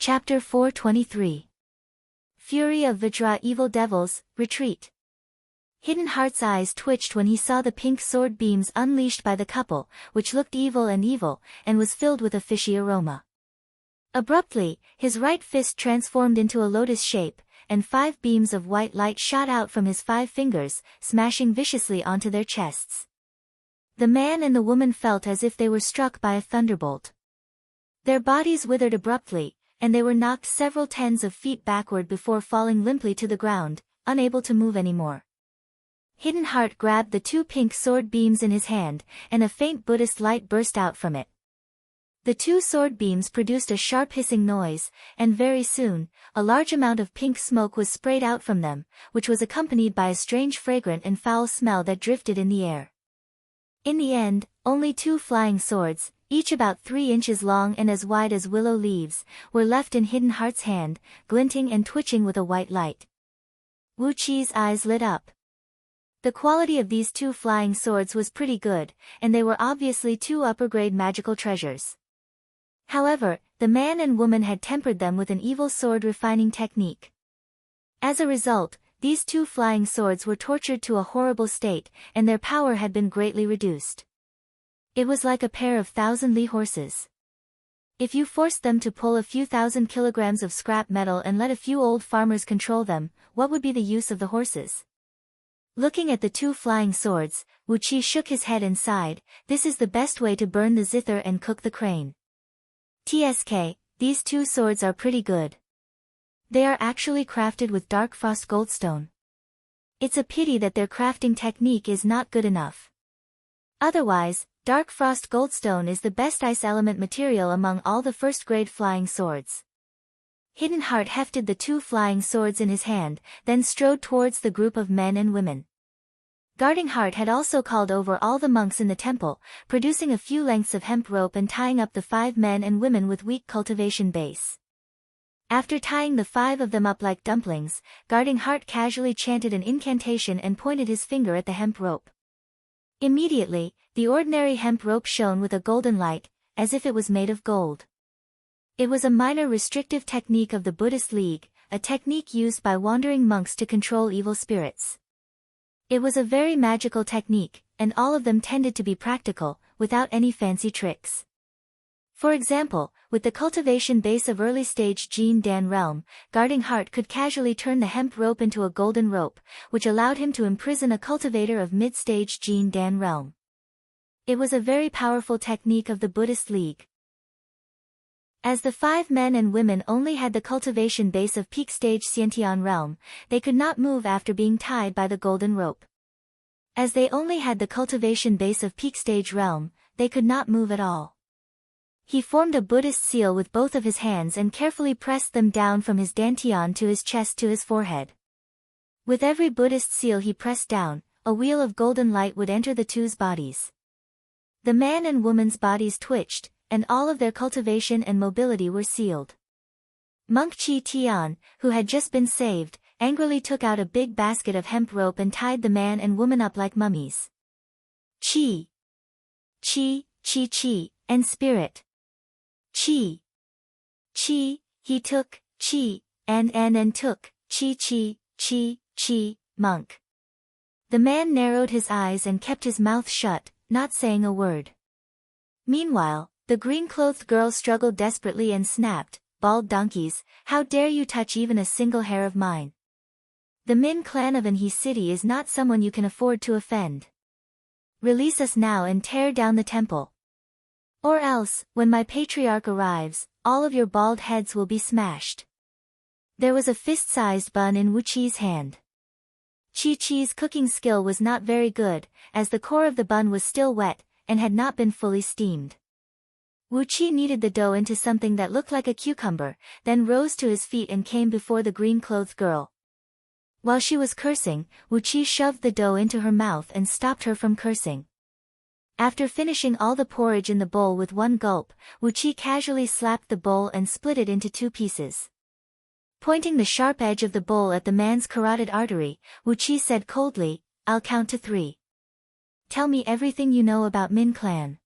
Chapter 423. Fury of Vajra Evil Devils, Retreat. Hidden Heart's eyes twitched when he saw the pink sword beams unleashed by the couple, which looked evil and was filled with a fishy aroma. Abruptly, his right fist transformed into a lotus shape, and 5 beams of white light shot out from his 5 fingers, smashing viciously onto their chests. The man and the woman felt as if they were struck by a thunderbolt. Their bodies withered abruptly, and they were knocked several tens of feet backward before falling limply to the ground, unable to move anymore. Hidden Heart grabbed the 2 pink sword beams in his hand, and a faint Buddhist light burst out from it. The 2 sword beams produced a sharp hissing noise, and very soon, a large amount of pink smoke was sprayed out from them, which was accompanied by a strange fragrant and foul smell that drifted in the air. In the end, only 2 flying swords, each about 3 inches long and as wide as willow leaves, were left in Hidden Heart's hand, glinting and twitching with a white light. Wu Qi's eyes lit up. The quality of these 2 flying swords was pretty good, and they were obviously 2 upper-grade magical treasures. However, the man and woman had tempered them with an evil sword refining technique. As a result, these 2 flying swords were tortured to a horrible state, and their power had been greatly reduced. It was like a pair of 1,000-li horses. If you forced them to pull a few thousand kilograms of scrap metal and let a few old farmers control them, what would be the use of the horses? Looking at the 2 flying swords, Wu Qi shook his head and sighed. This is the best way to burn the zither and cook the crane. TSK, these 2 swords are pretty good. They are actually crafted with dark frost goldstone. It's a pity that their crafting technique is not good enough. Otherwise, dark frost goldstone is the best ice element material among all the first-grade flying swords. Hidden Heart hefted the 2 flying swords in his hand, then strode towards the group of men and women. Guarding Heart had also called over all the monks in the temple, producing a few lengths of hemp rope and tying up the 5 men and women with weak cultivation base. After tying the 5 of them up like dumplings, Guarding Heart casually chanted an incantation and pointed his finger at the hemp rope. Immediately, the ordinary hemp rope shone with a golden light, as if it was made of gold. It was a minor restrictive technique of the Buddhist League, a technique used by wandering monks to control evil spirits. It was a very magical technique, and all of them tended to be practical, without any fancy tricks. For example, with the cultivation base of early-stage Jin Dan realm, Guarding Heart could casually turn the hemp rope into a golden rope, which allowed him to imprison a cultivator of mid-stage Jin Dan realm. It was a very powerful technique of the Buddhist League. As the 5 men and women only had the cultivation base of peak stage Xiantian realm, they could not move after being tied by the golden rope. As they only had the cultivation base of peak stage realm, they could not move at all. He formed a Buddhist seal with both of his hands and carefully pressed them down from his dantian to his chest to his forehead. With every Buddhist seal he pressed down, a wheel of golden light would enter the 2's bodies. The man and woman's bodies twitched, and all of their cultivation and mobility were sealed. Monk Chi Tian, who had just been saved, angrily took out a big basket of hemp rope and tied the man and woman up like mummies. Chi, and spirit. Chi, he took, Chi, and took, Chi, monk. The man narrowed his eyes and kept his mouth shut, not saying a word. Meanwhile, the green-clothed girl struggled desperately and snapped, "Bald donkeys, how dare you touch even a single hair of mine? The Min clan of Anhe City is not someone you can afford to offend. Release us now and tear down the temple. Or else, when my patriarch arrives, all of your bald heads will be smashed." There was a fist-sized bun in Wu Qi's hand. Chi-Chi's cooking skill was not very good, as the core of the bun was still wet, and had not been fully steamed. Wu Qi kneaded the dough into something that looked like a cucumber, then rose to his feet and came before the green-clothed girl. While she was cursing, Wu Qi shoved the dough into her mouth and stopped her from cursing. After finishing all the porridge in the bowl with one gulp, Wu Qi casually slapped the bowl and split it into 2 pieces. Pointing the sharp edge of the bowl at the man's carotid artery, Wu Qi said coldly, "I'll count to 3. Tell me everything you know about Min clan.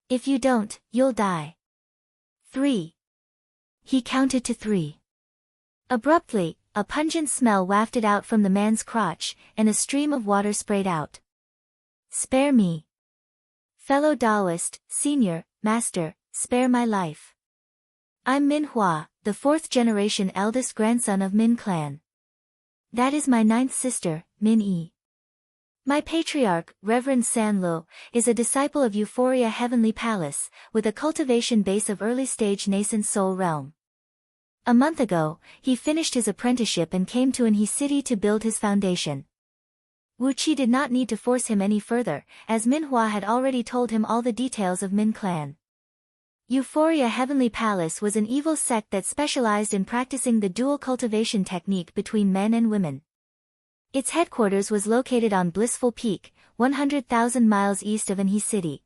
If you don't, you'll die." 3. He counted to 3. Abruptly, a pungent smell wafted out from the man's crotch, and a stream of water sprayed out. Spare me. Fellow Taoist, Senior, Master, spare my life. I'm Min Hua, the 4th-generation eldest grandson of Min clan. That is my 9th sister, Min Yi. My patriarch, Reverend Sanlu, is a disciple of Euphoria Heavenly Palace, with a cultivation base of early-stage nascent soul realm. A month ago, he finished his apprenticeship and came to Anhe City to build his foundation. Wu Qi did not need to force him any further, as Min Hua had already told him all the details of Min clan. Euphoria Heavenly Palace was an evil sect that specialized in practicing the dual cultivation technique between men and women. Its headquarters was located on Blissful Peak, 100,000 miles east of Anhe City.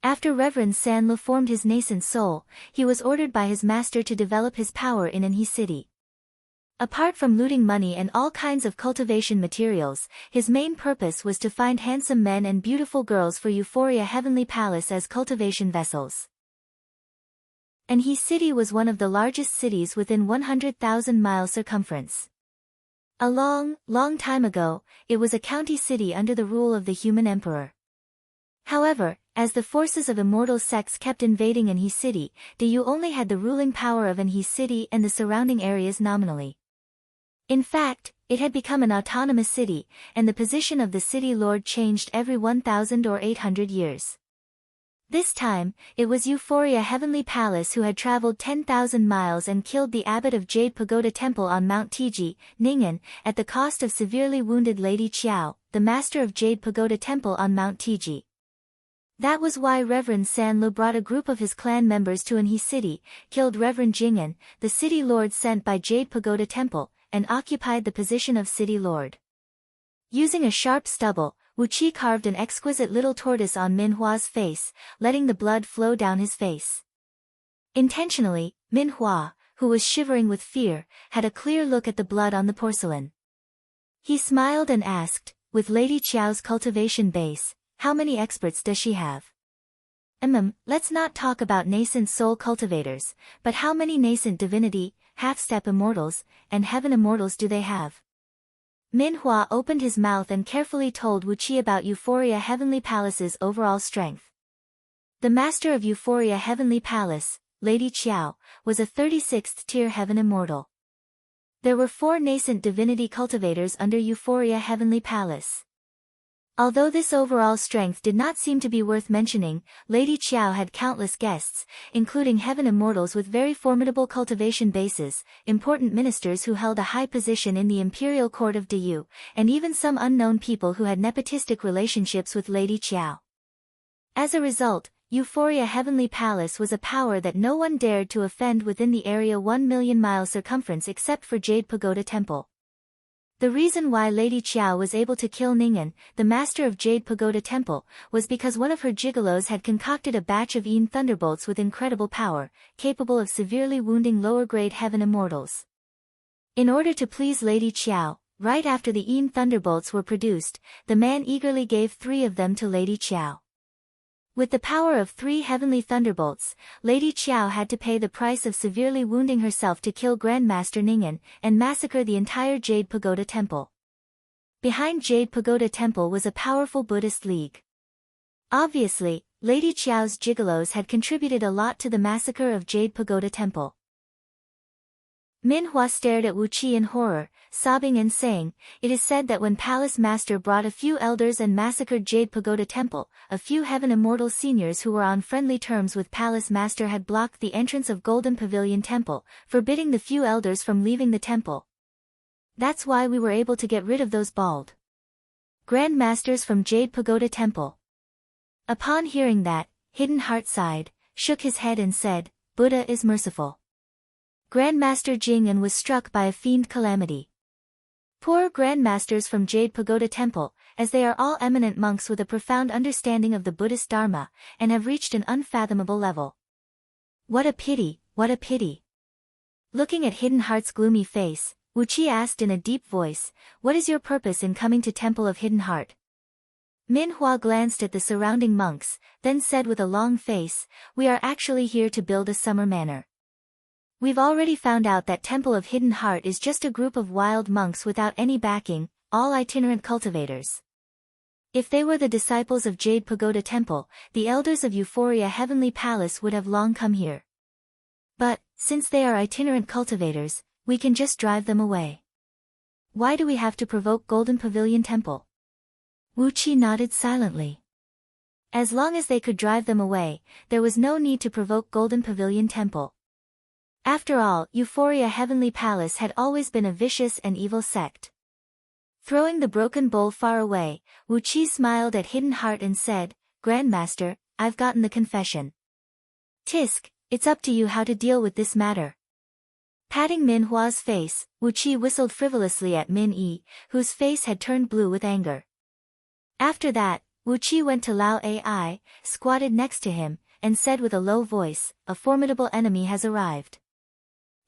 After Reverend Sanlu formed his nascent soul, he was ordered by his master to develop his power in Anhe City. Apart from looting money and all kinds of cultivation materials, his main purpose was to find handsome men and beautiful girls for Euphoria Heavenly Palace as cultivation vessels. Anhe City was one of the largest cities within 100,000 mile circumference. A long, long time ago, it was a county city under the rule of the human emperor. However, as the forces of immortal sects kept invading Anhe City, Yu only had the ruling power of Anhe City and the surrounding areas nominally. In fact, it had become an autonomous city, and the position of the city lord changed every 1,000 or 800 years. This time, it was Euphoria Heavenly Palace who had traveled 10,000 miles and killed the abbot of Jade Pagoda Temple on Mount Tiji, Ning'an, at the cost of severely wounded Lady Qiao, the master of Jade Pagoda Temple on Mount Tiji. That was why Reverend Sanlu brought a group of his clan members to Anhe City, killed Reverend Jing'an, the city lord sent by Jade Pagoda Temple, and occupied the position of city lord. Using a sharp stubble, Wu Qi carved an exquisite little tortoise on Min Hua's face, letting the blood flow down his face. Intentionally, Min Hua, who was shivering with fear, had a clear look at the blood on the porcelain. He smiled and asked, with Lady Qiao's cultivation base, how many experts does she have? Let's not talk about nascent soul cultivators, but how many nascent divinity, half-step immortals, and heaven immortals do they have? Min Hua opened his mouth and carefully told Wu Qi about Euphoria Heavenly Palace's overall strength. The master of Euphoria Heavenly Palace, Lady Qiao, was a 36th tier heaven immortal. There were 4 nascent divinity cultivators under Euphoria Heavenly Palace. Although this overall strength did not seem to be worth mentioning, Lady Qiao had countless guests, including heaven immortals with very formidable cultivation bases, important ministers who held a high position in the imperial court of Yu, and even some unknown people who had nepotistic relationships with Lady Qiao. As a result, Euphoria Heavenly Palace was a power that no one dared to offend within the area 1 million mile circumference except for Jade Pagoda Temple. The reason why Lady Qiao was able to kill Ning'an, the master of Jade Pagoda Temple, was because one of her gigolos had concocted a batch of Yin thunderbolts with incredible power, capable of severely wounding lower-grade heaven immortals. In order to please Lady Qiao, right after the Yin thunderbolts were produced, the man eagerly gave 3 of them to Lady Qiao. With the power of 3 heavenly thunderbolts, Lady Qiao had to pay the price of severely wounding herself to kill Grandmaster Ning'an, and massacre the entire Jade Pagoda Temple. Behind Jade Pagoda Temple was a powerful Buddhist league. Obviously, Lady Qiao's gigolos had contributed a lot to the massacre of Jade Pagoda Temple. Min Hua stared at Wu Qi in horror, sobbing and saying, "It is said that when Palace Master brought a few elders and massacred Jade Pagoda Temple, a few heaven immortal seniors who were on friendly terms with Palace Master had blocked the entrance of Golden Pavilion Temple, forbidding the few elders from leaving the temple. That's why we were able to get rid of those bald Grand Masters from Jade Pagoda Temple." Upon hearing that, Hidden Heart sighed, shook his head and said, "Buddha is merciful." Grandmaster Jing'an was struck by a fiend calamity. Poor Grandmasters from Jade Pagoda Temple, as they are all eminent monks with a profound understanding of the Buddhist Dharma, and have reached an unfathomable level. What a pity, what a pity. Looking at Hidden Heart's gloomy face, Wu Qi asked in a deep voice, "What is your purpose in coming to Temple of Hidden Heart?" Min Hua glanced at the surrounding monks, then said with a long face, "We are actually here to build a summer manor." We've already found out that Temple of Hidden Heart is just a group of wild monks without any backing, all itinerant cultivators. If they were the disciples of Jade Pagoda Temple, the elders of Euphoria Heavenly Palace would have long come here. But, since they are itinerant cultivators, we can just drive them away. Why do we have to provoke Golden Pavilion Temple? Wu Qi nodded silently. As long as they could drive them away, there was no need to provoke Golden Pavilion Temple. After all, Euphoria Heavenly Palace had always been a vicious and evil sect. Throwing the broken bowl far away, Wu Qi smiled at Hidden Heart and said, "Grandmaster, I've gotten the confession. Tisk, it's up to you how to deal with this matter." Patting Min Hua's face, Wu Qi whistled frivolously at Min Yi, whose face had turned blue with anger. After that, Wu Qi went to Lao Ai, squatted next to him, and said with a low voice, "A formidable enemy has arrived.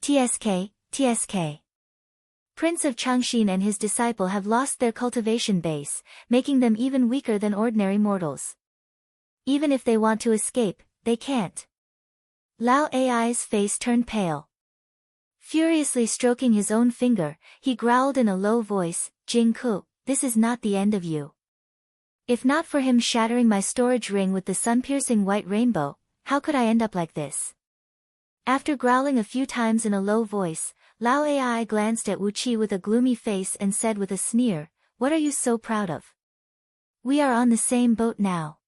TSK, TSK. Prince of Changxin and his disciple have lost their cultivation base, making them even weaker than ordinary mortals. Even if they want to escape, they can't." Lao Ai's face turned pale. Furiously stroking his own finger, he growled in a low voice, "Jing Ku, this is not the end of you. If not for him shattering my storage ring with the sun-piercing white rainbow, how could I end up like this?" After growling a few times in a low voice, Lao Ai glanced at Wu Qi with a gloomy face and said with a sneer, "What are you so proud of? We are on the same boat now."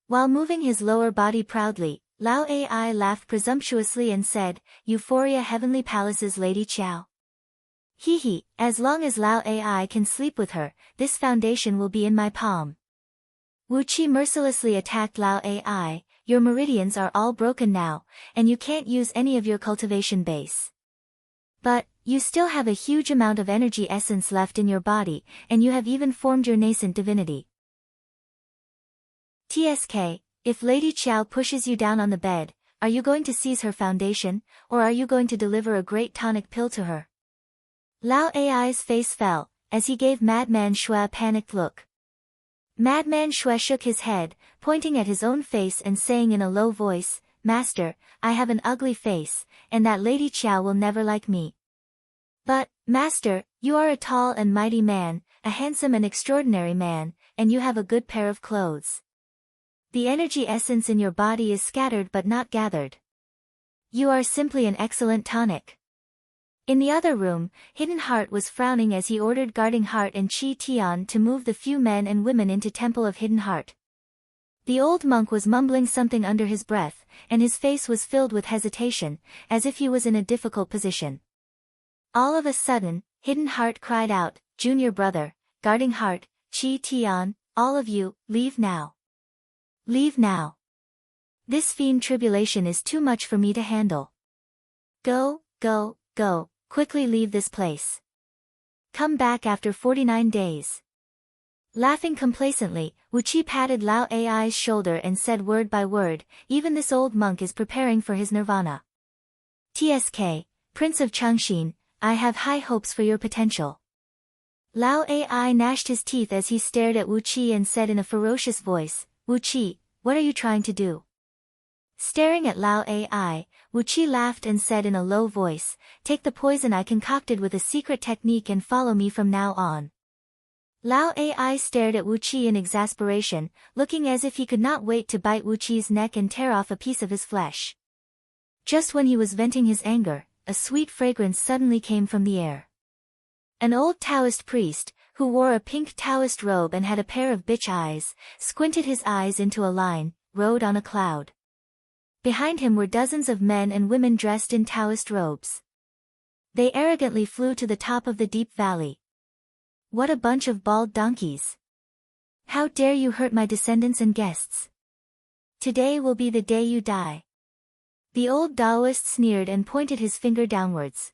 While moving his lower body proudly, Lao Ai laughed presumptuously and said, "Euphoria Heavenly Palace's Lady Qiao. Hee hee, as long as Lao Ai can sleep with her, this foundation will be in my palm." Wu Qi mercilessly attacked Lao Ai, "Your meridians are all broken now, and you can't use any of your cultivation base. But, you still have a huge amount of energy essence left in your body, and you have even formed your nascent divinity. TSK, if Lady Qiao pushes you down on the bed, are you going to seize her foundation, or are you going to deliver a great tonic pill to her?" Lao Ai's face fell, as he gave Madman Shui a panicked look. Madman Shui shook his head, pointing at his own face and saying in a low voice, "Master, I have an ugly face, and that Lady Qiao will never like me." "But, Master, you are a tall and mighty man, a handsome and extraordinary man, and you have a good pair of clothes. The energy essence in your body is scattered but not gathered. You are simply an excellent tonic." In the other room, Hidden Heart was frowning as he ordered Guarding Heart and Qi Tian to move the few men and women into Temple of Hidden Heart. The old monk was mumbling something under his breath, and his face was filled with hesitation, as if he was in a difficult position. All of a sudden, Hidden Heart cried out, "Junior brother, Guarding Heart, Qi Tian, all of you, leave now. Leave now. This fiend tribulation is too much for me to handle. Go, go, go, quickly leave this place. Come back after 49 days. Laughing complacently, Wu Qi patted Lao Ai's shoulder and said word by word, "Even this old monk is preparing for his nirvana. TSK, Prince of Changxin, I have high hopes for your potential." Lao Ai gnashed his teeth as he stared at Wu Qi and said in a ferocious voice, "Wu Qi, what are you trying to do?" Staring at Lao Ai, Wu Qi laughed and said in a low voice, "Take the poison I concocted with a secret technique and follow me from now on." Lao Ai stared at Wu Qi in exasperation, looking as if he could not wait to bite Wu Qi's neck and tear off a piece of his flesh. Just when he was venting his anger, a sweet fragrance suddenly came from the air. An old Taoist priest, who wore a pink Taoist robe and had a pair of bitch eyes, squinted his eyes into a line, rode on a cloud. Behind him were dozens of men and women dressed in Taoist robes. They arrogantly flew to the top of the deep valley. "What a bunch of bald donkeys! How dare you hurt my descendants and guests? Today will be the day you die." The old Taoist sneered and pointed his finger downwards.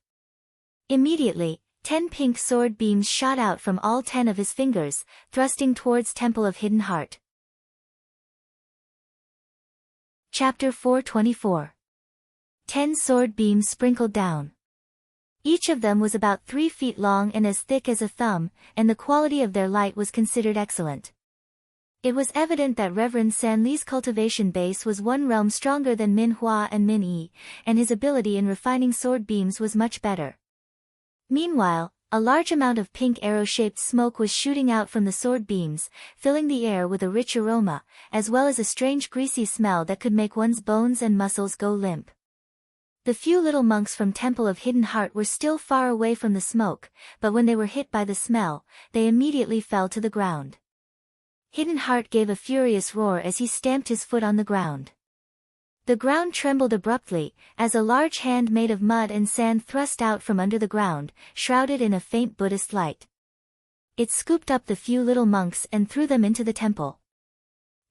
Immediately, 10 pink sword beams shot out from all 10 of his fingers, thrusting towards Temple of Hidden Heart. Chapter 424. 10 sword beams sprinkled down. Each of them was about 3 feet long and as thick as a thumb, and the quality of their light was considered excellent. It was evident that Reverend San Li's cultivation base was one realm stronger than Min Hua and Min Yi, and his ability in refining sword beams was much better. Meanwhile, a large amount of pink arrow-shaped smoke was shooting out from the sword beams, filling the air with a rich aroma, as well as a strange greasy smell that could make one's bones and muscles go limp. The few little monks from Temple of Hidden Heart were still far away from the smoke, but when they were hit by the smell, they immediately fell to the ground. Hidden Heart gave a furious roar as he stamped his foot on the ground. The ground trembled abruptly, as a large hand made of mud and sand thrust out from under the ground, shrouded in a faint Buddhist light. It scooped up the few little monks and threw them into the temple.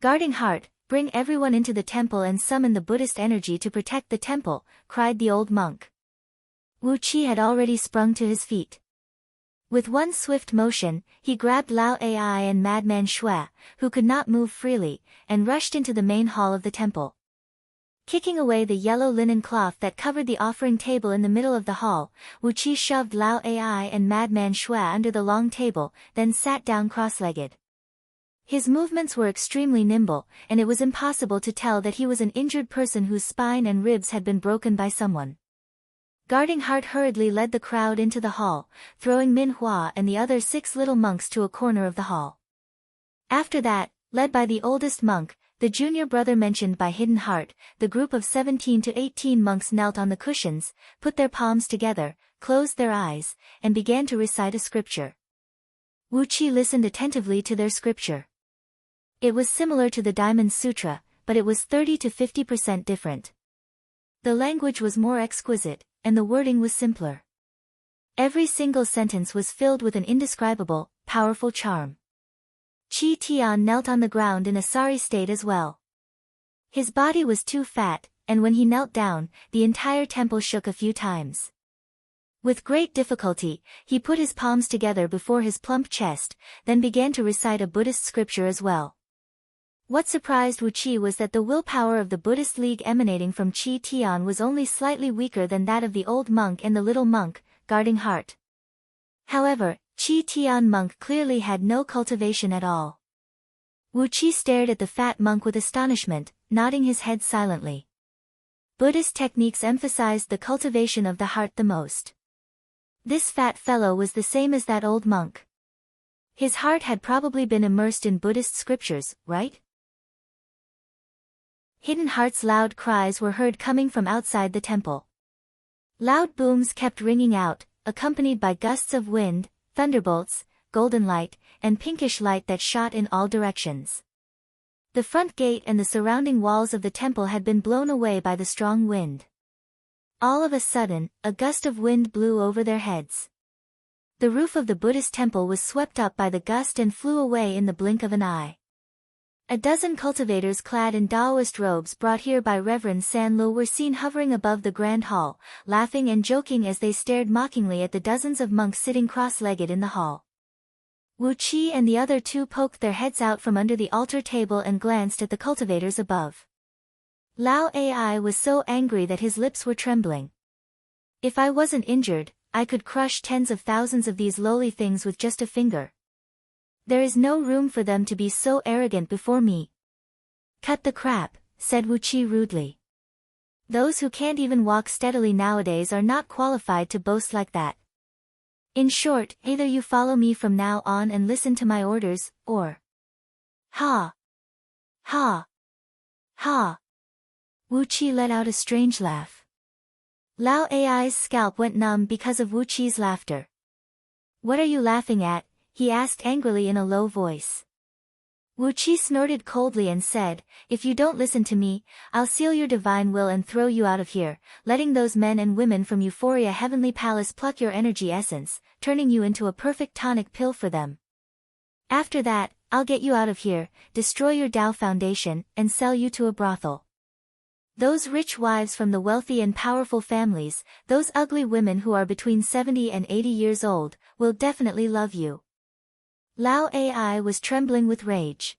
"Guarding Heart, bring everyone into the temple and summon the Buddhist energy to protect the temple," cried the old monk. Wu Qi had already sprung to his feet. With one swift motion, he grabbed Lao Ai and Madman Shui, who could not move freely, and rushed into the main hall of the temple. Kicking away the yellow linen cloth that covered the offering table in the middle of the hall, Wu Qi shoved Lao Ai and Madman Shui under the long table, then sat down cross-legged. His movements were extremely nimble, and it was impossible to tell that he was an injured person whose spine and ribs had been broken by someone. Guarding Heart hurriedly led the crowd into the hall, throwing Min Hua and the other 6 little monks to a corner of the hall. After that, led by the oldest monk, the junior brother mentioned by Hidden Heart, the group of 17 to 18 monks knelt on the cushions, put their palms together, closed their eyes, and began to recite a scripture. Wu Qi listened attentively to their scripture. It was similar to the Diamond Sutra, but it was 30 to 50% different. The language was more exquisite, and the wording was simpler. Every single sentence was filled with an indescribable, powerful charm. Qi Tian knelt on the ground in a sorry state as well. His body was too fat, and when he knelt down, the entire temple shook a few times. With great difficulty, he put his palms together before his plump chest, then began to recite a Buddhist scripture as well. What surprised Wu Qi was that the willpower of the Buddhist League emanating from Qi Tian was only slightly weaker than that of the old monk and the little monk, Guarding Heart. However, Qi Tian monk clearly had no cultivation at all. Wu Qi stared at the fat monk with astonishment, nodding his head silently. Buddhist techniques emphasized the cultivation of the heart the most. This fat fellow was the same as that old monk. His heart had probably been immersed in Buddhist scriptures, right? Hidden Heart's loud cries were heard coming from outside the temple. Loud booms kept ringing out, accompanied by gusts of wind, thunderbolts, golden light, and pinkish light that shot in all directions. The front gate and the surrounding walls of the temple had been blown away by the strong wind. All of a sudden, a gust of wind blew over their heads. The roof of the Buddhist temple was swept up by the gust and flew away in the blink of an eye. A dozen cultivators clad in Taoist robes brought here by Reverend San Lo were seen hovering above the grand hall, laughing and joking as they stared mockingly at the dozens of monks sitting cross-legged in the hall. Wu Qi and the other 2 poked their heads out from under the altar table and glanced at the cultivators above. Lao Ai was so angry that his lips were trembling. "If I wasn't injured, I could crush tens of thousands of these lowly things with just a finger. There is no room for them to be so arrogant before me." "Cut the crap," said Wu Qi rudely. "Those who can't even walk steadily nowadays are not qualified to boast like that. In short, either you follow me from now on and listen to my orders, or..." "Ha! Ha! Ha!" Wu Qi let out a strange laugh. Lao Ai's scalp went numb because of Wu Qi's laughter. "What are you laughing at?" he asked angrily in a low voice. Wu Qi snorted coldly and said, "If you don't listen to me, I'll seal your divine will and throw you out of here, letting those men and women from Euphoria Heavenly Palace pluck your energy essence, turning you into a perfect tonic pill for them. After that, I'll get you out of here, destroy your Tao Foundation, and sell you to a brothel. Those rich wives from the wealthy and powerful families, those ugly women who are between 70 and 80 years old, will definitely love you." Lao Ai was trembling with rage.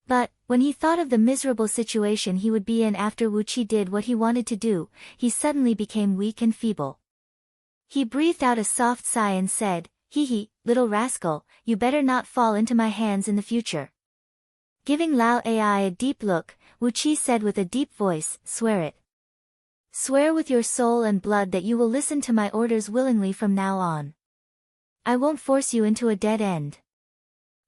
But, when he thought of the miserable situation he would be in after Wu Qi did what he wanted to do, he suddenly became weak and feeble. He breathed out a soft sigh and said, "Hee hee, little rascal, you better not fall into my hands in the future." Giving Lao AI a deep look, Wuqi said with a deep voice, "Swear it. Swear with your soul and blood that you will listen to my orders willingly from now on. I won't force you into a dead end.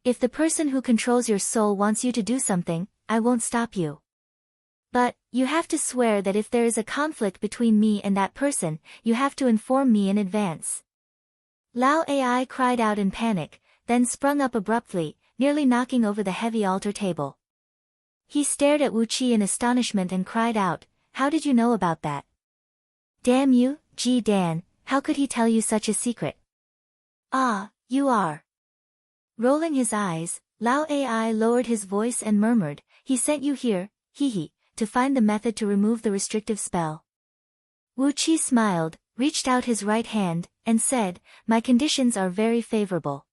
If the person who controls your soul wants you to do something, I won't stop you. But, you have to swear that if there is a conflict between me and that person, you have to inform me in advance." Lao AI cried out in panic, then sprung up abruptly, nearly knocking over the heavy altar table. He stared at Wuqi in astonishment and cried out, "How did you know about that? Damn you, Ji Dan, how could he tell you such a secret? Ah, you are." Rolling his eyes, Lao AI lowered his voice and murmured, "He sent you here, hee, to find the method to remove the restrictive spell." Wuqi smiled, reached out his right hand, and said, "My conditions are very favorable.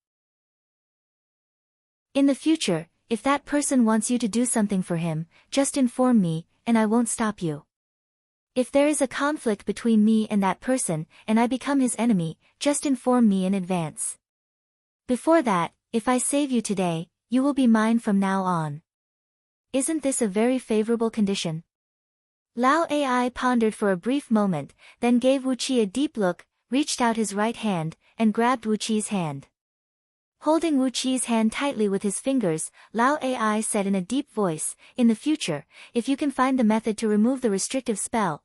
In the future, if that person wants you to do something for him, just inform me, and I won't stop you. If there is a conflict between me and that person, and I become his enemy, just inform me in advance. Before that, if I save you today, you will be mine from now on. Isn't this a very favorable condition?" Lao AI pondered for a brief moment, then gave Wuqi a deep look, reached out his right hand, and grabbed Wuqi's hand. Holding Wuqi's hand tightly with his fingers, Lao AI said in a deep voice, "In the future, if you can find the method to remove the restrictive spell,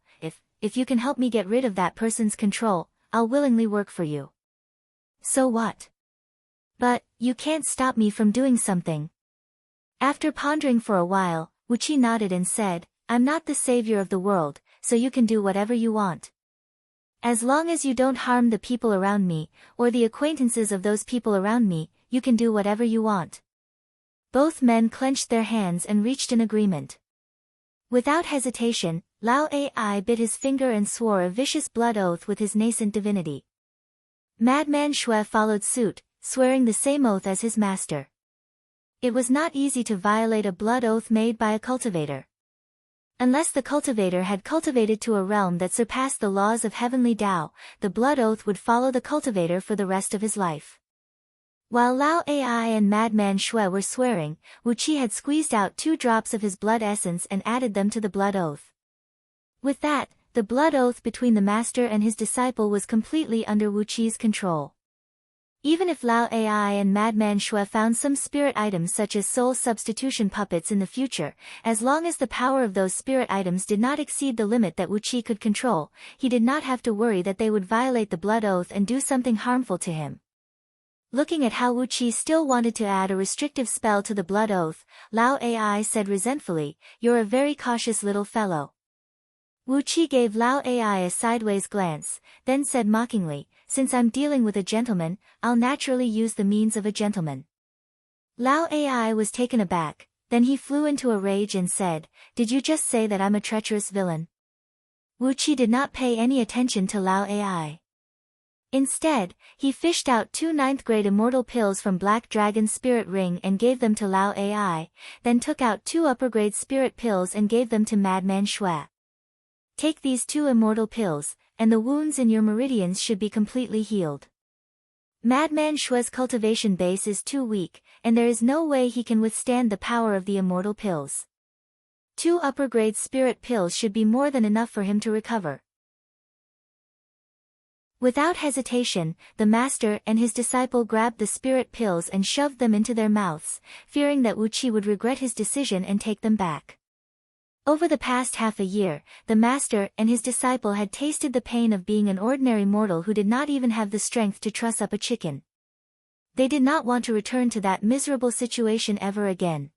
if you can help me get rid of that person's control, I'll willingly work for you." "So what? But, you can't stop me from doing something." After pondering for a while, Wuqi nodded and said, "I'm not the savior of the world, so you can do whatever you want. As long as you don't harm the people around me, or the acquaintances of those people around me, you can do whatever you want." Both men clenched their hands and reached an agreement. Without hesitation, Lao AI bit his finger and swore a vicious blood oath with his nascent divinity. Madman Shui followed suit, swearing the same oath as his master. It was not easy to violate a blood oath made by a cultivator. Unless the cultivator had cultivated to a realm that surpassed the laws of heavenly Tao, the blood oath would follow the cultivator for the rest of his life. While Lao AI and Madman Shui were swearing, Wuqi had squeezed out 2 drops of his blood essence and added them to the blood oath. With that, the blood oath between the master and his disciple was completely under Wuqi's control. Even if Lao AI and Madman Shui found some spirit items such as soul substitution puppets in the future, as long as the power of those spirit items did not exceed the limit that Wuqi could control, he did not have to worry that they would violate the blood oath and do something harmful to him. Looking at how Wuqi still wanted to add a restrictive spell to the blood oath, Lao AI said resentfully, "You're a very cautious little fellow." Wuqi gave Lao AI a sideways glance, then said mockingly, "Since I'm dealing with a gentleman, I'll naturally use the means of a gentleman." Lao AI was taken aback, then he flew into a rage and said, "Did you just say that I'm a treacherous villain?" Wuqi did not pay any attention to Lao AI. Instead, he fished out 2 9th-grade immortal pills from Black Dragon's spirit ring and gave them to Lao AI, then took out 2 upper-grade spirit pills and gave them to Madman Shui. "Take these 2 immortal pills, and the wounds in your meridians should be completely healed." Madman Shui's cultivation base is too weak, and there is no way he can withstand the power of the immortal pills. 2 upper-grade spirit pills should be more than enough for him to recover. Without hesitation, the master and his disciple grabbed the spirit pills and shoved them into their mouths, fearing that Wuqi would regret his decision and take them back. Over the past half a year, the master and his disciple had tasted the pain of being an ordinary mortal who did not even have the strength to truss up a chicken. They did not want to return to that miserable situation ever again.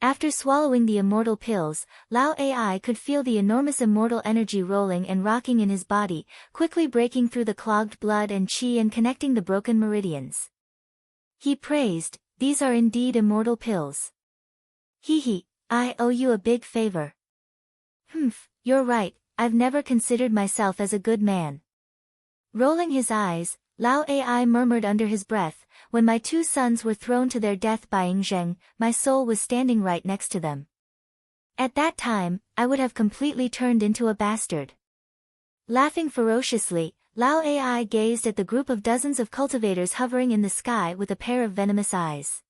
After swallowing the immortal pills, Lao AI could feel the enormous immortal energy rolling and rocking in his body, quickly breaking through the clogged blood and qi and connecting the broken meridians. He praised, "These are indeed immortal pills. Hee, I owe you a big favor." You're right, I've never considered myself as a good man." Rolling his eyes, Lao AI murmured under his breath, "When my 2 sons were thrown to their death by Yingzheng, my soul was standing right next to them. At that time, I would have completely turned into a bastard." Laughing ferociously, Lao AI gazed at the group of dozens of cultivators hovering in the sky with a pair of venomous eyes.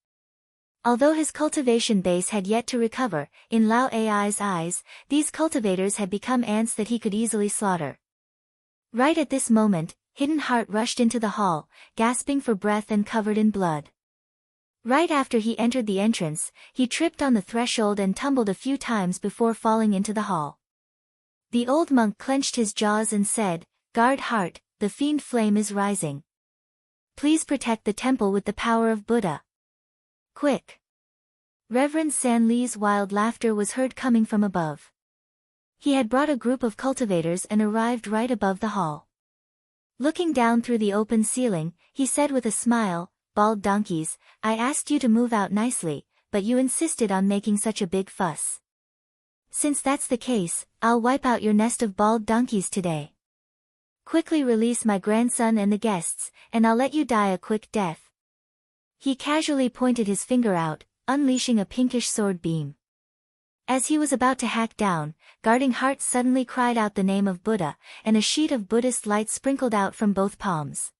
Although his cultivation base had yet to recover, in Lao Ai's eyes, these cultivators had become ants that he could easily slaughter. Right at this moment, Hidden Heart rushed into the hall, gasping for breath and covered in blood. Right after he entered the entrance, he tripped on the threshold and tumbled a few times before falling into the hall. The old monk clenched his jaws and said, "Guard Heart, the fiend flame is rising. Please protect the temple with the power of Buddha. Quick!" Reverend San Li's wild laughter was heard coming from above. He had brought a group of cultivators and arrived right above the hall. Looking down through the open ceiling, he said with a smile, "Bald donkeys, I asked you to move out nicely, but you insisted on making such a big fuss. Since that's the case, I'll wipe out your nest of bald donkeys today. Quickly release my grandson and the guests, and I'll let you die a quick death." He casually pointed his finger out, unleashing a pinkish sword beam. As he was about to hack down, Guarding Heart suddenly cried out the name of Buddha, and a sheet of Buddhist light sprinkled out from both palms.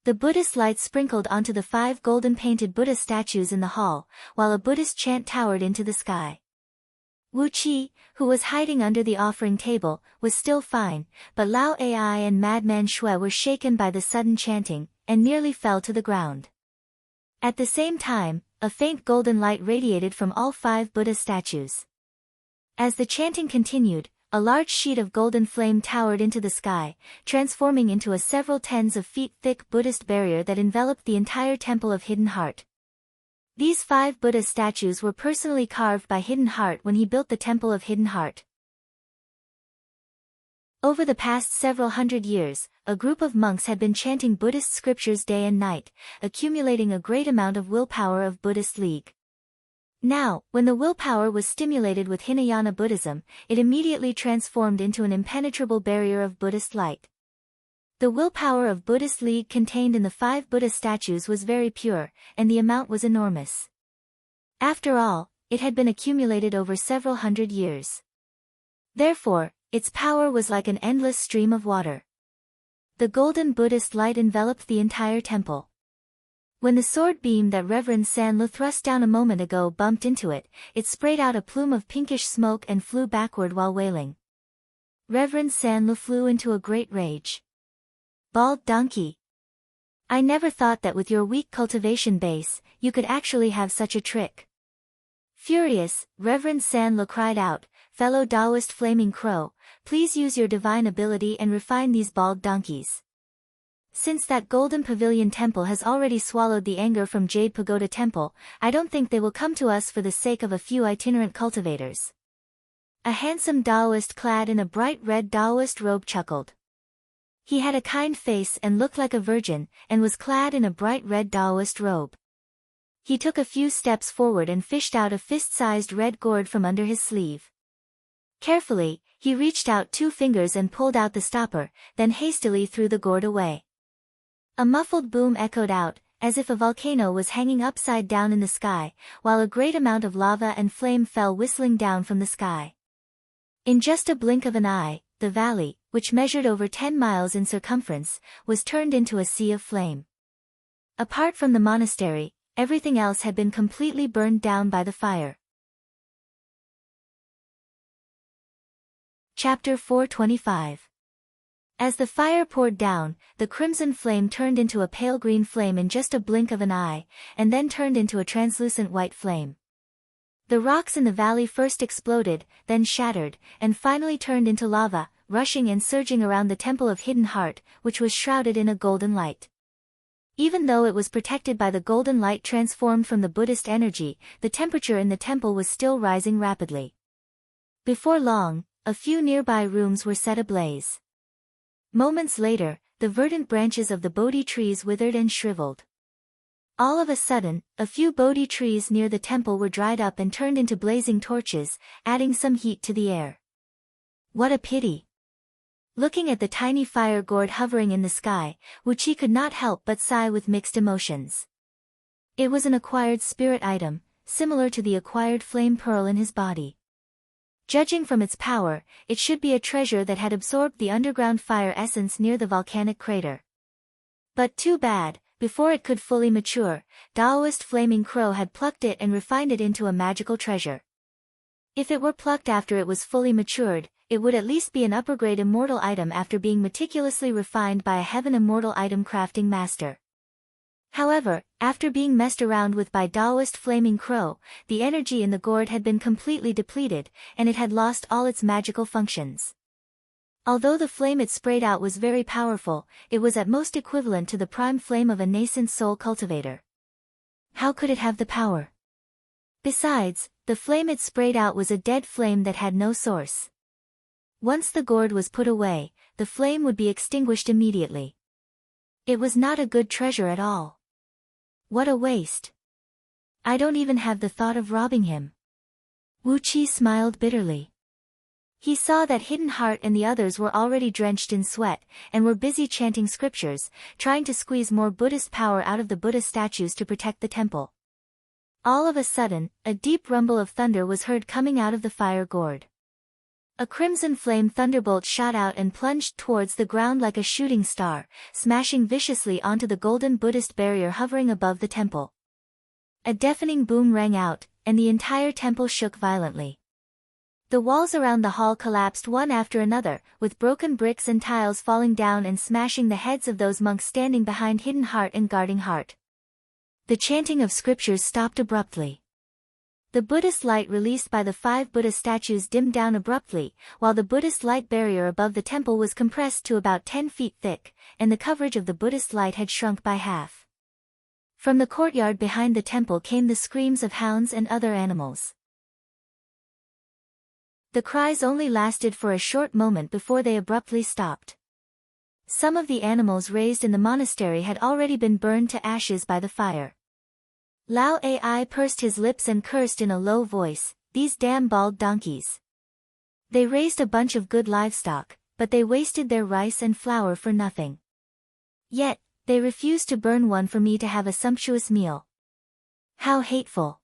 The Buddhist light sprinkled onto the 5 golden-painted Buddha statues in the hall, while a Buddhist chant towered into the sky. Wu Qi, who was hiding under the offering table, was still fine, but Lao Ai and Madman Shui were shaken by the sudden chanting, and nearly fell to the ground. At the same time, a faint golden light radiated from all 5 Buddha statues. As the chanting continued, a large sheet of golden flame towered into the sky, transforming into a several tens of feet thick Buddhist barrier that enveloped the entire temple of Hidden Heart. These 5 Buddha statues were personally carved by Hidden Heart when he built the Temple of Hidden Heart. Over the past several hundred years, a group of monks had been chanting Buddhist scriptures day and night, accumulating a great amount of willpower of Buddhist League. Now, when the willpower was stimulated with Hinayana Buddhism, it immediately transformed into an impenetrable barrier of Buddhist light. The willpower of Buddhist League contained in the 5 Buddha statues was very pure, and the amount was enormous. After all, it had been accumulated over several hundred years. Therefore, its power was like an endless stream of water. The golden Buddhist light enveloped the entire temple. When the sword beam that Reverend San Lu thrust down a moment ago bumped into it, it sprayed out a plume of pinkish smoke and flew backward while wailing. Reverend San Lu flew into a great rage. "Bald donkey! I never thought that with your weak cultivation base, you could actually have such a trick." Furious, Reverend San Lu cried out, "Fellow Taoist Flaming Crow, please use your divine ability and refine these bald donkeys. Since that golden pavilion temple has already swallowed the anger from Jade Pagoda Temple, I don't think they will come to us for the sake of a few itinerant cultivators." A handsome Taoist clad in a bright red Taoist robe chuckled. He had a kind face and looked like a virgin, and was clad in a bright red Taoist robe. He took a few steps forward and fished out a fist-sized red gourd from under his sleeve. Carefully, he reached out 2 fingers and pulled out the stopper, then hastily threw the gourd away. A muffled boom echoed out, as if a volcano was hanging upside down in the sky, while a great amount of lava and flame fell whistling down from the sky. In just a blink of an eye, the valley, which measured over 10 miles in circumference, was turned into a sea of flame. Apart from the monastery, everything else had been completely burned down by the fire. Chapter 425. As the fire poured down, the crimson flame turned into a pale green flame in just a blink of an eye, and then turned into a translucent white flame. The rocks in the valley first exploded, then shattered, and finally turned into lava, rushing and surging around the Temple of Hidden Heart, which was shrouded in a golden light. Even though it was protected by the golden light transformed from the Buddhist energy, the temperature in the temple was still rising rapidly. Before long, a few nearby rooms were set ablaze. Moments later, the verdant branches of the Bodhi trees withered and shriveled. All of a sudden, a few Bodhi trees near the temple were dried up and turned into blazing torches, adding some heat to the air. What a pity! Looking at the tiny fire gourd hovering in the sky, Wu Qi could not help but sigh with mixed emotions. It was an acquired spirit item, similar to the acquired flame pearl in his body. Judging from its power, it should be a treasure that had absorbed the underground fire essence near the volcanic crater. But too bad, before it could fully mature, Taoist Flaming Crow had plucked it and refined it into a magical treasure. If it were plucked after it was fully matured, it would at least be an upper-grade immortal item after being meticulously refined by a heaven immortal item crafting master. However, after being messed around with by Taoist Flaming Crow, the energy in the gourd had been completely depleted, and it had lost all its magical functions. Although the flame it sprayed out was very powerful, it was at most equivalent to the prime flame of a nascent soul cultivator. How could it have the power? Besides, the flame it sprayed out was a dead flame that had no source. Once the gourd was put away, the flame would be extinguished immediately. It was not a good treasure at all. What a waste. I don't even have the thought of robbing him. Wu Qi smiled bitterly. He saw that Hidden Heart and the others were already drenched in sweat, and were busy chanting scriptures, trying to squeeze more Buddhist power out of the Buddha statues to protect the temple. All of a sudden, a deep rumble of thunder was heard coming out of the fire gourd. A crimson flame thunderbolt shot out and plunged towards the ground like a shooting star, smashing viciously onto the golden Buddhist barrier hovering above the temple. A deafening boom rang out, and the entire temple shook violently. The walls around the hall collapsed one after another, with broken bricks and tiles falling down and smashing the heads of those monks standing behind Hidden Heart and guarding Heart. The chanting of scriptures stopped abruptly. The Buddhist light released by the 5 Buddha statues dimmed down abruptly, while the Buddhist light barrier above the temple was compressed to about 10 feet thick, and the coverage of the Buddhist light had shrunk by half. From the courtyard behind the temple came the screams of hounds and other animals. The cries only lasted for a short moment before they abruptly stopped. Some of the animals raised in the monastery had already been burned to ashes by the fire. Lao Ai pursed his lips and cursed in a low voice, "These damn bald donkeys. They raised a bunch of good livestock, but they wasted their rice and flour for nothing. Yet, they refused to burn one for me to have a sumptuous meal. How hateful."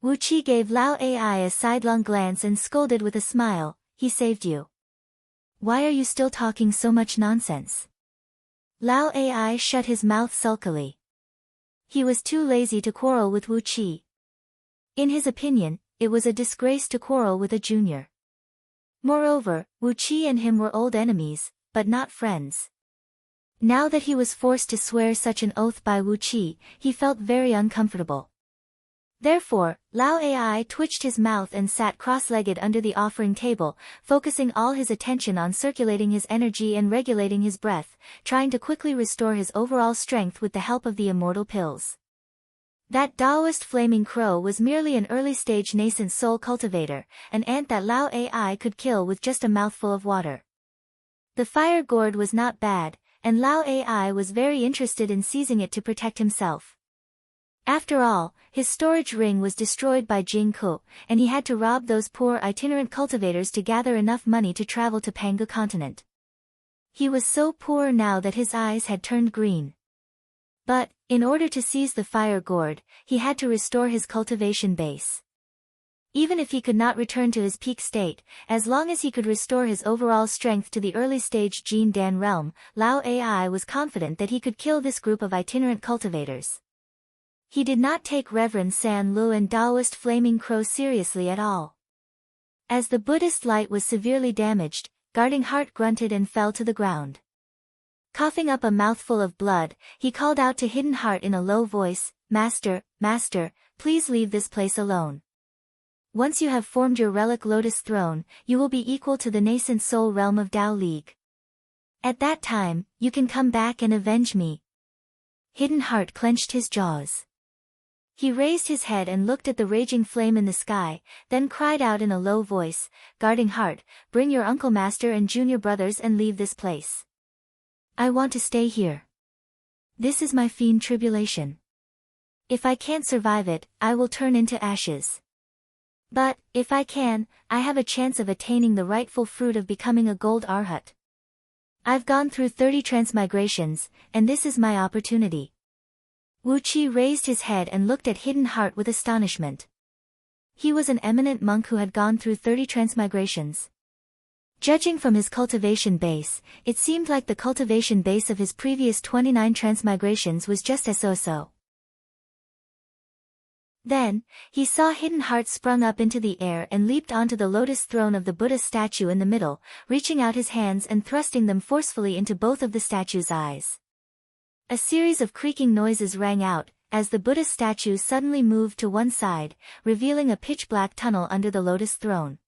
Wu Qi gave Lao Ai a sidelong glance and scolded with a smile, "He saved you. Why are you still talking so much nonsense?" Lao Ai shut his mouth sulkily. He was too lazy to quarrel with Wu Qi. In his opinion, it was a disgrace to quarrel with a junior. Moreover, Wu Qi and him were old enemies, but not friends. Now that he was forced to swear such an oath by Wu Qi, he felt very uncomfortable. Therefore, Lao Ai twitched his mouth and sat cross-legged under the offering table, focusing all his attention on circulating his energy and regulating his breath, trying to quickly restore his overall strength with the help of the immortal pills. That Taoist Flaming Crow was merely an early-stage nascent soul cultivator, an ant that Lao Ai could kill with just a mouthful of water. The fire gourd was not bad, and Lao Ai was very interested in seizing it to protect himself. After all, his storage ring was destroyed by Jing Ku, and he had to rob those poor itinerant cultivators to gather enough money to travel to Panga continent. He was so poor now that his eyes had turned green. But, in order to seize the fire gourd, he had to restore his cultivation base. Even if he could not return to his peak state, as long as he could restore his overall strength to the early-stage Jin Dan realm, Lao Ai was confident that he could kill this group of itinerant cultivators. He did not take Reverend San Lu and Taoist Flaming Crow seriously at all. As the Buddhist light was severely damaged, Guarding Heart grunted and fell to the ground. Coughing up a mouthful of blood, he called out to Hidden Heart in a low voice, "Master, Master, please leave this place alone. Once you have formed your relic lotus throne, you will be equal to the nascent soul realm of Tao League. At that time, you can come back and avenge me." Hidden Heart clenched his jaws. He raised his head and looked at the raging flame in the sky, then cried out in a low voice, "Guarding Heart, bring your uncle master and junior brothers and leave this place. I want to stay here. This is my fiend tribulation. If I can't survive it, I will turn into ashes. But, if I can, I have a chance of attaining the rightful fruit of becoming a gold arhat. I've gone through 30 transmigrations, and this is my opportunity." Wu Qi raised his head and looked at Hidden Heart with astonishment. He was an eminent monk who had gone through 30 transmigrations. Judging from his cultivation base, it seemed like the cultivation base of his previous 29 transmigrations was just as so-so. Then, he saw Hidden Heart sprung up into the air and leaped onto the lotus throne of the Buddha statue in the middle, reaching out his hands and thrusting them forcefully into both of the statue's eyes. A series of creaking noises rang out, as the Buddha statue suddenly moved to one side, revealing a pitch-black tunnel under the lotus throne.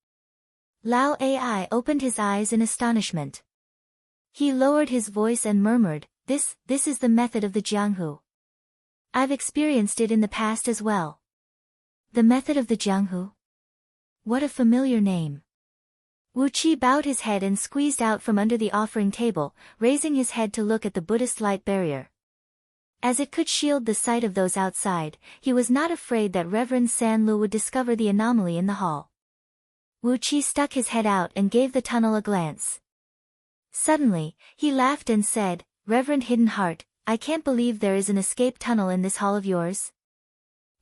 Lao Ai opened his eyes in astonishment. He lowered his voice and murmured, This is the method of the Jianghu. I've experienced it in the past as well. The method of the Jianghu? What a familiar name. Wu Qi bowed his head and squeezed out from under the offering table, raising his head to look at the Buddhist light barrier. As it could shield the sight of those outside, he was not afraid that Reverend San Lu would discover the anomaly in the hall. Wu Qi stuck his head out and gave the tunnel a glance. Suddenly, he laughed and said, Reverend Hidden Heart, I can't believe there is an escape tunnel in this hall of yours.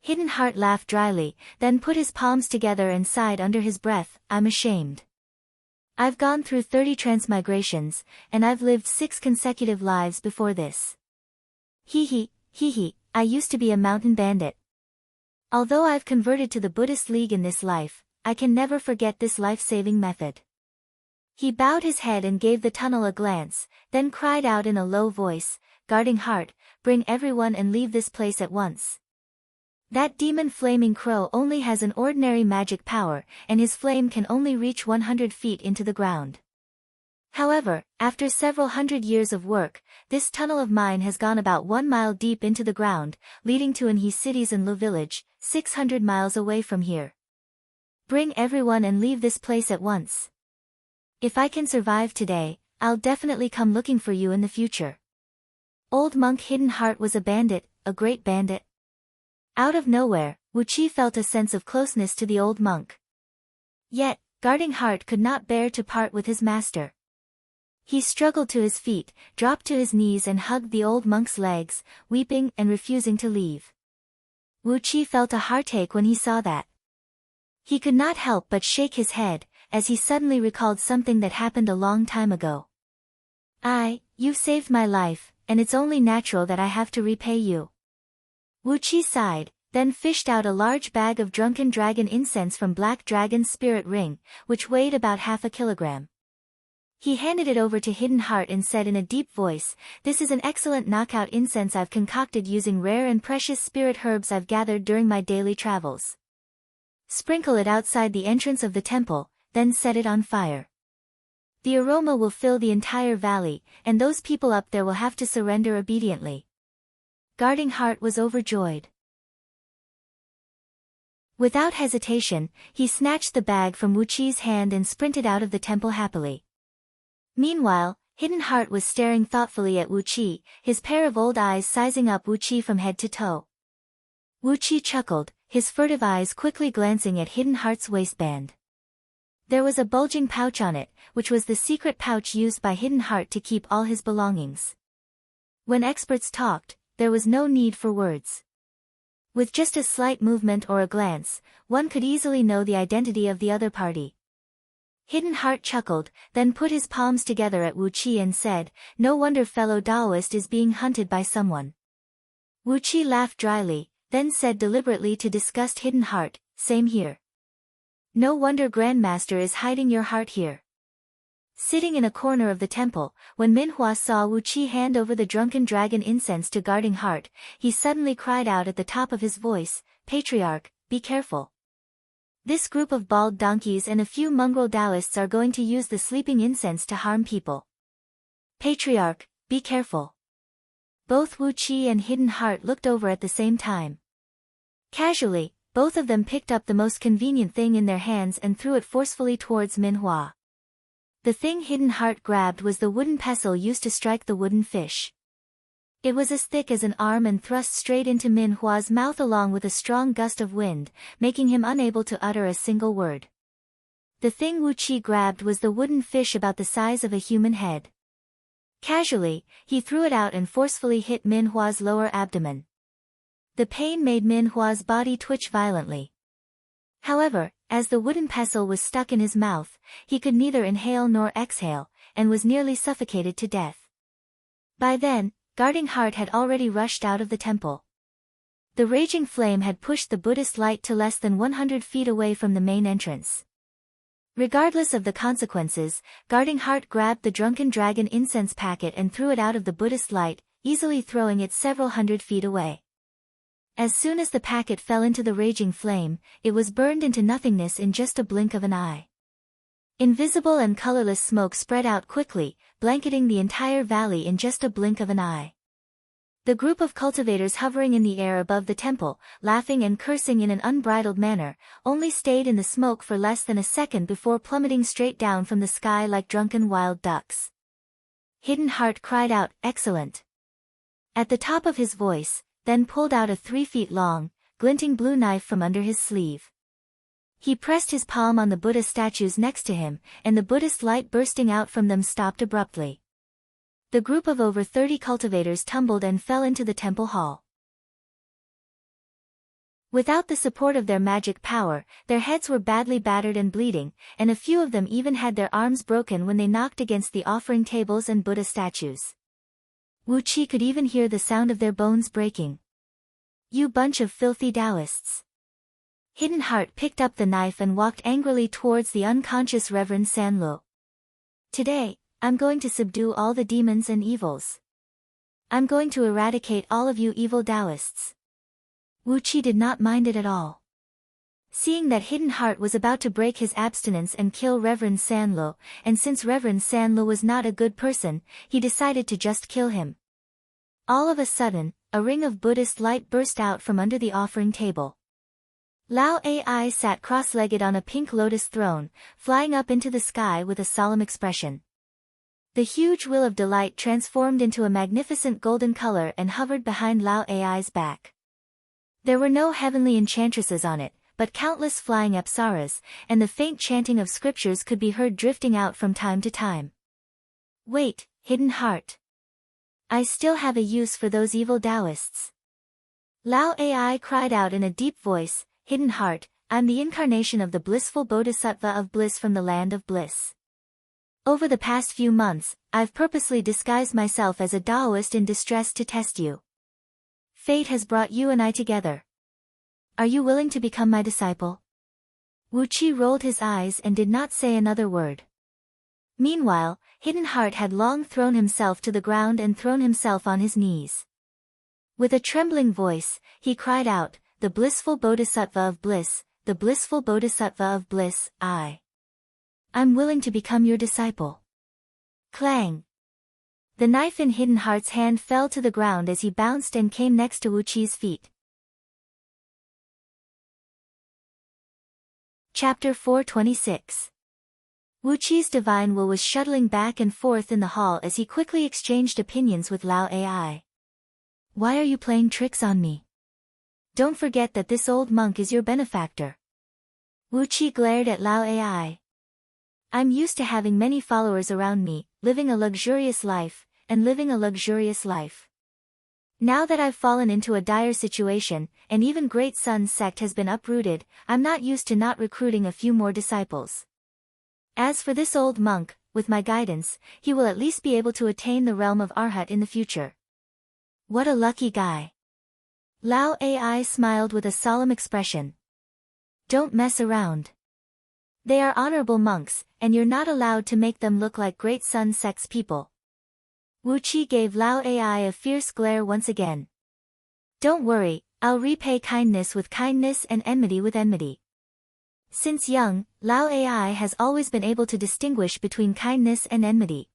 Hidden Heart laughed dryly, then put his palms together and sighed under his breath, I'm ashamed. I've gone through 30 transmigrations, and I've lived 6 consecutive lives before this. Hee, I used to be a mountain bandit. Although I've converted to the Buddhist League in this life, I can never forget this life-saving method. He bowed his head and gave the tunnel a glance, then cried out in a low voice, Guarding Heart, bring everyone and leave this place at once. That demon Flaming Crow only has an ordinary magic power, and his flame can only reach 100 feet into the ground. However, after several hundred years of work, this tunnel of mine has gone about 1 mile deep into the ground, leading to Anhe City's Anlu village, 600 miles away from here. Bring everyone and leave this place at once. If I can survive today, I'll definitely come looking for you in the future. Old Monk Hidden Heart was a bandit, a great bandit. Out of nowhere, Wu Qi felt a sense of closeness to the old monk. Yet, Guarding Heart could not bear to part with his master. He struggled to his feet, dropped to his knees and hugged the old monk's legs, weeping and refusing to leave. Wu Qi felt a heartache when he saw that. He could not help but shake his head, as he suddenly recalled something that happened a long time ago. You've saved my life, and it's only natural that I have to repay you. Wu Qi sighed, then fished out a large bag of drunken dragon incense from Black Dragon's spirit ring, which weighed about half a kilogram. He handed it over to Hidden Heart and said in a deep voice, This is an excellent knockout incense I've concocted using rare and precious spirit herbs I've gathered during my daily travels. Sprinkle it outside the entrance of the temple, then set it on fire. The aroma will fill the entire valley, and those people up there will have to surrender obediently. Guarding Heart was overjoyed. Without hesitation, he snatched the bag from Wu Qi's hand and sprinted out of the temple happily. Meanwhile, Hidden Heart was staring thoughtfully at Wu Qi, his pair of old eyes sizing up Wu Qi from head to toe. Wu Qi chuckled, his furtive eyes quickly glancing at Hidden Heart's waistband. There was a bulging pouch on it, which was the secret pouch used by Hidden Heart to keep all his belongings. When experts talked, there was no need for words. With just a slight movement or a glance, one could easily know the identity of the other party. Hidden Heart chuckled, then put his palms together at Wu Qi and said, No wonder fellow Taoist is being hunted by someone. Wu Qi laughed dryly, then said deliberately to disgust Hidden Heart, Same here. No wonder Grandmaster is hiding your heart here. Sitting in a corner of the temple, when Minhua saw Wu Qi hand over the drunken dragon incense to Guarding Heart, he suddenly cried out at the top of his voice, Patriarch, be careful. This group of bald donkeys and a few mongrel Taoists are going to use the sleeping incense to harm people. Patriarch, be careful. Both Wu Qi and Hidden Heart looked over at the same time. Casually, both of them picked up the most convenient thing in their hands and threw it forcefully towards Minhua. The thing Hidden Heart grabbed was the wooden pestle used to strike the wooden fish. It was as thick as an arm and thrust straight into Minhua's mouth along with a strong gust of wind, making him unable to utter a single word. The thing Wu Qi grabbed was the wooden fish about the size of a human head. Casually, he threw it out and forcefully hit Minhua's lower abdomen. The pain made Minhua's body twitch violently. However, as the wooden pestle was stuck in his mouth, he could neither inhale nor exhale, and was nearly suffocated to death. By then, Guarding Heart had already rushed out of the temple. The raging flame had pushed the Buddhist light to less than 100 feet away from the main entrance. Regardless of the consequences, Guarding Heart grabbed the drunken dragon incense packet and threw it out of the Buddhist light, easily throwing it several hundred feet away. As soon as the packet fell into the raging flame, it was burned into nothingness in just a blink of an eye. Invisible and colorless smoke spread out quickly, blanketing the entire valley in just a blink of an eye. The group of cultivators hovering in the air above the temple, laughing and cursing in an unbridled manner, only stayed in the smoke for less than a second before plummeting straight down from the sky like drunken wild ducks. Hidden Heart cried out, "Excellent!" at the top of his voice, then pulled out a 3 feet long, glinting blue knife from under his sleeve. He pressed his palm on the Buddha statues next to him, and the Buddhist light bursting out from them stopped abruptly. The group of over 30 cultivators tumbled and fell into the temple hall. Without the support of their magic power, their heads were badly battered and bleeding, and a few of them even had their arms broken when they knocked against the offering tables and Buddha statues. Wu Qi could even hear the sound of their bones breaking. "You bunch of filthy Taoists." Hidden Heart picked up the knife and walked angrily towards the unconscious Reverend Sanlo. "Today, I'm going to subdue all the demons and evils. I'm going to eradicate all of you evil Taoists." Wu Qi did not mind it at all. Seeing that Hidden Heart was about to break his abstinence and kill Reverend Sanlo, and since Reverend Sanlo was not a good person, he decided to just kill him. All of a sudden, a ring of Buddhist light burst out from under the offering table. Lao Ai sat cross-legged on a pink lotus throne, flying up into the sky with a solemn expression. The huge wheel of delight transformed into a magnificent golden color and hovered behind Lao Ai's back. There were no heavenly enchantresses on it, but countless flying apsaras, and the faint chanting of scriptures could be heard drifting out from time to time. "Wait, Hidden Heart. I still have a use for those evil Taoists." Lao Ai cried out in a deep voice, "Hidden Heart, I'm the incarnation of the blissful bodhisattva of bliss from the land of bliss. Over the past few months, I've purposely disguised myself as a Taoist in distress to test you. Fate has brought you and I together. Are you willing to become my disciple?" Wu Qi rolled his eyes and did not say another word. Meanwhile, Hidden Heart had long thrown himself to the ground and thrown himself on his knees. With a trembling voice, he cried out, "The blissful bodhisattva of bliss, the blissful bodhisattva of bliss, I'm willing to become your disciple." Clang! The knife in Hidden Heart's hand fell to the ground as he bounced and came next to Wu Qi's feet. Chapter 426. Wu Qi's divine will was shuttling back and forth in the hall as he quickly exchanged opinions with Lao Ai. "Why are you playing tricks on me? Don't forget that this old monk is your benefactor." Wu Qi glared at Lao Ai. "I'm used to having many followers around me, living a luxurious life, and living a luxurious life. Now that I've fallen into a dire situation, and even Great Sun's sect has been uprooted, I'm not used to not recruiting a few more disciples. As for this old monk, with my guidance, he will at least be able to attain the realm of Arhat in the future. What a lucky guy." Lao Ai smiled with a solemn expression. "Don't mess around. They are honorable monks, and you're not allowed to make them look like Great Sun sect's people." Wu Qi gave Lao Ai a fierce glare once again. "Don't worry, I'll repay kindness with kindness and enmity with enmity." Since young, Lao Ai has always been able to distinguish between kindness and enmity.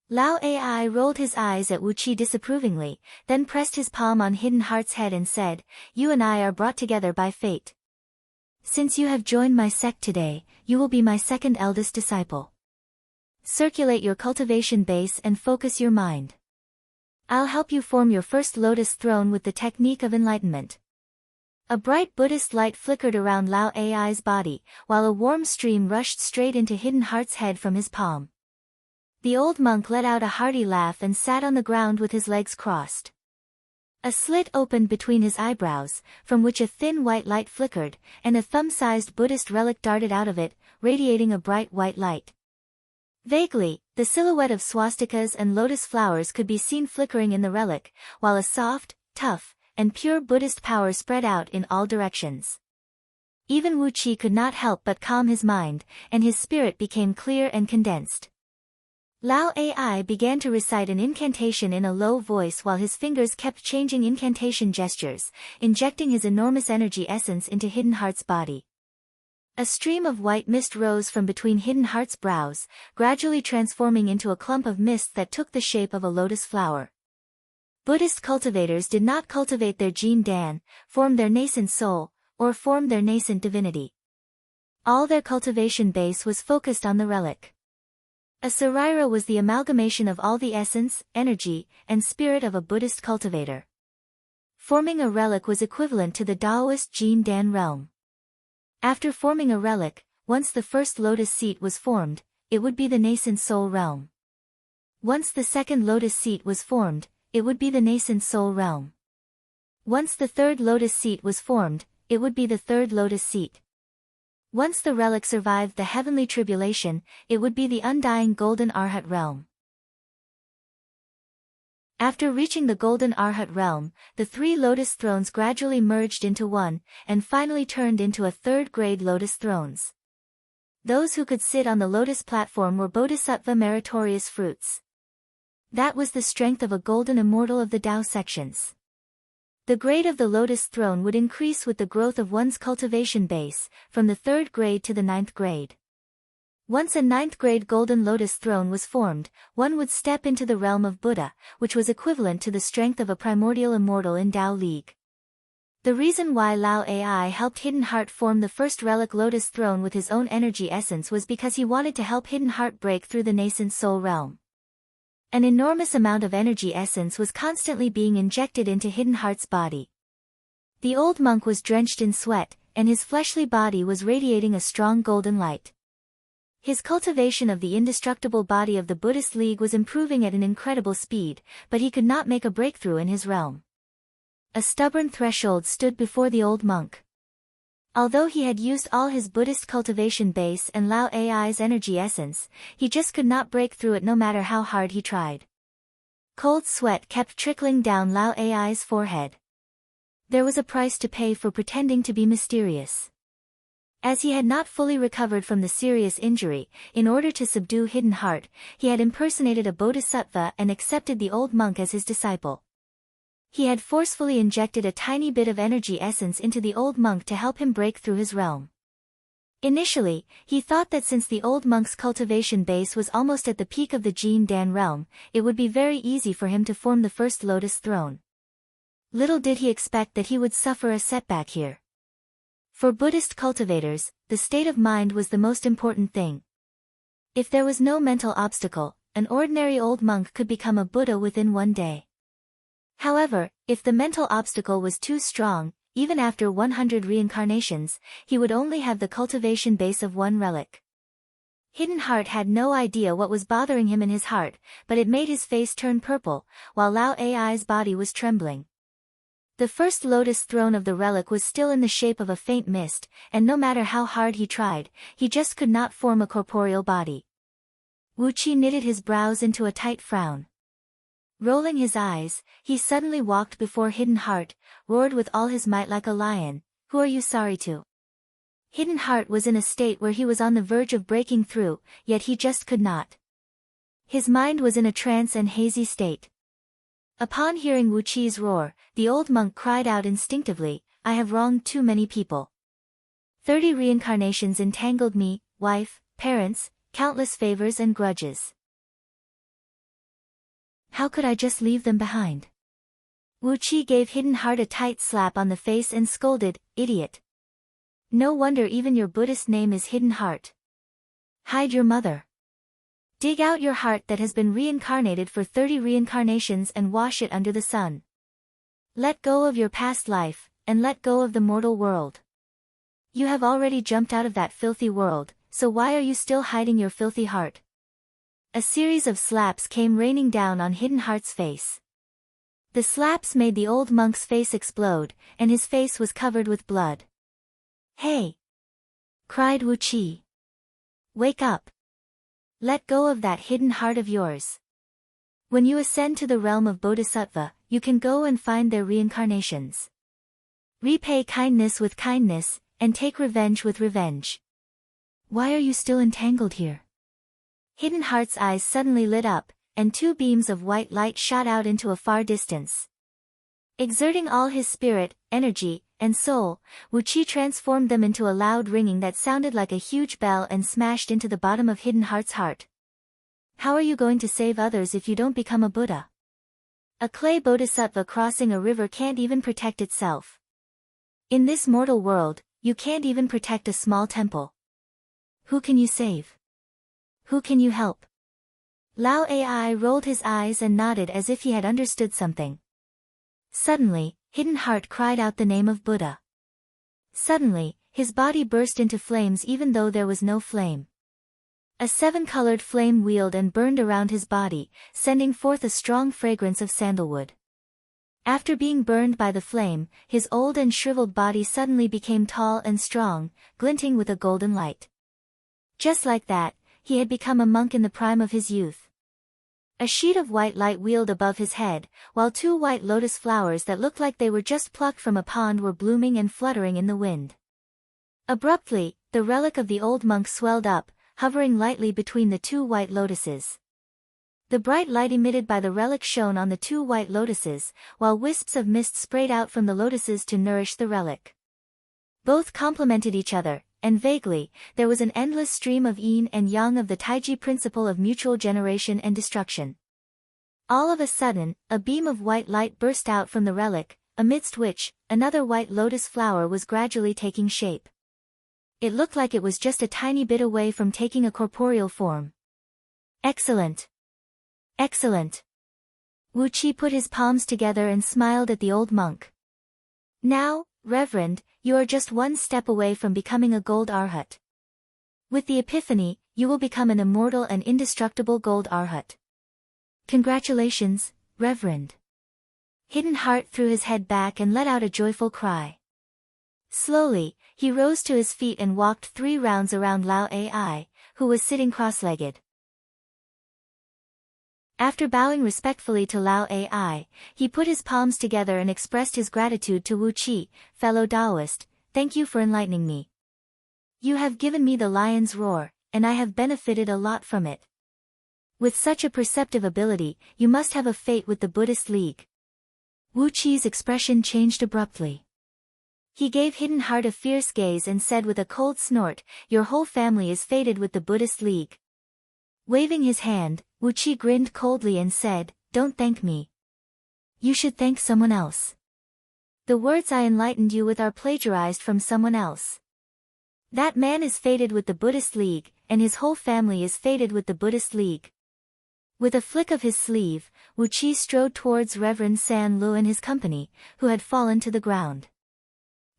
Lao Ai rolled his eyes at Wu Qi disapprovingly, then pressed his palm on Hidden Heart's head and said, "You and I are brought together by fate. Since you have joined my sect today, you will be my second eldest disciple. Circulate your cultivation base and focus your mind. I'll help you form your first lotus throne with the technique of enlightenment." A bright Buddhist light flickered around Lao Ai's body, while a warm stream rushed straight into Hidden Heart's head from his palm. The old monk let out a hearty laugh and sat on the ground with his legs crossed. A slit opened between his eyebrows, from which a thin white light flickered, and a thumb-sized Buddhist relic darted out of it, radiating a bright white light. Vaguely, the silhouette of swastikas and lotus flowers could be seen flickering in the relic, while a soft, tough, and pure Buddhist power spread out in all directions. Even Wu Qi could not help but calm his mind, and his spirit became clear and condensed. Lao Ai began to recite an incantation in a low voice while his fingers kept changing incantation gestures, injecting his enormous energy essence into Hidden Heart's body. A stream of white mist rose from between Hidden Heart's brows, gradually transforming into a clump of mist that took the shape of a lotus flower. Buddhist cultivators did not cultivate their Jin Dan, form their nascent soul, or form their nascent divinity. All their cultivation base was focused on the relic. A sarira was the amalgamation of all the essence, energy, and spirit of a Buddhist cultivator. Forming a relic was equivalent to the Taoist Jin Dan realm. After forming a relic, once the first lotus seat was formed, it would be the nascent soul realm. Once the second lotus seat was formed, it would be the nascent soul realm. Once the third lotus seat was formed, it would be the third lotus seat. Once the relic survived the heavenly tribulation, it would be the undying golden Arhat realm. After reaching the golden Arhat realm, the three lotus thrones gradually merged into one, and finally turned into a third-grade lotus thrones. Those who could sit on the lotus platform were bodhisattva meritorious fruits. That was the strength of a golden immortal of the Tao sections. The grade of the lotus throne would increase with the growth of one's cultivation base, from the 3rd grade to the 9th grade. Once a 9th grade golden lotus throne was formed, one would step into the realm of Buddha, which was equivalent to the strength of a primordial immortal in Tao League. The reason why Lao Ai helped Hidden Heart form the first relic lotus throne with his own energy essence was because he wanted to help Hidden Heart break through the nascent soul realm. An enormous amount of energy essence was constantly being injected into Hidden Heart's body. The old monk was drenched in sweat, and his fleshly body was radiating a strong golden light. His cultivation of the indestructible body of the Buddhist League was improving at an incredible speed, but he could not make a breakthrough in his realm. A stubborn threshold stood before the old monk. Although he had used all his Buddhist cultivation base and Lao Ai's energy essence, he just could not break through it no matter how hard he tried. Cold sweat kept trickling down Lao Ai's forehead. There was a price to pay for pretending to be mysterious. As he had not fully recovered from the serious injury, in order to subdue Hidden Heart, he had impersonated a bodhisattva and accepted the old monk as his disciple. He had forcefully injected a tiny bit of energy essence into the old monk to help him break through his realm. Initially, he thought that since the old monk's cultivation base was almost at the peak of the Jin Dan realm, it would be very easy for him to form the first lotus throne. Little did he expect that he would suffer a setback here. For Buddhist cultivators, the state of mind was the most important thing. If there was no mental obstacle, an ordinary old monk could become a Buddha within one day. However, if the mental obstacle was too strong, even after 100 reincarnations, he would only have the cultivation base of one relic. Hidden Heart had no idea what was bothering him in his heart, but it made his face turn purple, while Lao Ai's body was trembling. The first lotus throne of the relic was still in the shape of a faint mist, and no matter how hard he tried, he just could not form a corporeal body. Wu Qi knitted his brows into a tight frown. Rolling his eyes, he suddenly walked before Hidden Heart, roared with all his might like a lion, "Who are you sorry to?" Hidden Heart was in a state where he was on the verge of breaking through, yet he just could not. His mind was in a trance and hazy state. Upon hearing Wu Qi's roar, the old monk cried out instinctively, "I have wronged too many people. 30 reincarnations entangled me, wife, parents, countless favors and grudges. How could I just leave them behind?" Wu Qi gave Hidden Heart a tight slap on the face and scolded, "Idiot. No wonder even your Buddhist name is Hidden Heart. Hide your mother. Dig out your heart that has been reincarnated for 30 reincarnations and wash it under the sun. Let go of your past life, and let go of the mortal world. You have already jumped out of that filthy world, so why are you still hiding your filthy heart?" A series of slaps came raining down on Hidden Heart's face. The slaps made the old monk's face explode, and his face was covered with blood. "Hey!" cried Wu Qi. "Wake up! Let go of that hidden heart of yours. When you ascend to the realm of Bodhisattva, you can go and find their reincarnations. Repay kindness with kindness, and take revenge with revenge. Why are you still entangled here?" Hidden Heart's eyes suddenly lit up, and two beams of white light shot out into a far distance. Exerting all his spirit, energy, and soul, Wu Qi transformed them into a loud ringing that sounded like a huge bell and smashed into the bottom of Hidden Heart's heart. "How are you going to save others if you don't become a Buddha? A clay bodhisattva crossing a river can't even protect itself. In this mortal world, you can't even protect a small temple. Who can you save? Who can you help?" Lao Ai rolled his eyes and nodded as if he had understood something. Suddenly, Hidden Heart cried out the name of Buddha. Suddenly, his body burst into flames even though there was no flame. A seven-colored flame wheeled and burned around his body, sending forth a strong fragrance of sandalwood. After being burned by the flame, his old and shriveled body suddenly became tall and strong, glinting with a golden light. Just like that, he had become a monk in the prime of his youth. A sheet of white light wheeled above his head, while two white lotus flowers that looked like they were just plucked from a pond were blooming and fluttering in the wind. Abruptly, the relic of the old monk swelled up, hovering lightly between the two white lotuses. The bright light emitted by the relic shone on the two white lotuses, while wisps of mist sprayed out from the lotuses to nourish the relic. Both complemented each other, and vaguely, there was an endless stream of yin and yang of the Taiji principle of mutual generation and destruction. All of a sudden, a beam of white light burst out from the relic, amidst which, another white lotus flower was gradually taking shape. It looked like it was just a tiny bit away from taking a corporeal form. "Excellent! Excellent!" Wu Qi put his palms together and smiled at the old monk. "Now, Reverend, you are just one step away from becoming a gold arhat. With the epiphany, you will become an immortal and indestructible gold arhat. Congratulations, Reverend." Hidden Heart threw his head back and let out a joyful cry. Slowly, he rose to his feet and walked 3 rounds around Lao Ai, who was sitting cross-legged. After bowing respectfully to Lao Ai, he put his palms together and expressed his gratitude to Wu Qi, "Fellow Taoist, thank you for enlightening me. You have given me the lion's roar, and I have benefited a lot from it. With such a perceptive ability, you must have a fate with the Buddhist League." Wu Qi's expression changed abruptly. He gave Hidden Heart a fierce gaze and said with a cold snort, "Your whole family is fated with the Buddhist League." Waving his hand, Wu Qi grinned coldly and said, "Don't thank me. You should thank someone else. The words I enlightened you with are plagiarized from someone else. That man is fated with the Buddhist League, and his whole family is fated with the Buddhist League." With a flick of his sleeve, Wu Qi strode towards Reverend San Lu and his company, who had fallen to the ground.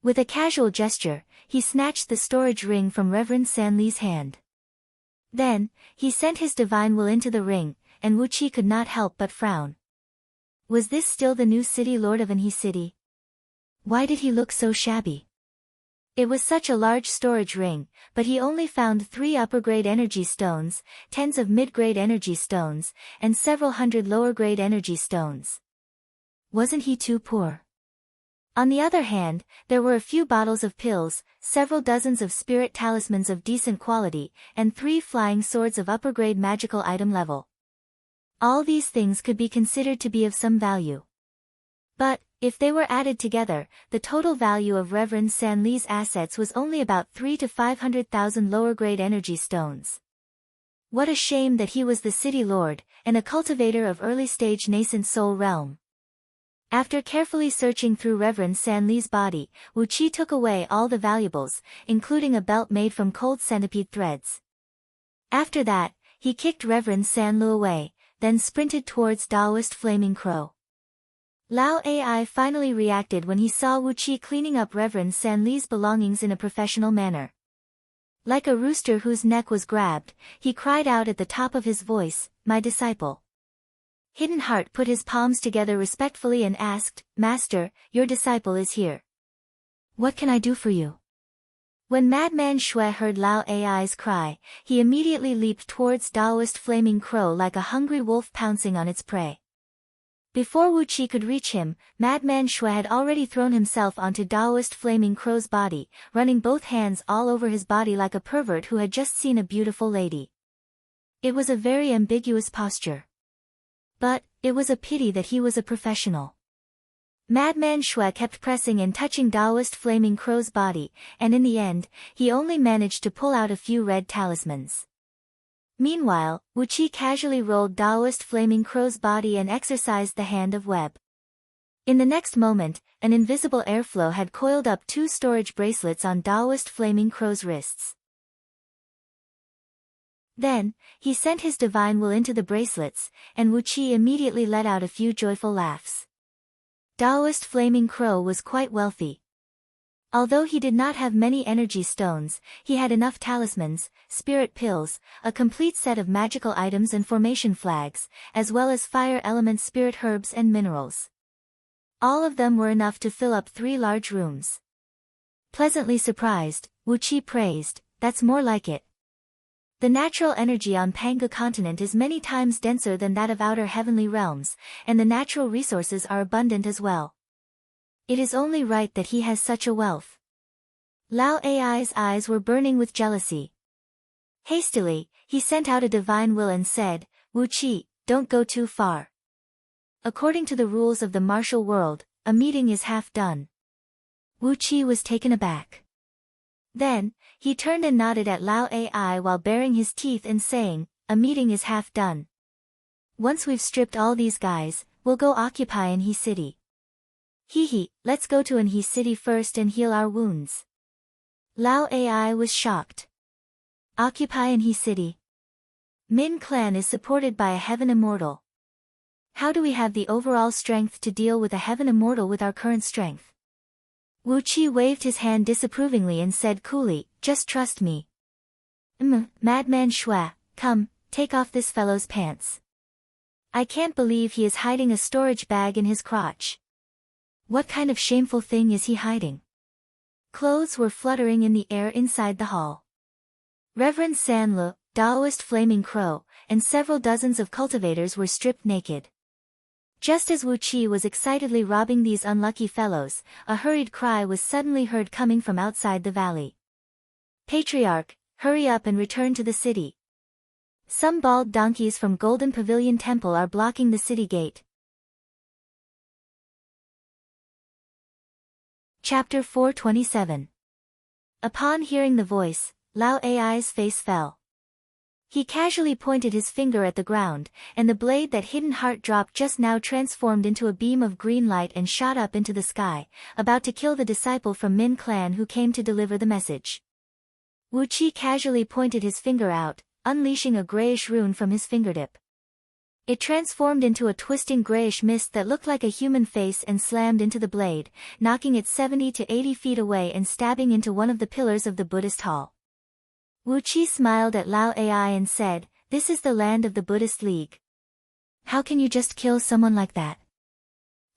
With a casual gesture, he snatched the storage ring from Reverend San Li's hand. Then, he sent his divine will into the ring, and Wu Qi could not help but frown. Was this still the new city lord of Anhe City? Why did he look so shabby? It was such a large storage ring, but he only found 3 upper-grade energy stones, tens of mid-grade energy stones, and several hundred lower-grade energy stones. Wasn't he too poor? On the other hand, there were a few bottles of pills, several dozens of spirit talismans of decent quality, and 3 flying swords of upper-grade magical item level. All these things could be considered to be of some value. But, if they were added together, the total value of Reverend San Li's assets was only about 3 to 500,000 lower-grade energy stones. What a shame that he was the city lord, and a cultivator of early-stage nascent soul realm. After carefully searching through Reverend San Li's body, Wu Qi took away all the valuables, including a belt made from cold centipede threads. After that, he kicked Reverend San Lu away, then sprinted towards Taoist Flaming Crow. Lao Ai finally reacted when he saw Wu Qi cleaning up Reverend San Li's belongings in a professional manner. Like a rooster whose neck was grabbed, he cried out at the top of his voice, "My disciple! Hidden Heart put his palms together respectfully and asked, "Master, your disciple is here. What can I do for you?" When Madman Shui heard Lao Ai's cry, he immediately leaped towards Taoist Flaming Crow like a hungry wolf pouncing on its prey. Before Wu Qi could reach him, Madman Shui had already thrown himself onto Taoist Flaming Crow's body, running both hands all over his body like a pervert who had just seen a beautiful lady. It was a very ambiguous posture. But, it was a pity that he was a professional. Madman Shui kept pressing and touching Taoist Flaming Crow's body, and in the end, he only managed to pull out a few red talismans. Meanwhile, Wu Qi casually rolled Taoist Flaming Crow's body and exercised the hand of web. In the next moment, an invisible airflow had coiled up 2 storage bracelets on Taoist Flaming Crow's wrists. Then, he sent his divine will into the bracelets, and Wu Qi immediately let out a few joyful laughs. Taoist Flaming Crow was quite wealthy. Although he did not have many energy stones, he had enough talismans, spirit pills, a complete set of magical items and formation flags, as well as fire element spirit herbs and minerals. All of them were enough to fill up 3 large rooms. Pleasantly surprised, Wu Qi praised, "That's more like it. The natural energy on Pangu continent is many times denser than that of outer heavenly realms, and the natural resources are abundant as well. It is only right that he has such a wealth." Lao Ai's eyes were burning with jealousy. Hastily, he sent out a divine will and said, "Wu Qi, don't go too far. According to the rules of the martial world, a meeting is half done." Wu Qi was taken aback. Then, he turned and nodded at Lao Ai while baring his teeth and saying, "A meeting is half done. Once we've stripped all these guys, we'll go occupy Anhe City. Hee, let's go to Anhe City first and heal our wounds." Lao Ai was shocked. Occupy Anhe City? Min clan is supported by a heaven immortal. How do we have the overall strength to deal with a heaven immortal with our current strength? Wu Qi waved his hand disapprovingly and said coolly, "Just trust me." Madman Shui, come, take off this fellow's pants. I can't believe he is hiding a storage bag in his crotch. What kind of shameful thing is he hiding? Clothes were fluttering in the air inside the hall. Reverend Sanlu, Taoist Flaming Crow, and several dozens of cultivators were stripped naked. Just as Wu Qi was excitedly robbing these unlucky fellows, a hurried cry was suddenly heard coming from outside the valley. "Patriarch, hurry up and return to the city. Some bald donkeys from Golden Pavilion Temple are blocking the city gate." Chapter 427. Upon hearing the voice, Lao Ai's face fell. He casually pointed his finger at the ground, and the blade that Hidden Heart dropped just now transformed into a beam of green light and shot up into the sky, about to kill the disciple from Min clan who came to deliver the message. Wu Qi casually pointed his finger out, unleashing a grayish rune from his fingertip. It transformed into a twisting grayish mist that looked like a human face and slammed into the blade, knocking it 70 to 80 feet away and stabbing into one of the pillars of the Buddhist hall. Wu Qi smiled at Lao Ai and said, "This is the land of the Buddhist League. How can you just kill someone like that?"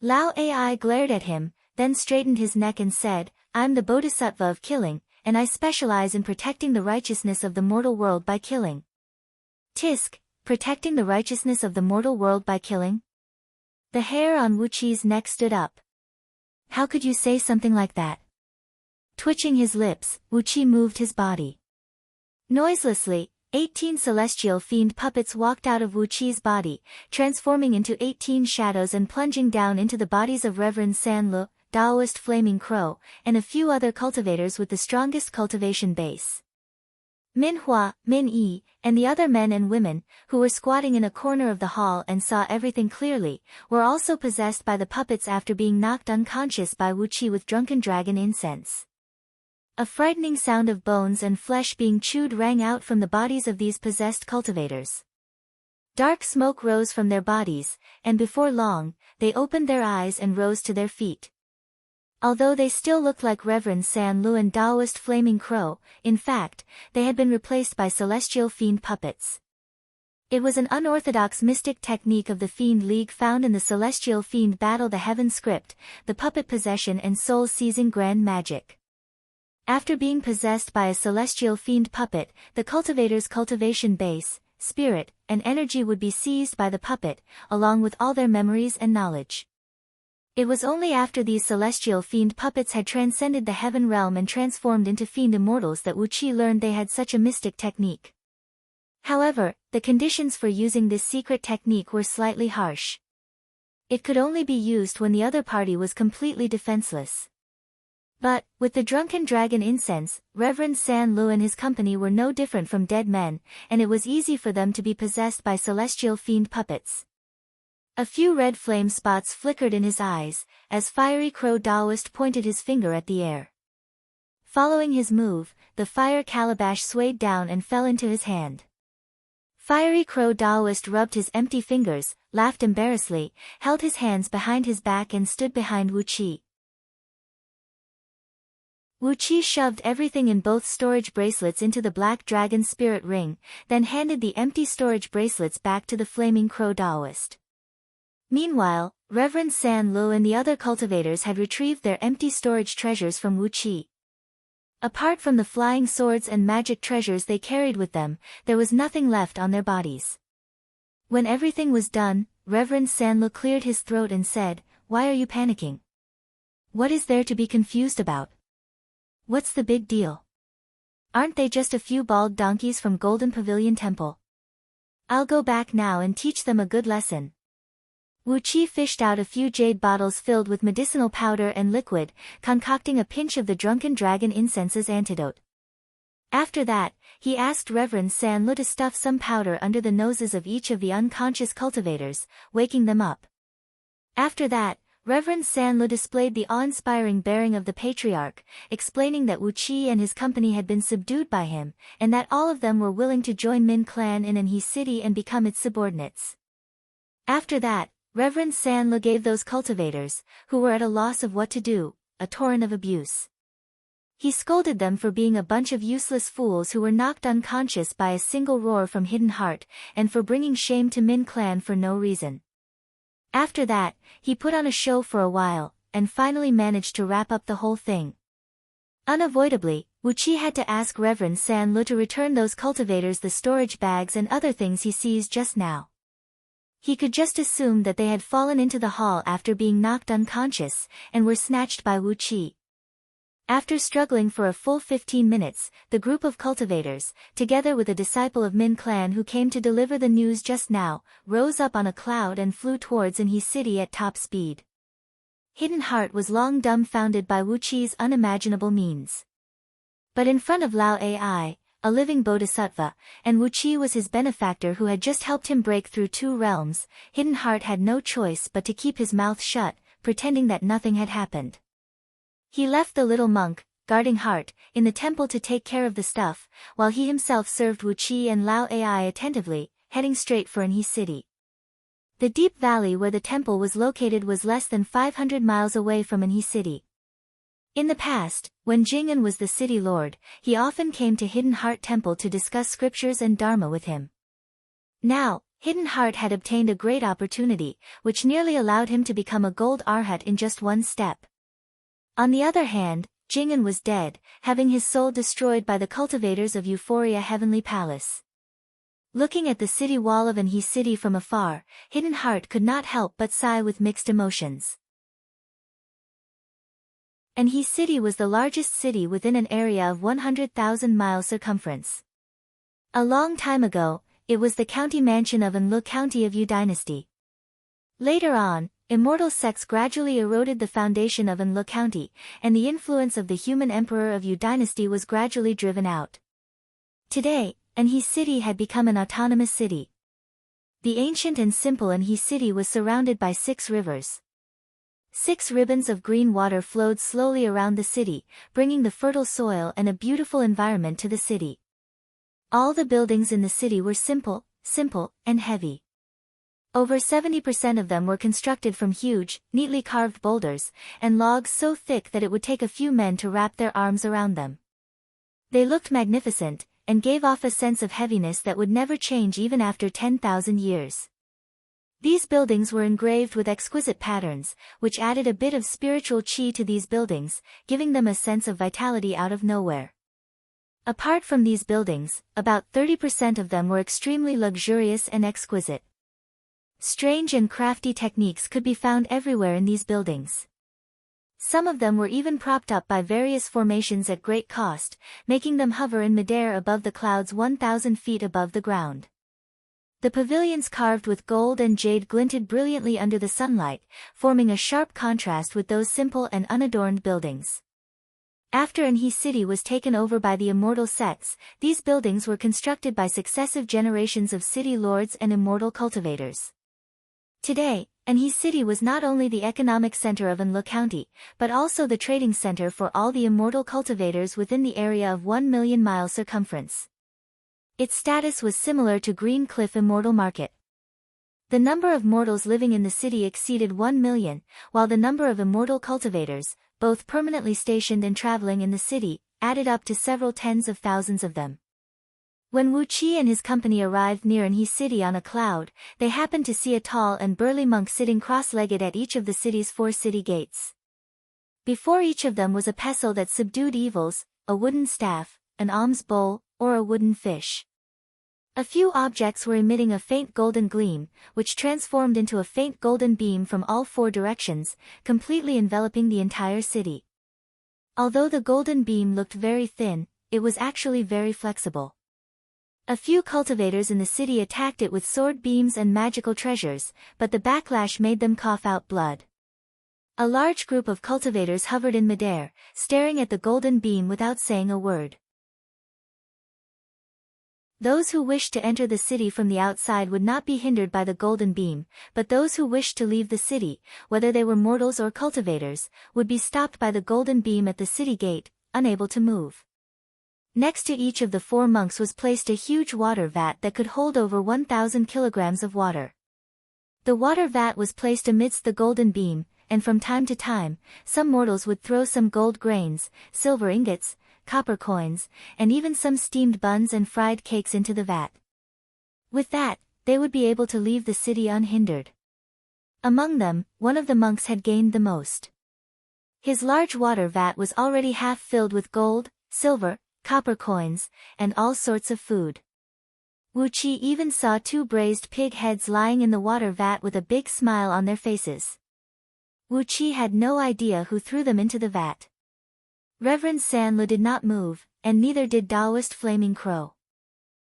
Lao Ai glared at him, then straightened his neck and said, "I'm the Bodhisattva of killing, and I specialize in protecting the righteousness of the mortal world by killing." Tisk, protecting the righteousness of the mortal world by killing? The hair on Wu Qi's neck stood up. How could you say something like that? Twitching his lips, Wu Qi moved his body. Noiselessly, 18 celestial fiend puppets walked out of Wu Qi's body, transforming into 18 shadows and plunging down into the bodies of Reverend Sanlu, Taoist Flaming Crow, and a few other cultivators with the strongest cultivation base. Min Hua, Min Yi, and the other men and women, who were squatting in a corner of the hall and saw everything clearly, were also possessed by the puppets after being knocked unconscious by Wu Qi with drunken dragon incense. A frightening sound of bones and flesh being chewed rang out from the bodies of these possessed cultivators. Dark smoke rose from their bodies, and before long, they opened their eyes and rose to their feet. Although they still looked like Reverend Sanlu and Taoist Flaming Crow, in fact, they had been replaced by celestial fiend puppets. It was an unorthodox mystic technique of the Fiend League found in the Celestial Fiend Battle the Heaven script, the puppet possession and soul-seizing grand magic. After being possessed by a Celestial Fiend puppet, the cultivator's cultivation base, spirit, and energy would be seized by the puppet, along with all their memories and knowledge. It was only after these Celestial Fiend puppets had transcended the Heaven realm and transformed into Fiend immortals that Wu Qi learned they had such a mystic technique. However, the conditions for using this secret technique were slightly harsh. It could only be used when the other party was completely defenseless. But, with the drunken dragon incense, Reverend San Lu and his company were no different from dead men, and it was easy for them to be possessed by Celestial Fiend puppets. A few red flame spots flickered in his eyes, as Fiery Crow Daoist pointed his finger at the air. Following his move, the fire calabash swayed down and fell into his hand. Fiery Crow Daoist rubbed his empty fingers, laughed embarrassedly, held his hands behind his back and stood behind Wu Qi. Wu Qi shoved everything in both storage bracelets into the Black Dragon spirit ring, then handed the empty storage bracelets back to the Flaming Crow Daoist. Meanwhile, Reverend San Lu and the other cultivators had retrieved their empty storage treasures from Wu Qi. Apart from the flying swords and magic treasures they carried with them, there was nothing left on their bodies. When everything was done, Reverend San Lu cleared his throat and said, "Why are you panicking? What is there to be confused about? What's the big deal? Aren't they just a few bald donkeys from Golden Pavilion Temple? I'll go back now and teach them a good lesson." Wu Qi fished out a few jade bottles filled with medicinal powder and liquid, concocting a pinch of the drunken dragon incense's antidote. After that, he asked Reverend San Lu to stuff some powder under the noses of each of the unconscious cultivators, waking them up. After that, Reverend San Lu displayed the awe-inspiring bearing of the patriarch, explaining that Wu Qi and his company had been subdued by him, and that all of them were willing to join Min clan in Anhe City and become its subordinates. After that, Reverend San Lu gave those cultivators, who were at a loss of what to do, a torrent of abuse. He scolded them for being a bunch of useless fools who were knocked unconscious by a single roar from Hidden Heart, and for bringing shame to Min clan for no reason. After that, he put on a show for a while, and finally managed to wrap up the whole thing. Unavoidably, Wu Qi had to ask Reverend San Lu to return those cultivators the storage bags and other things he seized just now. He could just assume that they had fallen into the hall after being knocked unconscious, and were snatched by Wu Qi. After struggling for a full 15 minutes, the group of cultivators, together with a disciple of Min clan who came to deliver the news just now, rose up on a cloud and flew towards Anhe City at top speed. Hidden Heart was long dumbfounded by Wu Qi's unimaginable means. But in front of Lao Ai, a living bodhisattva, and Wu Qi was his benefactor who had just helped him break through 2 realms, Hidden Heart had no choice but to keep his mouth shut, pretending that nothing had happened. He left the little monk, guarding Heart, in the temple to take care of the stuff, while he himself served Wu Qi and Lao Ai attentively, heading straight for Anhe City. The deep valley where the temple was located was less than 500 miles away from Anhe City. In the past, when Jing'an was the city lord, he often came to Hidden Heart Temple to discuss scriptures and dharma with him. Now, Hidden Heart had obtained a great opportunity, which nearly allowed him to become a gold arhat in just one step. On the other hand, Jing'an was dead, having his soul destroyed by the cultivators of Euphoria Heavenly Palace. Looking at the city wall of Anhe City from afar, Hidden Heart could not help but sigh with mixed emotions. Anhe City was the largest city within an area of 100,000 miles circumference. A long time ago, it was the county mansion of Anlu County of Yu Dynasty. Later on, immortal sects gradually eroded the foundation of Anlu County, and the influence of the human emperor of Yu Dynasty was gradually driven out. Today, Anhe City had become an autonomous city. The ancient and simple Anhe City was surrounded by 6 rivers. 6 ribbons of green water flowed slowly around the city, bringing the fertile soil and a beautiful environment to the city. All the buildings in the city were simple, and heavy. Over 70% of them were constructed from huge, neatly carved boulders, and logs so thick that it would take a few men to wrap their arms around them. They looked magnificent, and gave off a sense of heaviness that would never change even after 10,000 years. These buildings were engraved with exquisite patterns, which added a bit of spiritual chi to these buildings, giving them a sense of vitality out of nowhere. Apart from these buildings, about 30% of them were extremely luxurious and exquisite. Strange and crafty techniques could be found everywhere in these buildings. Some of them were even propped up by various formations at great cost, making them hover in midair above the clouds 1,000 feet above the ground. The pavilions carved with gold and jade glinted brilliantly under the sunlight, forming a sharp contrast with those simple and unadorned buildings. After Anhi city was taken over by the immortal sects, these buildings were constructed by successive generations of city lords and immortal cultivators. Today, Anhi city was not only the economic center of Anlu County, but also the trading center for all the immortal cultivators within the area of 1 million mile circumference. Its status was similar to Green Cliff Immortal Market. The number of mortals living in the city exceeded 1 million, while the number of immortal cultivators, both permanently stationed and traveling in the city, added up to several tens of thousands of them. When Wu Qi and his company arrived near Anhi city on a cloud, they happened to see a tall and burly monk sitting cross-legged at each of the city's 4 city gates. Before each of them was a pestle that subdued evils, a wooden staff, an alms bowl, or a wooden fish. A few objects were emitting a faint golden gleam, which transformed into a faint golden beam from all 4 directions, completely enveloping the entire city. Although the golden beam looked very thin, it was actually very flexible. A few cultivators in the city attacked it with sword beams and magical treasures, but the backlash made them cough out blood. A large group of cultivators hovered in midair, staring at the golden beam without saying a word. Those who wished to enter the city from the outside would not be hindered by the golden beam, but those who wished to leave the city, whether they were mortals or cultivators, would be stopped by the golden beam at the city gate, unable to move. Next to each of the 4 monks was placed a huge water vat that could hold over 1,000 kilograms of water. The water vat was placed amidst the golden beam, and from time to time, some mortals would throw some gold grains, silver ingots, copper coins, and even some steamed buns and fried cakes into the vat. With that, they would be able to leave the city unhindered. Among them, one of the monks had gained the most. His large water vat was already half filled with gold, silver, copper coins, and all sorts of food. Wu Qi even saw 2 braised pig heads lying in the water vat with a big smile on their faces. Wu Qi had no idea who threw them into the vat. Reverend San Lu did not move, and neither did Taoist Flaming Crow.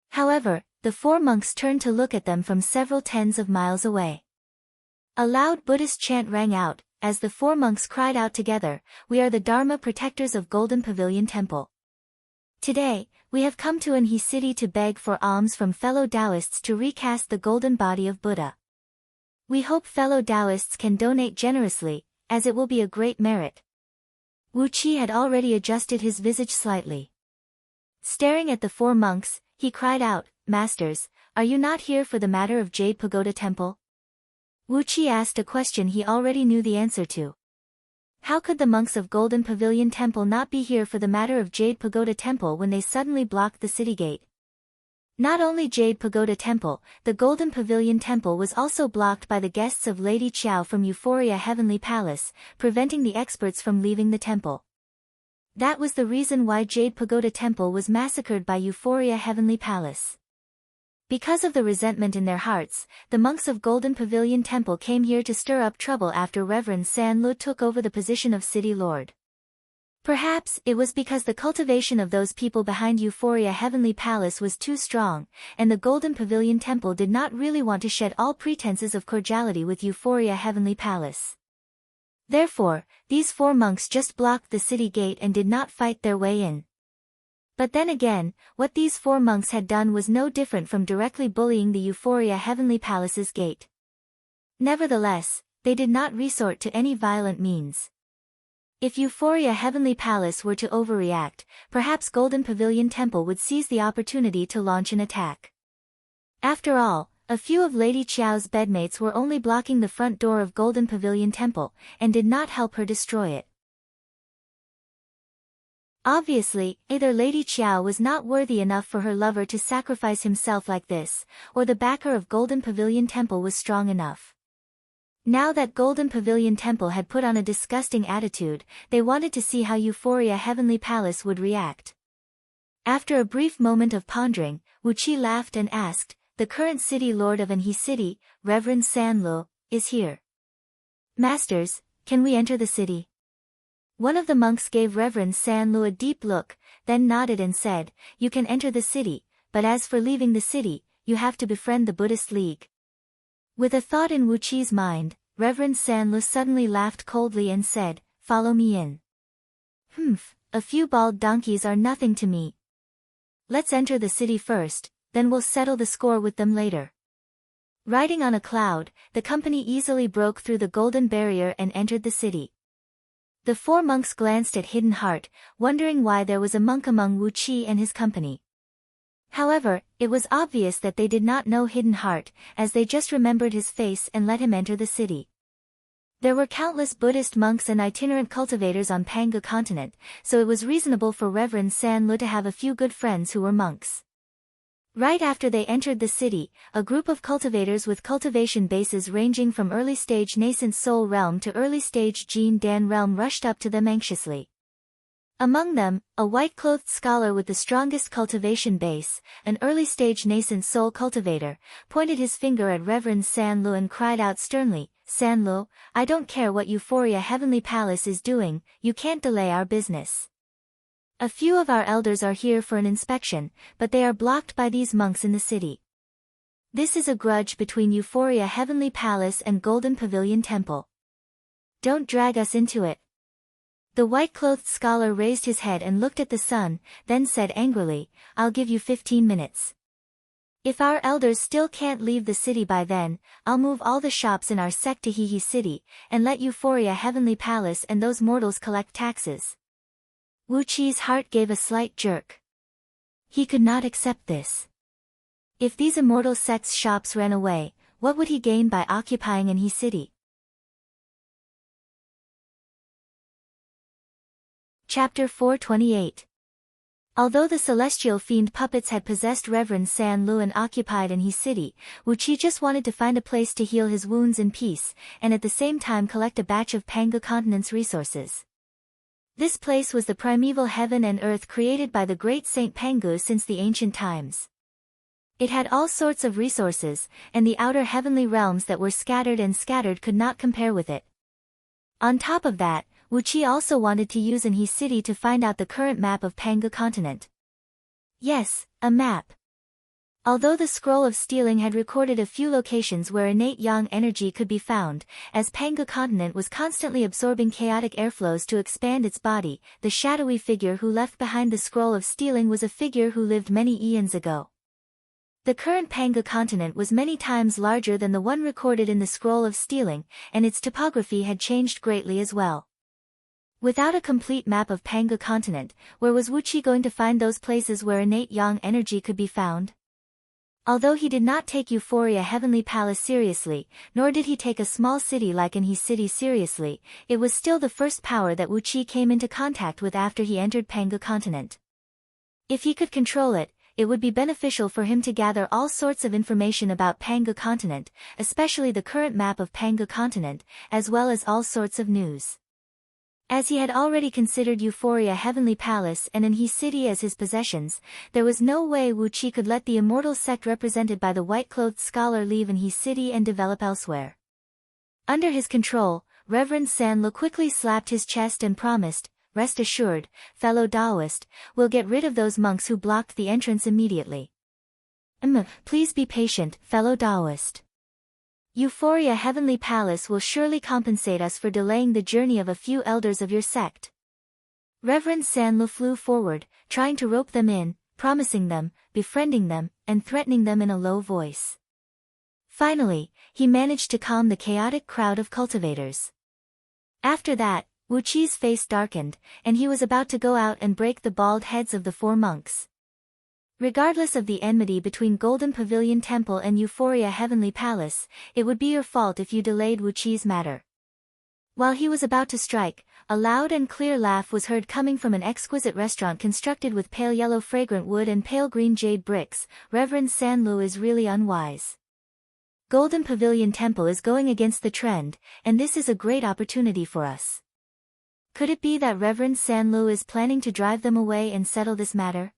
However, the 4 monks turned to look at them from several tens of miles away. A loud Buddhist chant rang out, as the 4 monks cried out together, "We are the Dharma protectors of Golden Pavilion Temple. Today, we have come to Anhi city to beg for alms from fellow Taoists to recast the golden body of Buddha. We hope fellow Taoists can donate generously, as it will be a great merit." Wu Qi had already adjusted his visage slightly. Staring at the 4 monks, he cried out, "Masters, are you not here for the matter of Jade Pagoda Temple?" Wu Qi asked a question he already knew the answer to. How could the monks of Golden Pavilion Temple not be here for the matter of Jade Pagoda Temple when they suddenly blocked the city gate? Not only Jade Pagoda Temple, the Golden Pavilion Temple was also blocked by the guests of Lady Qiao from Euphoria Heavenly Palace, preventing the experts from leaving the temple. That was the reason why Jade Pagoda Temple was massacred by Euphoria Heavenly Palace. Because of the resentment in their hearts, the monks of Golden Pavilion Temple came here to stir up trouble after Reverend San Lu took over the position of City Lord. Perhaps it was because the cultivation of those people behind Euphoria Heavenly Palace was too strong, and the Golden Pavilion Temple did not really want to shed all pretenses of cordiality with Euphoria Heavenly Palace. Therefore, these 4 monks just blocked the city gate and did not fight their way in. But then again, what these 4 monks had done was no different from directly bullying the Euphoria Heavenly Palace's gate. Nevertheless, they did not resort to any violent means. If Euphoria Heavenly Palace were to overreact, perhaps Golden Pavilion Temple would seize the opportunity to launch an attack. After all, a few of Lady Qiao's bedmates were only blocking the front door of Golden Pavilion Temple, and did not help her destroy it. Obviously, either Lady Qiao was not worthy enough for her lover to sacrifice himself like this, or the backer of Golden Pavilion Temple was strong enough. Now that Golden Pavilion Temple had put on a disgusting attitude, they wanted to see how Euphoria Heavenly Palace would react. After a brief moment of pondering, Wuqi laughed and asked, "The current city lord of Anhe City, Reverend Sanlu, is here. Masters, can we enter the city?" One of the monks gave Reverend Sanlu a deep look, then nodded and said, "You can enter the city, but as for leaving the city, you have to befriend the Buddhist League." With a thought in Wuqi's mind, Reverend Sanlu suddenly laughed coldly and said, "Follow me in." A few bald donkeys are nothing to me. Let's enter the city first, then we'll settle the score with them later. Riding on a cloud, the company easily broke through the golden barrier and entered the city. The four monks glanced at Hidden Heart, wondering why there was a monk among Wuqi and his company. However, it was obvious that they did not know Hidden Heart, as they just remembered his face and let him enter the city. There were countless Buddhist monks and itinerant cultivators on Panga continent, so it was reasonable for Reverend Sanlu to have a few good friends who were monks. Right after they entered the city, a group of cultivators with cultivation bases ranging from early-stage nascent soul realm to early-stage Jin Dan realm rushed up to them anxiously. Among them, a white-clothed scholar with the strongest cultivation base, an early-stage nascent soul cultivator, pointed his finger at Reverend Sanlu and cried out sternly, "Sanlu, I don't care what Euphoria Heavenly Palace is doing, you can't delay our business. A few of our elders are here for an inspection, but they are blocked by these monks in the city. This is a grudge between Euphoria Heavenly Palace and Golden Pavilion Temple. Don't drag us into it." The white-clothed scholar raised his head and looked at the sun, then said angrily, "I'll give you 15 minutes. If our elders still can't leave the city by then, I'll move all the shops in our sect to Hehe City, and let Euphoria Heavenly Palace and those mortals collect taxes." Wuqi's heart gave a slight jerk. He could not accept this. If these immortal sect's shops ran away, what would he gain by occupying Anhe City? Chapter 428. Although the celestial fiend puppets had possessed Reverend Sanlu and occupied Anhe City, Wuqi just wanted to find a place to heal his wounds in peace, and at the same time collect a batch of Panga continent's resources. This place was the primeval heaven and earth created by the great Saint Pangu since the ancient times. It had all sorts of resources, and the outer heavenly realms that were scattered could not compare with it. On top of that, Wuqi also wanted to use Anhe City to find out the current map of Panga continent. Yes, a map. Although the Scroll of Stealing had recorded a few locations where innate yang energy could be found, as Panga continent was constantly absorbing chaotic airflows to expand its body, the shadowy figure who left behind the Scroll of Stealing was a figure who lived many eons ago. The current Panga continent was many times larger than the one recorded in the Scroll of Stealing, and its topography had changed greatly as well. Without a complete map of Panga continent, where was Wuqi going to find those places where innate yang energy could be found? Although he did not take Euphoria Heavenly Palace seriously, nor did he take a small city like Anhe City seriously, it was still the first power that Wuqi came into contact with after he entered Panga continent. If he could control it, it would be beneficial for him to gather all sorts of information about Panga continent, especially the current map of Panga continent, as well as all sorts of news. As he had already considered Euphoria Heavenly Palace and Anhe City as his possessions, there was no way Wuqi could let the immortal sect represented by the white-clothed scholar leave Anhe City and develop elsewhere. Under his control, Reverend Sanlu quickly slapped his chest and promised, "Rest assured, fellow Taoist, we'll get rid of those monks who blocked the entrance immediately. Please be patient, fellow Taoist. Euphoria Heavenly Palace will surely compensate us for delaying the journey of a few elders of your sect." Reverend Sanlu flew forward, trying to rope them in, promising them, befriending them, and threatening them in a low voice. Finally, he managed to calm the chaotic crowd of cultivators. After that, Wuqi's face darkened, and he was about to go out and break the bald heads of the four monks. Regardless of the enmity between Golden Pavilion Temple and Euphoria Heavenly Palace, it would be your fault if you delayed Wuqi's matter. While he was about to strike, a loud and clear laugh was heard coming from an exquisite restaurant constructed with pale yellow fragrant wood and pale green jade bricks. Reverend Sanlu is really unwise. Golden Pavilion Temple is going against the trend, and this is a great opportunity for us. Could it be that Reverend Sanlu is planning to drive them away and settle this matter?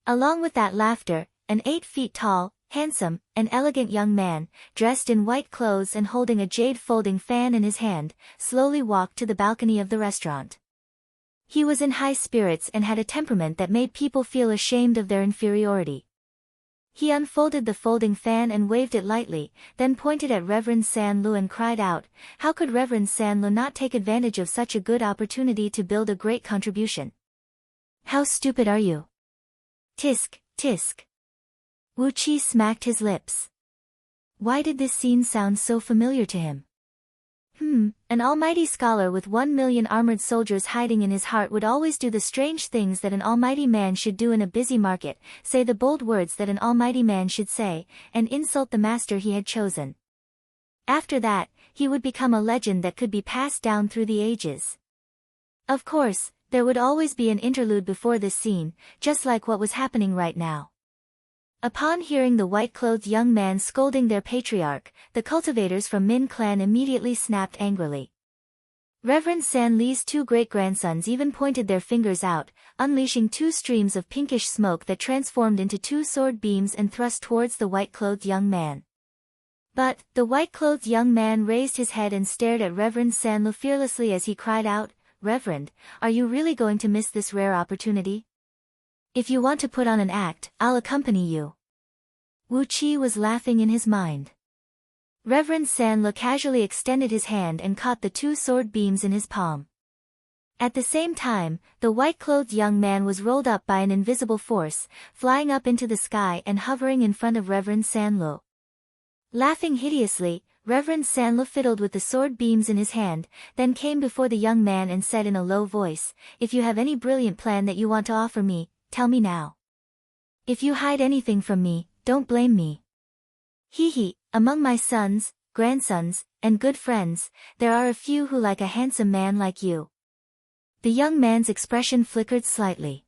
Along with that laughter, an 8 feet tall, handsome, and elegant young man, dressed in white clothes and holding a jade folding fan in his hand, slowly walked to the balcony of the restaurant. He was in high spirits and had a temperament that made people feel ashamed of their inferiority. He unfolded the folding fan and waved it lightly, then pointed at Reverend Sanlu and cried out, "How could Reverend Sanlu not take advantage of such a good opportunity to build a great contribution? How stupid are you?" Tisk, tisk. Wu Qi smacked his lips. Why did this scene sound so familiar to him? An almighty scholar with 1,000,000 armored soldiers hiding in his heart would always do the strange things that an almighty man should do in a busy market, say the bold words that an almighty man should say, and insult the master he had chosen. After that, he would become a legend that could be passed down through the ages. Of course, there would always be an interlude before this scene, just like what was happening right now. Upon hearing the white-clothed young man scolding their patriarch, the cultivators from Min clan immediately snapped angrily. Reverend San Li's 2 great-grandsons even pointed their fingers out, unleashing 2 streams of pinkish smoke that transformed into 2 sword beams and thrust towards the white-clothed young man. But, the white-clothed young man raised his head and stared at Reverend Sanlu fearlessly as he cried out, "Reverend, are you really going to miss this rare opportunity? If you want to put on an act, I'll accompany you." Wu Qi was laughing in his mind. Reverend Sanlu casually extended his hand and caught the 2 sword beams in his palm. At the same time, the white-clothed young man was rolled up by an invisible force, flying up into the sky and hovering in front of Reverend Sanlu. Laughing hideously, Reverend Sanlu fiddled with the sword beams in his hand, then came before the young man and said in a low voice, "If you have any brilliant plan that you want to offer me, tell me now. If you hide anything from me, don't blame me. Among my sons, grandsons, and good friends, there are a few who like a handsome man like you." The young man's expression flickered slightly.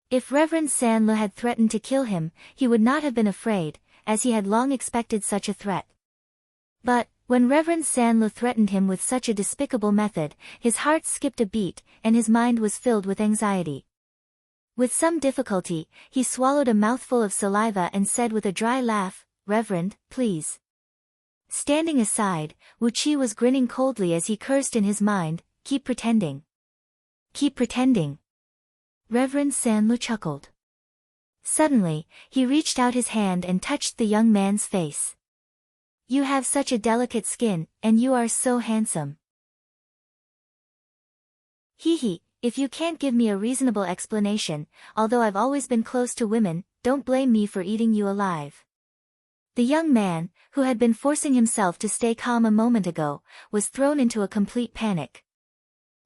If Reverend Sanlu had threatened to kill him, he would not have been afraid, as he had long expected such a threat. But, when Reverend Sanlu threatened him with such a despicable method, his heart skipped a beat, and his mind was filled with anxiety. With some difficulty, he swallowed a mouthful of saliva and said with a dry laugh, "Reverend, please." Standing aside, Wu Qi was grinning coldly as he cursed in his mind, "Keep pretending. Keep pretending." Reverend Sanlu chuckled. Suddenly, he reached out his hand and touched the young man's face. "You have such a delicate skin, and you are so handsome." If you can't give me a reasonable explanation, although I've always been close to women, don't blame me for eating you alive." The young man, who had been forcing himself to stay calm a moment ago, was thrown into a complete panic.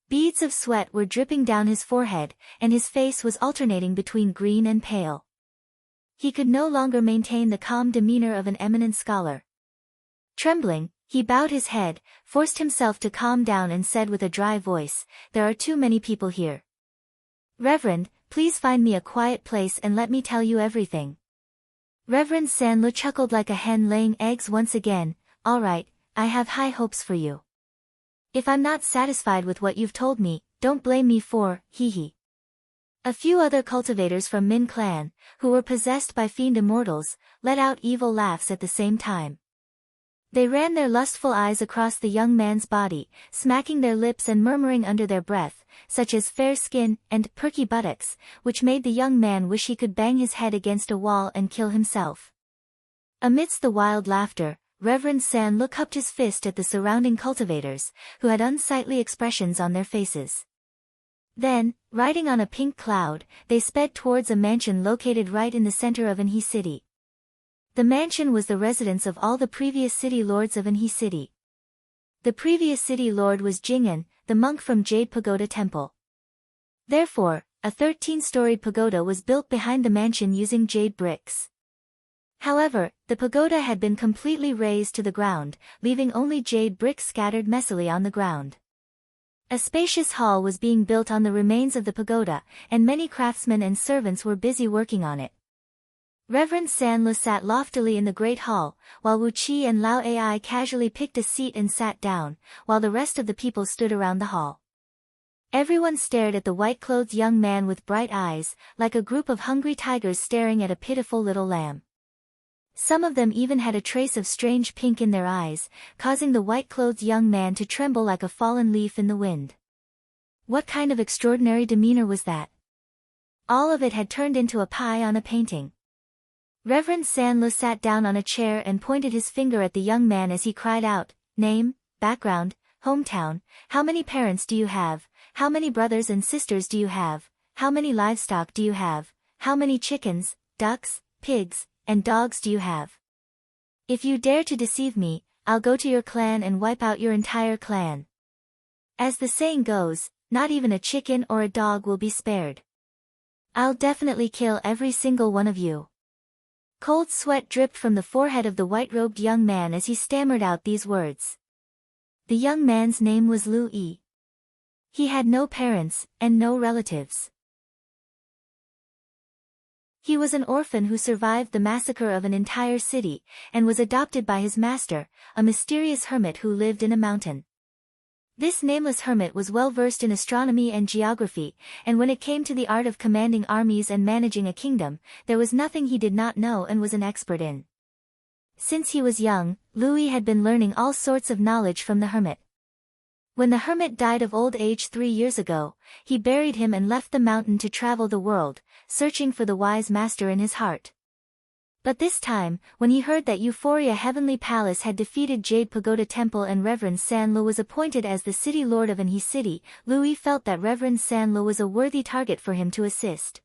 Beads of sweat were dripping down his forehead, and his face was alternating between green and pale. He could no longer maintain the calm demeanor of an eminent scholar. Trembling, he bowed his head, forced himself to calm down and said with a dry voice, "There are too many people here. Reverend, please find me a quiet place and let me tell you everything." Reverend Sanlu chuckled like a hen laying eggs once again, "All right, I have high hopes for you. If I'm not satisfied with what you've told me, don't blame me for, A few other cultivators from Min clan, who were possessed by fiend immortals, let out evil laughs at the same time. They ran their lustful eyes across the young man's body, smacking their lips and murmuring under their breath, such as "fair skin" and "perky buttocks," which made the young man wish he could bang his head against a wall and kill himself. Amidst the wild laughter, Reverend Sanlu cupped his fist at the surrounding cultivators, who had unsightly expressions on their faces. Then, riding on a pink cloud, they sped towards a mansion located right in the center of Anhui City. The mansion was the residence of all the previous city lords of Anhui City. The previous city lord was Jing'an, the monk from Jade Pagoda Temple. Therefore, a 13-story pagoda was built behind the mansion using jade bricks. However, the pagoda had been completely razed to the ground, leaving only jade bricks scattered messily on the ground. A spacious hall was being built on the remains of the pagoda, and many craftsmen and servants were busy working on it. Reverend Sanlu sat loftily in the great hall, while Wu Qi and Lao Ai casually picked a seat and sat down, while the rest of the people stood around the hall. Everyone stared at the white-clothed young man with bright eyes, like a group of hungry tigers staring at a pitiful little lamb. Some of them even had a trace of strange pink in their eyes, causing the white-clothed young man to tremble like a fallen leaf in the wind. What kind of extraordinary demeanor was that? All of it had turned into a pie on a painting. Reverend Sanlu sat down on a chair and pointed his finger at the young man as he cried out, "Name, background, hometown, how many parents do you have, how many brothers and sisters do you have, how many livestock do you have, how many chickens, ducks, pigs, and dogs do you have? If you dare to deceive me, I'll go to your clan and wipe out your entire clan. As the saying goes, not even a chicken or a dog will be spared. I'll definitely kill every single one of you." Cold sweat dripped from the forehead of the white-robed young man as he stammered out these words. The young man's name was Lu Yi. He had no parents, and no relatives. He was an orphan who survived the massacre of an entire city, and was adopted by his master, a mysterious hermit who lived in a mountain. This nameless hermit was well versed in astronomy and geography, and when it came to the art of commanding armies and managing a kingdom, there was nothing he did not know and was an expert in. Since he was young, Louis had been learning all sorts of knowledge from the hermit. When the hermit died of old age 3 years ago, he buried him and left the mountain to travel the world, searching for the wise master in his heart. But this time, when he heard that Euphoria Heavenly Palace had defeated Jade Pagoda Temple and Reverend Sanlu was appointed as the city lord of Anhe City, Louis felt that Reverend Sanlu was a worthy target for him to assist.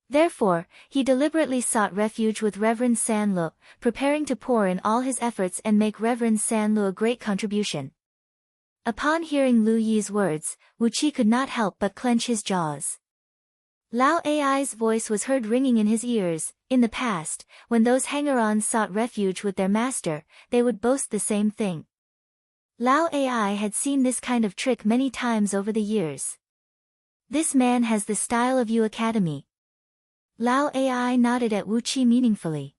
Therefore, he deliberately sought refuge with Reverend Sanlu, preparing to pour in all his efforts and make Reverend Sanlu a great contribution. Upon hearing Lu Yi's words, Wu Qi could not help but clench his jaws. Lao Ai's voice was heard ringing in his ears. In the past, when those hanger-ons sought refuge with their master, they would boast the same thing. Lao Ai had seen this kind of trick many times over the years. This man has the style of Yu Academy. Lao Ai nodded at Wu Qi meaningfully.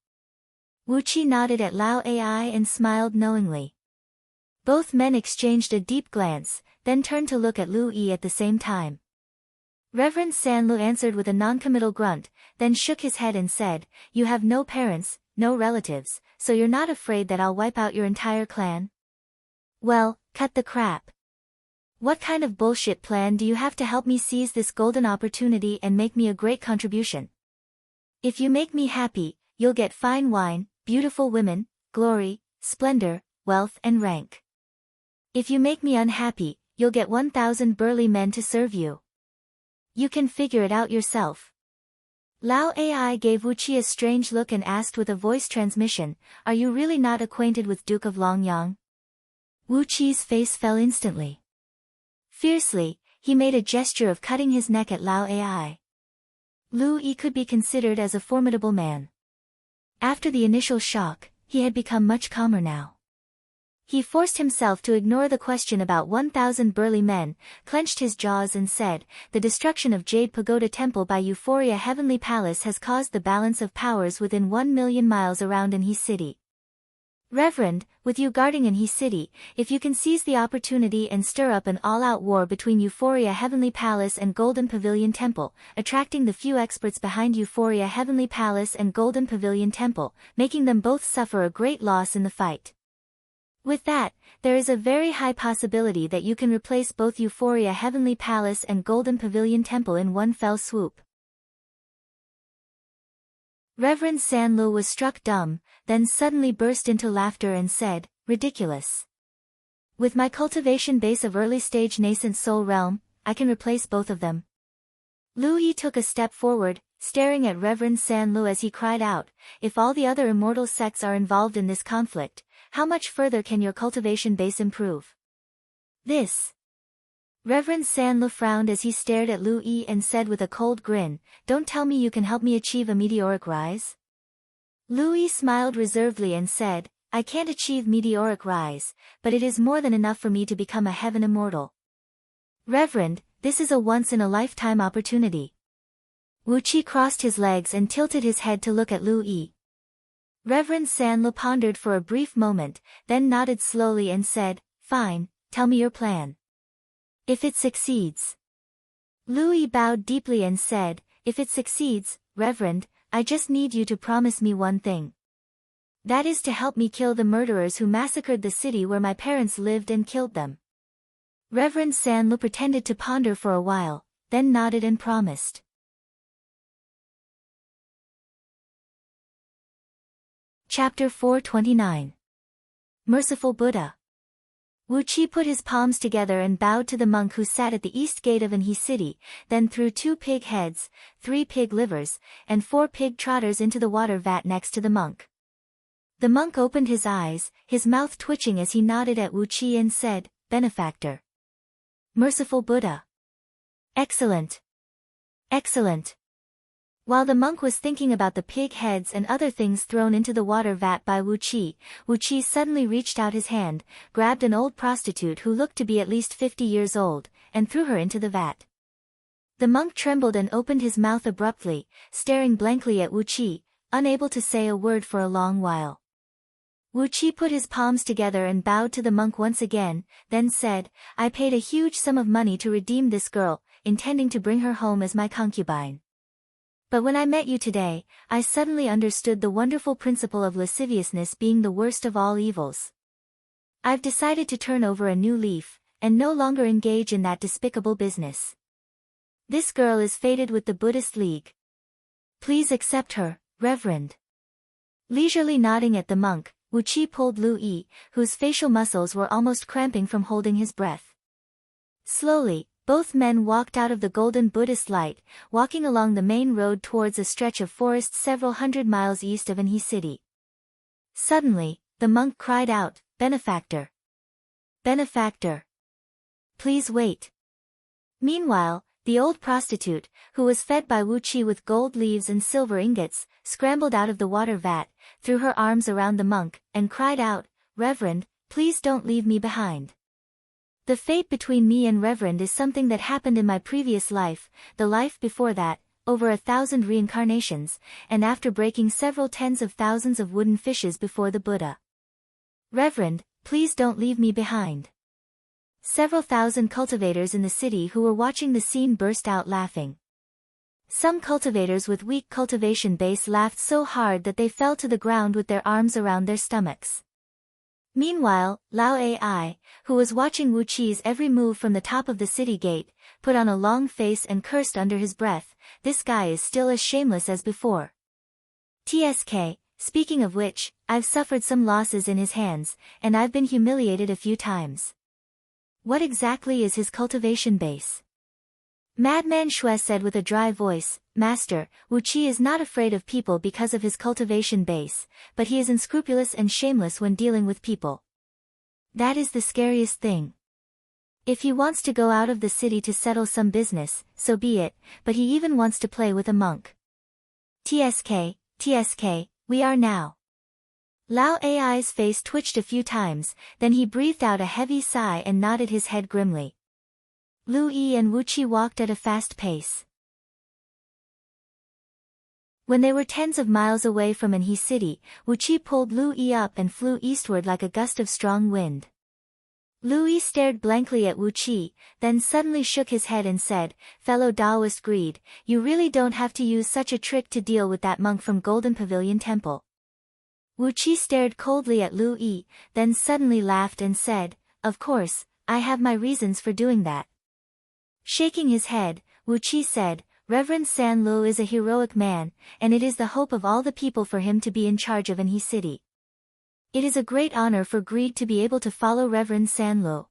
Wu Qi nodded at Lao Ai and smiled knowingly. Both men exchanged a deep glance, then turned to look at Lu Yi at the same time. Reverend Sanlu answered with a noncommittal grunt, then shook his head and said, "You have no parents, no relatives, so you're not afraid that I'll wipe out your entire clan? Well, cut the crap. What kind of bullshit plan do you have to help me seize this golden opportunity and make me a great contribution? If you make me happy, you'll get fine wine, beautiful women, glory, splendor, wealth and rank. If you make me unhappy, you'll get 1,000 burly men to serve you. You can figure it out yourself." Lao Ai gave Wu Qi a strange look and asked with a voice transmission, "Are you really not acquainted with Duke of Longyang?" Wu Qi's face fell instantly. Fiercely, he made a gesture of cutting his neck at Lao Ai. Lu Yi could be considered as a formidable man. After the initial shock, he had become much calmer now. He forced himself to ignore the question about 1,000 burly men, clenched his jaws and said, "The destruction of Jade Pagoda Temple by Euphoria Heavenly Palace has caused the balance of powers within 1,000,000 miles around Anhe City. Reverend, with you guarding Anhe City, if you can seize the opportunity and stir up an all-out war between Euphoria Heavenly Palace and Golden Pavilion Temple, attracting the few experts behind Euphoria Heavenly Palace and Golden Pavilion Temple, making them both suffer a great loss in the fight. With that, there is a very high possibility that you can replace both Euphoria Heavenly Palace and Golden Pavilion Temple in one fell swoop." Reverend Sanlu was struck dumb, then suddenly burst into laughter and said, "Ridiculous. With my cultivation base of early-stage nascent soul realm, I can replace both of them." Lu Yi took a step forward, staring at Reverend Sanlu as he cried out, "If all the other immortal sects are involved in this conflict, how much further can your cultivation base improve?" "This." Reverend Sanlu frowned as he stared at Lu Yi and said with a cold grin, "Don't tell me you can help me achieve a meteoric rise?" Louis smiled reservedly and said, I can't achieve meteoric rise, but it is more than enough for me to become a heaven immortal. Reverend, this is a once-in-a-lifetime opportunity. Wu Qi crossed his legs and tilted his head to look at Louis. Reverend Sanlu pondered for a brief moment, then nodded slowly and said, Fine, tell me your plan. If it succeeds. Louis bowed deeply and said, If it succeeds, Reverend, I just need you to promise me one thing. That is to help me kill the murderers who massacred the city where my parents lived and killed them. Reverend Sanlu pretended to ponder for a while, then nodded and promised. Chapter 429. Merciful Buddha. Wu Qi put his palms together and bowed to the monk who sat at the east gate of Anhe City, then threw 2 pig heads, 3 pig livers, and 4 pig trotters into the water vat next to the monk. The monk opened his eyes, his mouth twitching as he nodded at Wu Qi and said, Benefactor. Merciful Buddha. Excellent. Excellent. While the monk was thinking about the pig heads and other things thrown into the water vat by Wu Qi suddenly reached out his hand, grabbed an old prostitute who looked to be at least 50 years old, and threw her into the vat. The monk trembled and opened his mouth abruptly, staring blankly at Wu Qi, unable to say a word for a long while. Wu Qi put his palms together and bowed to the monk once again, then said, I paid a huge sum of money to redeem this girl, intending to bring her home as my concubine. But when I met you today, I suddenly understood the wonderful principle of lasciviousness being the worst of all evils. I've decided to turn over a new leaf, and no longer engage in that despicable business. This girl is fated with the Buddhist League. Please accept her, Reverend. Leisurely nodding at the monk, Wu Qi pulled Louis, whose facial muscles were almost cramping from holding his breath. Slowly, both men walked out of the golden Buddhist light, walking along the main road towards a stretch of forest several hundred miles east of Anhe City. Suddenly, the monk cried out, Benefactor. Benefactor. Please wait. Meanwhile, the old prostitute, who was fed by Wu Qi with gold leaves and silver ingots, scrambled out of the water vat, threw her arms around the monk, and cried out, Reverend, please don't leave me behind. The fate between me and Reverend is something that happened in my previous life, the life before that, over 1,000 reincarnations, and after breaking several tens of thousands of wooden fishes before the Buddha. Reverend, please don't leave me behind. Several thousand cultivators in the city who were watching the scene burst out laughing. Some cultivators with weak cultivation base laughed so hard that they fell to the ground with their arms around their stomachs. Meanwhile, Lao Ai, who was watching Wu Qi's every move from the top of the city gate, put on a long face and cursed under his breath, this guy is still as shameless as before. TSK, speaking of which, I've suffered some losses in his hands, and I've been humiliated a few times. What exactly is his cultivation base? Madman Shui said with a dry voice, Master, Wu Qi is not afraid of people because of his cultivation base, but he is unscrupulous and shameless when dealing with people. That is the scariest thing. If he wants to go out of the city to settle some business, so be it, but he even wants to play with a monk. TSK, we are now. Lao Ai's face twitched a few times, then he breathed out a heavy sigh and nodded his head grimly. Lu Yi and Wu Qi walked at a fast pace. When they were tens of miles away from Anhe City, Wu Qi pulled Lu Yi up and flew eastward like a gust of strong wind. Lu Yi stared blankly at Wu Qi, then suddenly shook his head and said, Fellow Taoist greed, you really don't have to use such a trick to deal with that monk from Golden Pavilion Temple. Wu Qi stared coldly at Lu Yi, then suddenly laughed and said, Of course, I have my reasons for doing that. Shaking his head, Wu Qi said, Reverend San Lu is a heroic man, and it is the hope of all the people for him to be in charge of Anhe City. It is a great honor for greed to be able to follow Reverend San Lu.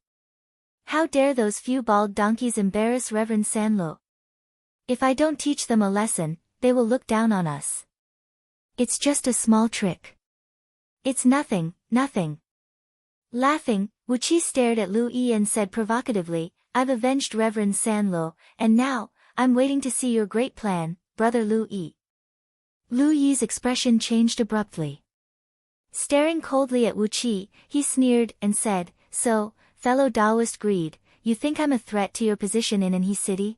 How dare those few bald donkeys embarrass Reverend San Lu? If I don't teach them a lesson, they will look down on us. It's just a small trick. It's nothing, nothing. Laughing, Wu Qi stared at Lu Yi and said provocatively, I've avenged Reverend San Lu, and now, I'm waiting to see your great plan, Brother Lu Yi. Lu Yi's expression changed abruptly. Staring coldly at Wu Qi, he sneered and said, "So, fellow Taoist greed, you think I'm a threat to your position in Anhe City?"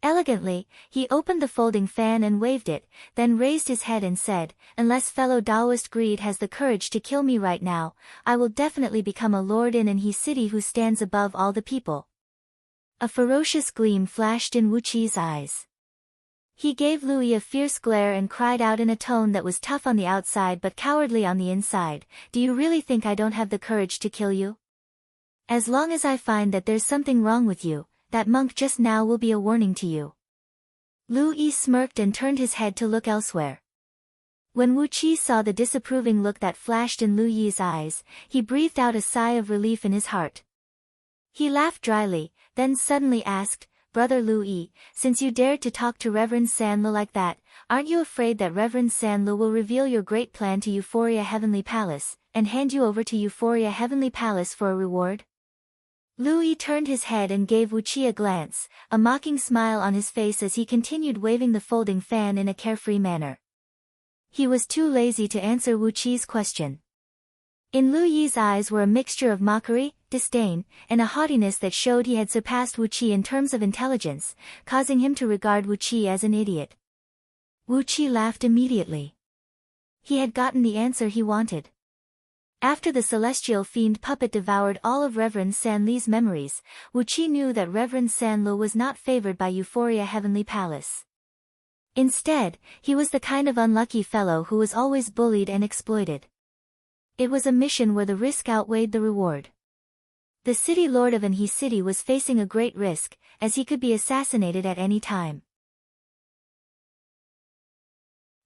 Elegantly, he opened the folding fan and waved it, then raised his head and said, "Unless fellow Taoist greed has the courage to kill me right now, I will definitely become a lord in Anhe City who stands above all the people." A ferocious gleam flashed in Wu Qi's eyes. He gave Lu Yi a fierce glare and cried out in a tone that was tough on the outside but cowardly on the inside, "Do you really think I don't have the courage to kill you? As long as I find that there's something wrong with you, that monk just now will be a warning to you." Lu Yi smirked and turned his head to look elsewhere. When Wu Qi saw the disapproving look that flashed in Lu Yi's eyes, he breathed out a sigh of relief in his heart. He laughed dryly, then suddenly asked, "Brother Lu Yi, since you dared to talk to Reverend Sanlu like that, aren't you afraid that Reverend Sanlu will reveal your great plan to Euphoria Heavenly Palace, and hand you over to Euphoria Heavenly Palace for a reward?" Lu Yi turned his head and gave Wu Qi a glance, a mocking smile on his face as he continued waving the folding fan in a carefree manner. He was too lazy to answer Wu Qi's question. In Lu Yi's eyes were a mixture of mockery, disdain, and a haughtiness that showed he had surpassed Wu Qi in terms of intelligence, causing him to regard Wu Qi as an idiot. Wu Qi laughed immediately. He had gotten the answer he wanted. After the celestial fiend puppet devoured all of Reverend Sanli's memories, Wu Qi knew that Reverend Sanlu was not favored by Euphoria Heavenly Palace. Instead, he was the kind of unlucky fellow who was always bullied and exploited. It was a mission where the risk outweighed the reward. The city lord of Anhe City was facing a great risk, as he could be assassinated at any time.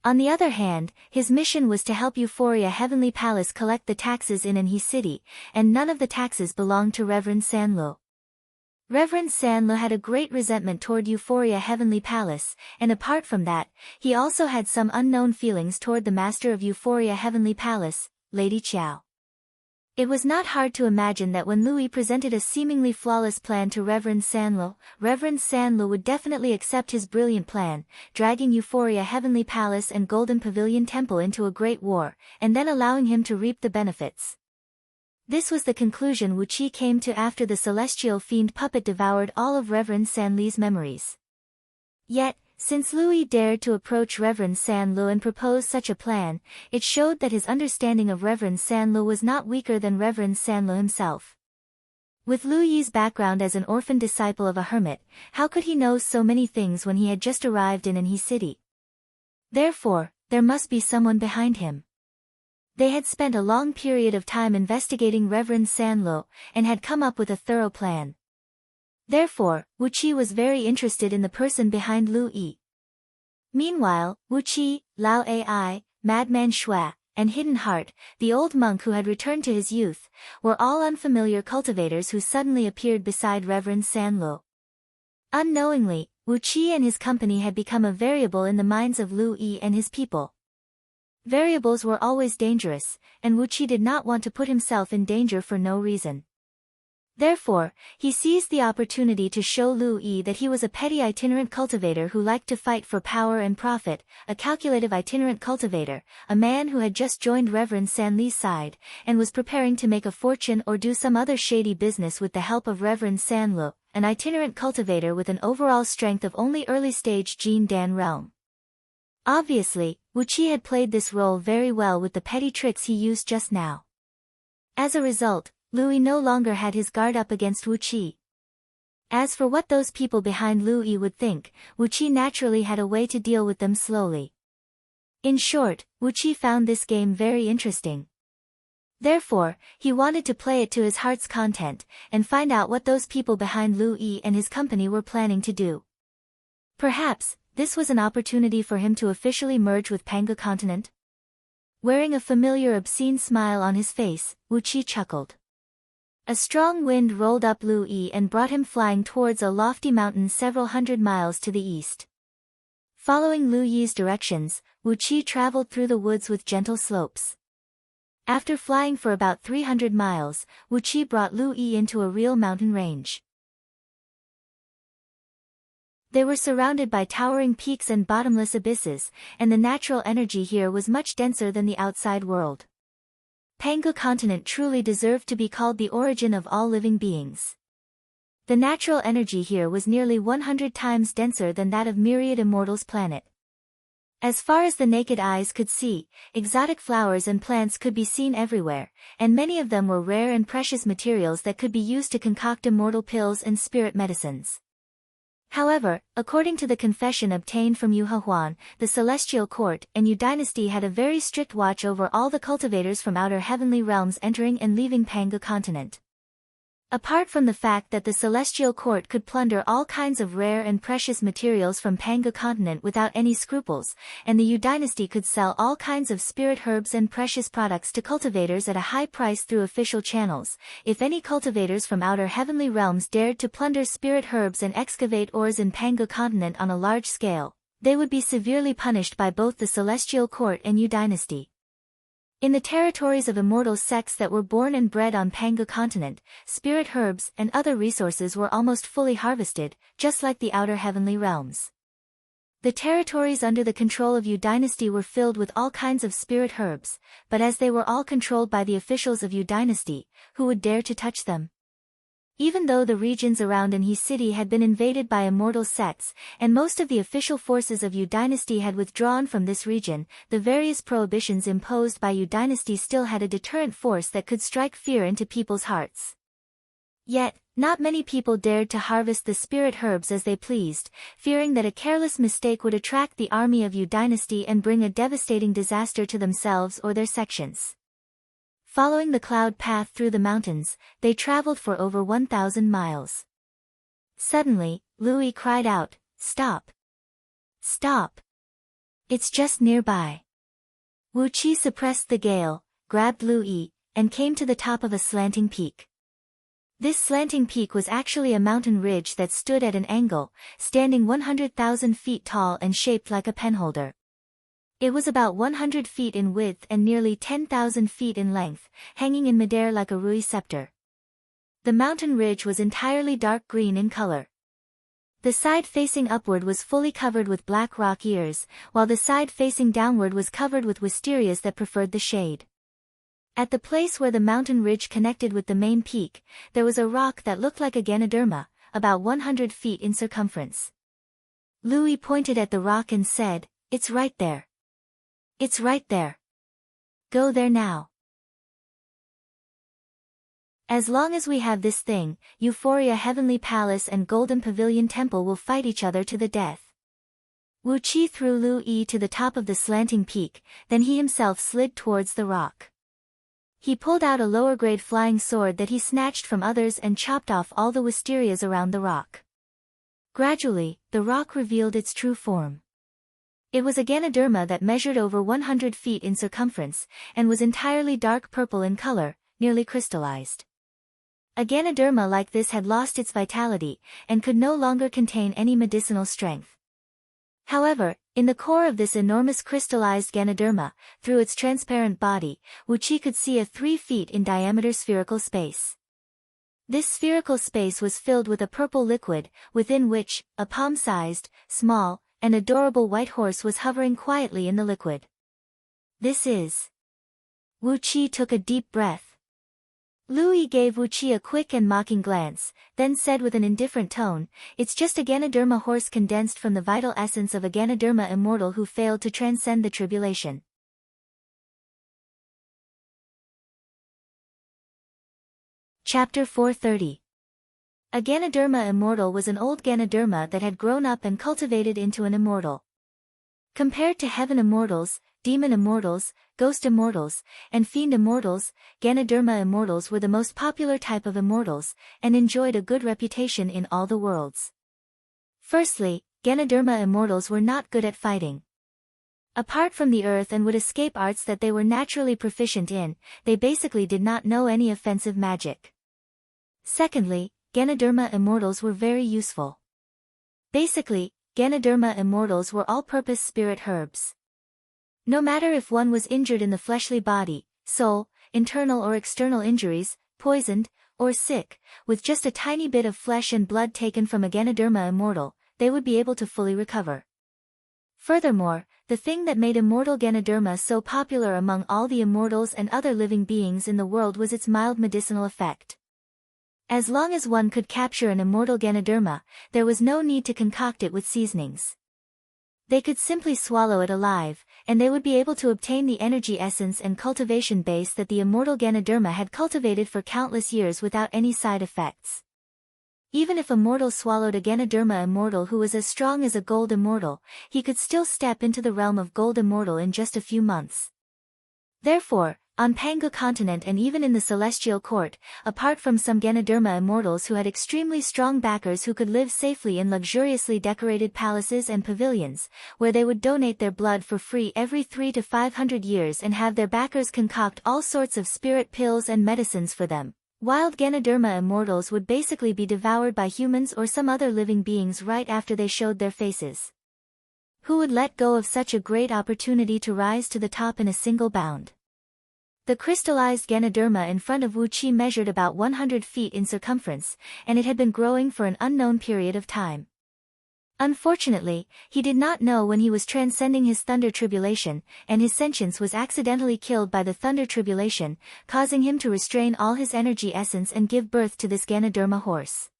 On the other hand, his mission was to help Euphoria Heavenly Palace collect the taxes in Anhe City, and none of the taxes belonged to Reverend Sanlu. Reverend Sanlu had a great resentment toward Euphoria Heavenly Palace, and apart from that, he also had some unknown feelings toward the master of Euphoria Heavenly Palace, Lady Qiao. It was not hard to imagine that when Lu Yi presented a seemingly flawless plan to Reverend Sanlu would definitely accept his brilliant plan, dragging Euphoria Heavenly Palace and Golden Pavilion Temple into a great war, and then allowing him to reap the benefits. This was the conclusion Wu Qi came to after the celestial fiend puppet devoured all of Reverend Sanli's memories. Yet, since Lu Yi dared to approach Reverend Sanlu and propose such a plan, it showed that his understanding of Reverend Sanlu was not weaker than Reverend Sanlu himself. With Lu Yi's background as an orphan disciple of a hermit, how could he know so many things when he had just arrived in Anhe City? Therefore, there must be someone behind him. They had spent a long period of time investigating Reverend Sanlu, and had come up with a thorough plan. Therefore, Wu Qi was very interested in the person behind Lu Yi. Meanwhile, Wu Qi, Lao Ai, Madman Shua, and Hidden Heart, the old monk who had returned to his youth, were all unfamiliar cultivators who suddenly appeared beside Reverend Sanlu. Unknowingly, Wu Qi and his company had become a variable in the minds of Lu Yi and his people. Variables were always dangerous, and Wu Qi did not want to put himself in danger for no reason. Therefore, he seized the opportunity to show Lu Yi that he was a petty itinerant cultivator who liked to fight for power and profit, a calculative itinerant cultivator, a man who had just joined Reverend Sanli's side, and was preparing to make a fortune or do some other shady business with the help of Reverend Sanlu, an itinerant cultivator with an overall strength of only early-stage Jin Dan realm. Obviously, Wu Qi had played this role very well with the petty tricks he used just now. As a result, Lu Yi no longer had his guard up against Wu Qi. As for what those people behind Lu Yi would think, Wu Qi naturally had a way to deal with them slowly. In short, Wu Qi found this game very interesting. Therefore, he wanted to play it to his heart's content, and find out what those people behind Lu Yi and his company were planning to do. Perhaps, this was an opportunity for him to officially merge with Panga Continent? Wearing a familiar obscene smile on his face, Wu Qi chuckled. A strong wind rolled up Lu Yi and brought him flying towards a lofty mountain several hundred miles to the east. Following Lu Yi's directions, Wu Qi traveled through the woods with gentle slopes. After flying for about 300 miles, Wu Qi brought Lu Yi into a real mountain range. They were surrounded by towering peaks and bottomless abysses, and the natural energy here was much denser than the outside world. Pangu continent truly deserved to be called the origin of all living beings. The natural energy here was nearly 100 times denser than that of myriad immortals' planet. As far as the naked eyes could see, exotic flowers and plants could be seen everywhere, and many of them were rare and precious materials that could be used to concoct immortal pills and spirit medicines. However, according to the confession obtained from Yu Huan, the Celestial Court and Yu Dynasty had a very strict watch over all the cultivators from outer heavenly realms entering and leaving Pangu continent. Apart from the fact that the Celestial Court could plunder all kinds of rare and precious materials from Pangu continent without any scruples, and the Yu Dynasty could sell all kinds of spirit herbs and precious products to cultivators at a high price through official channels, if any cultivators from outer heavenly realms dared to plunder spirit herbs and excavate ores in Pangu continent on a large scale, they would be severely punished by both the Celestial Court and Yu Dynasty. In the territories of immortal sects that were born and bred on Pangu continent, spirit herbs and other resources were almost fully harvested, just like the outer heavenly realms. The territories under the control of Yu Dynasty were filled with all kinds of spirit herbs, but as they were all controlled by the officials of Yu Dynasty, who would dare to touch them? Even though the regions around Anhui city had been invaded by immortal sects, and most of the official forces of Yu Dynasty had withdrawn from this region, the various prohibitions imposed by Yu Dynasty still had a deterrent force that could strike fear into people's hearts. Yet, not many people dared to harvest the spirit herbs as they pleased, fearing that a careless mistake would attract the army of Yu Dynasty and bring a devastating disaster to themselves or their sections. Following the cloud path through the mountains, they traveled for over 1,000 miles. Suddenly, Louis cried out, "Stop! Stop! It's just nearby." Wu Qi suppressed the gale, grabbed Louis, and came to the top of a slanting peak. This slanting peak was actually a mountain ridge that stood at an angle, standing 100,000 feet tall and shaped like a penholder. It was about 100 feet in width and nearly 10,000 feet in length, hanging in midair like a rui scepter. The mountain ridge was entirely dark green in color. The side facing upward was fully covered with black rock ears, while the side facing downward was covered with wisterias that preferred the shade. At the place where the mountain ridge connected with the main peak, there was a rock that looked like a Ganoderma, about 100 feet in circumference. Louis pointed at the rock and said, "It's right there. It's right there. Go there now. As long as we have this thing, Euphoria Heavenly Palace and Golden Pavilion Temple will fight each other to the death." Wu Qi threw Lu Yi to the top of the slanting peak, then he himself slid towards the rock. He pulled out a lower-grade flying sword that he snatched from others and chopped off all the wisterias around the rock. Gradually, the rock revealed its true form. It was a Ganoderma that measured over 100 feet in circumference, and was entirely dark purple in color, nearly crystallized. A Ganoderma like this had lost its vitality, and could no longer contain any medicinal strength. However, in the core of this enormous crystallized Ganoderma, through its transparent body, Wu Qi could see a 3 feet in diameter spherical space. This spherical space was filled with a purple liquid, within which, a palm-sized, small, an adorable white horse was hovering quietly in the liquid. "This is..." Wu Qi took a deep breath. Louis gave Wu Qi a quick and mocking glance, then said with an indifferent tone, "It's just a Ganoderma horse condensed from the vital essence of a Ganoderma immortal who failed to transcend the tribulation." Chapter 430. A Ganoderma immortal was an old Ganoderma that had grown up and cultivated into an immortal. Compared to heaven immortals, demon immortals, ghost immortals, and fiend immortals, Ganoderma immortals were the most popular type of immortals, and enjoyed a good reputation in all the worlds. Firstly, Ganoderma immortals were not good at fighting. Apart from the earth and would escape arts that they were naturally proficient in, they basically did not know any offensive magic. Secondly, Ganoderma immortals were very useful. Basically, Ganoderma immortals were all-purpose spirit herbs. No matter if one was injured in the fleshly body, soul, internal or external injuries, poisoned, or sick, with just a tiny bit of flesh and blood taken from a Ganoderma immortal, they would be able to fully recover. Furthermore, the thing that made immortal Ganoderma so popular among all the immortals and other living beings in the world was its mild medicinal effect. As long as one could capture an immortal Ganoderma, there was no need to concoct it with seasonings. They could simply swallow it alive, and they would be able to obtain the energy essence and cultivation base that the immortal Ganoderma had cultivated for countless years without any side effects. Even if a mortal swallowed a Ganoderma immortal who was as strong as a gold immortal, he could still step into the realm of gold immortal in just a few months. Therefore, on Pangu continent and even in the celestial court, apart from some Ganoderma immortals who had extremely strong backers who could live safely in luxuriously decorated palaces and pavilions, where they would donate their blood for free every 300 to 500 years and have their backers concoct all sorts of spirit pills and medicines for them, wild Ganoderma immortals would basically be devoured by humans or some other living beings right after they showed their faces. Who would let go of such a great opportunity to rise to the top in a single bound? The crystallized Ganoderma in front of Wu Qi measured about 100 feet in circumference, and it had been growing for an unknown period of time. Unfortunately, he did not know when he was transcending his thunder tribulation, and his sentience was accidentally killed by the thunder tribulation, causing him to restrain all his energy essence and give birth to this Ganoderma horse.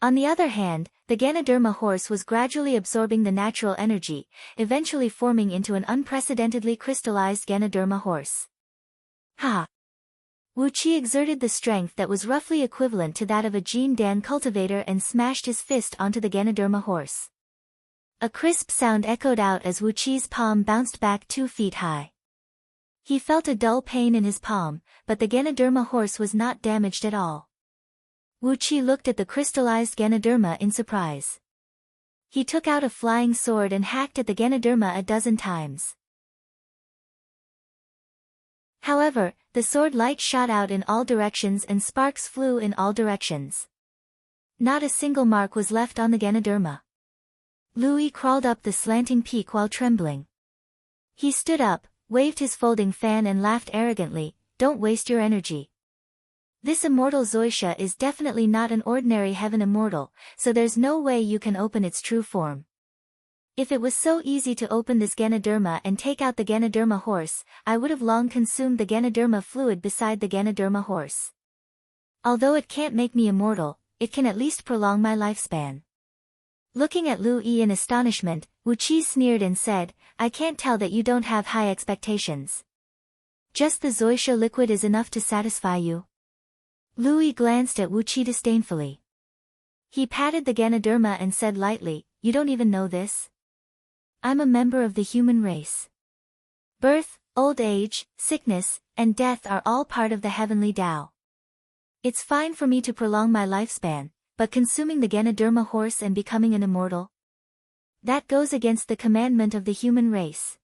On the other hand, the Ganoderma horse was gradually absorbing the natural energy, eventually forming into an unprecedentedly crystallized Ganoderma horse. Ha! Wu Qi exerted the strength that was roughly equivalent to that of a Jin Dan cultivator and smashed his fist onto the Ganoderma horse. A crisp sound echoed out as Wu Qi's palm bounced back 2 feet high. He felt a dull pain in his palm, but the Ganoderma horse was not damaged at all. Wu Qi looked at the crystallized Ganoderma in surprise. He took out a flying sword and hacked at the Ganoderma a dozen times. However, the sword light shot out in all directions and sparks flew in all directions. Not a single mark was left on the Ganoderma. Louis crawled up the slanting peak while trembling. He stood up, waved his folding fan and laughed arrogantly, "Don't waste your energy. This immortal Zoisha is definitely not an ordinary heaven immortal, so there's no way you can open its true form. If it was so easy to open this Ganoderma and take out the Ganoderma horse, I would have long consumed the Ganoderma fluid beside the Ganoderma horse. Although it can't make me immortal, it can at least prolong my lifespan." Looking at Lu Yi in astonishment, Wu Qi sneered and said, "I can't tell that you don't have high expectations. Just the Zoisha liquid is enough to satisfy you." Lu Yi glanced at Wu Qi disdainfully. He patted the Ganoderma and said lightly, "You don't even know this? I'm a member of the human race. Birth, old age, sickness, and death are all part of the heavenly Tao. It's fine for me to prolong my lifespan, but consuming the Ganoderma horse and becoming an immortal? That goes against the commandment of the human race."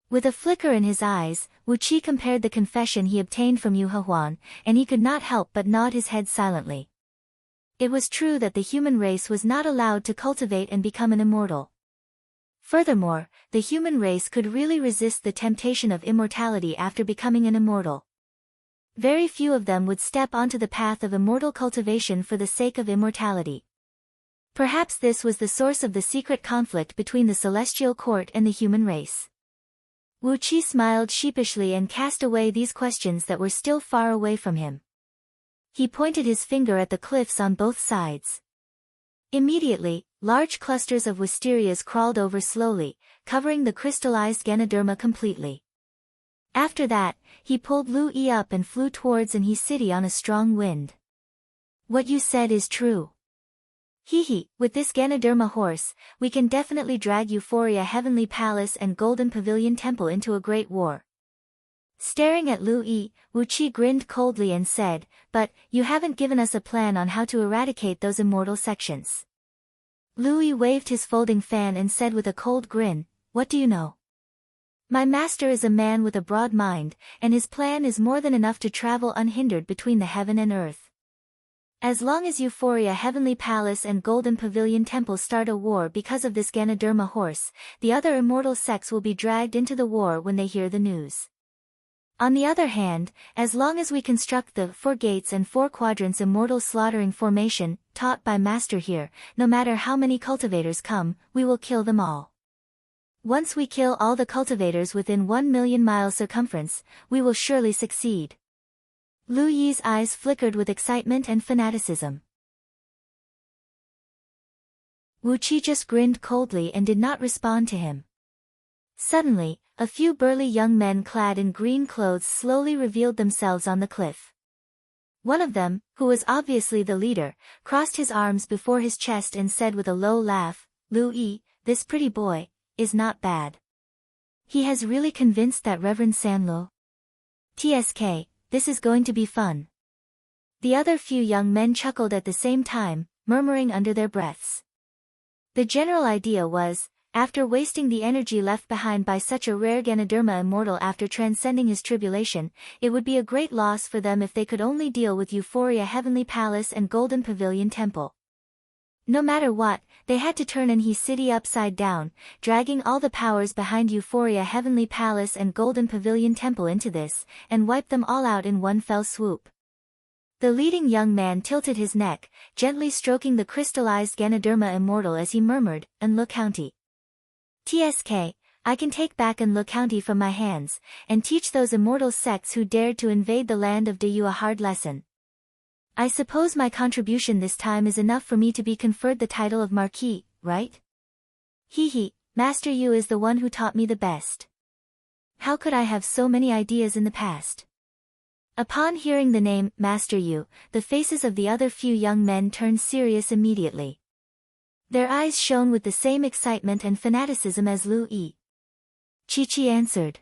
With a flicker in his eyes, Wu Qi compared the confession he obtained from Yu Hehuan, and he could not help but nod his head silently. It was true that the human race was not allowed to cultivate and become an immortal. Furthermore, the human race could really resist the temptation of immortality after becoming an immortal. Very few of them would step onto the path of immortal cultivation for the sake of immortality. Perhaps this was the source of the secret conflict between the celestial court and the human race. Wu Qi smiled sheepishly and cast away these questions that were still far away from him. He pointed his finger at the cliffs on both sides. Immediately, large clusters of wisterias crawled over slowly, covering the crystallized Ganoderma completely. After that, he pulled Lu Yi up and flew towards Anhi city on a strong wind. "What you said is true. Hehe, with this Ganoderma horse, we can definitely drag Euphoria Heavenly Palace and Golden Pavilion Temple into a great war." Staring at Lu Yi, Wu Qi grinned coldly and said, "But, you haven't given us a plan on how to eradicate those immortal sections." Lu Yi waved his folding fan and said with a cold grin, "What do you know? My master is a man with a broad mind, and his plan is more than enough to travel unhindered between the heaven and earth. As long as Euphoria Heavenly Palace and Golden Pavilion Temple start a war because of this Ganoderma horse, the other immortal sects will be dragged into the war when they hear the news. On the other hand, as long as we construct the 4 gates and 4 quadrants immortal slaughtering formation, taught by Master here, no matter how many cultivators come, we will kill them all. Once we kill all the cultivators within 1,000,000 miles circumference, we will surely succeed. Lu Yi's eyes flickered with excitement and fanaticism. Wu Qi just grinned coldly and did not respond to him. Suddenly, a few burly young men clad in green clothes slowly revealed themselves on the cliff. One of them, who was obviously the leader, crossed his arms before his chest and said with a low laugh, "Lu Yi, this pretty boy, is not bad. He has really convinced that Reverend Sanlo. TSK, this is going to be fun." The other few young men chuckled at the same time, murmuring under their breaths. The general idea was, after wasting the energy left behind by such a rare Ganoderma immortal after transcending his tribulation, it would be a great loss for them if they could only deal with Euphoria Heavenly Palace and Golden Pavilion Temple. No matter what, they had to turn Anhi City upside down, dragging all the powers behind Euphoria Heavenly Palace and Golden Pavilion Temple into this, and wipe them all out in one fell swoop. The leading young man tilted his neck, gently stroking the crystallized Ganoderma immortal as he murmured, "Anlu County. TSK, I can take back Anlu County from my hands, and teach those immortal sects who dared to invade the land of Dayu a hard lesson. I suppose my contribution this time is enough for me to be conferred the title of Marquis, right? He, Master Yu is the one who taught me the best. How could I have so many ideas in the past?" Upon hearing the name, Master Yu, the faces of the other few young men turned serious immediately. Their eyes shone with the same excitement and fanaticism as Lu Yi. Chi-Chi answered.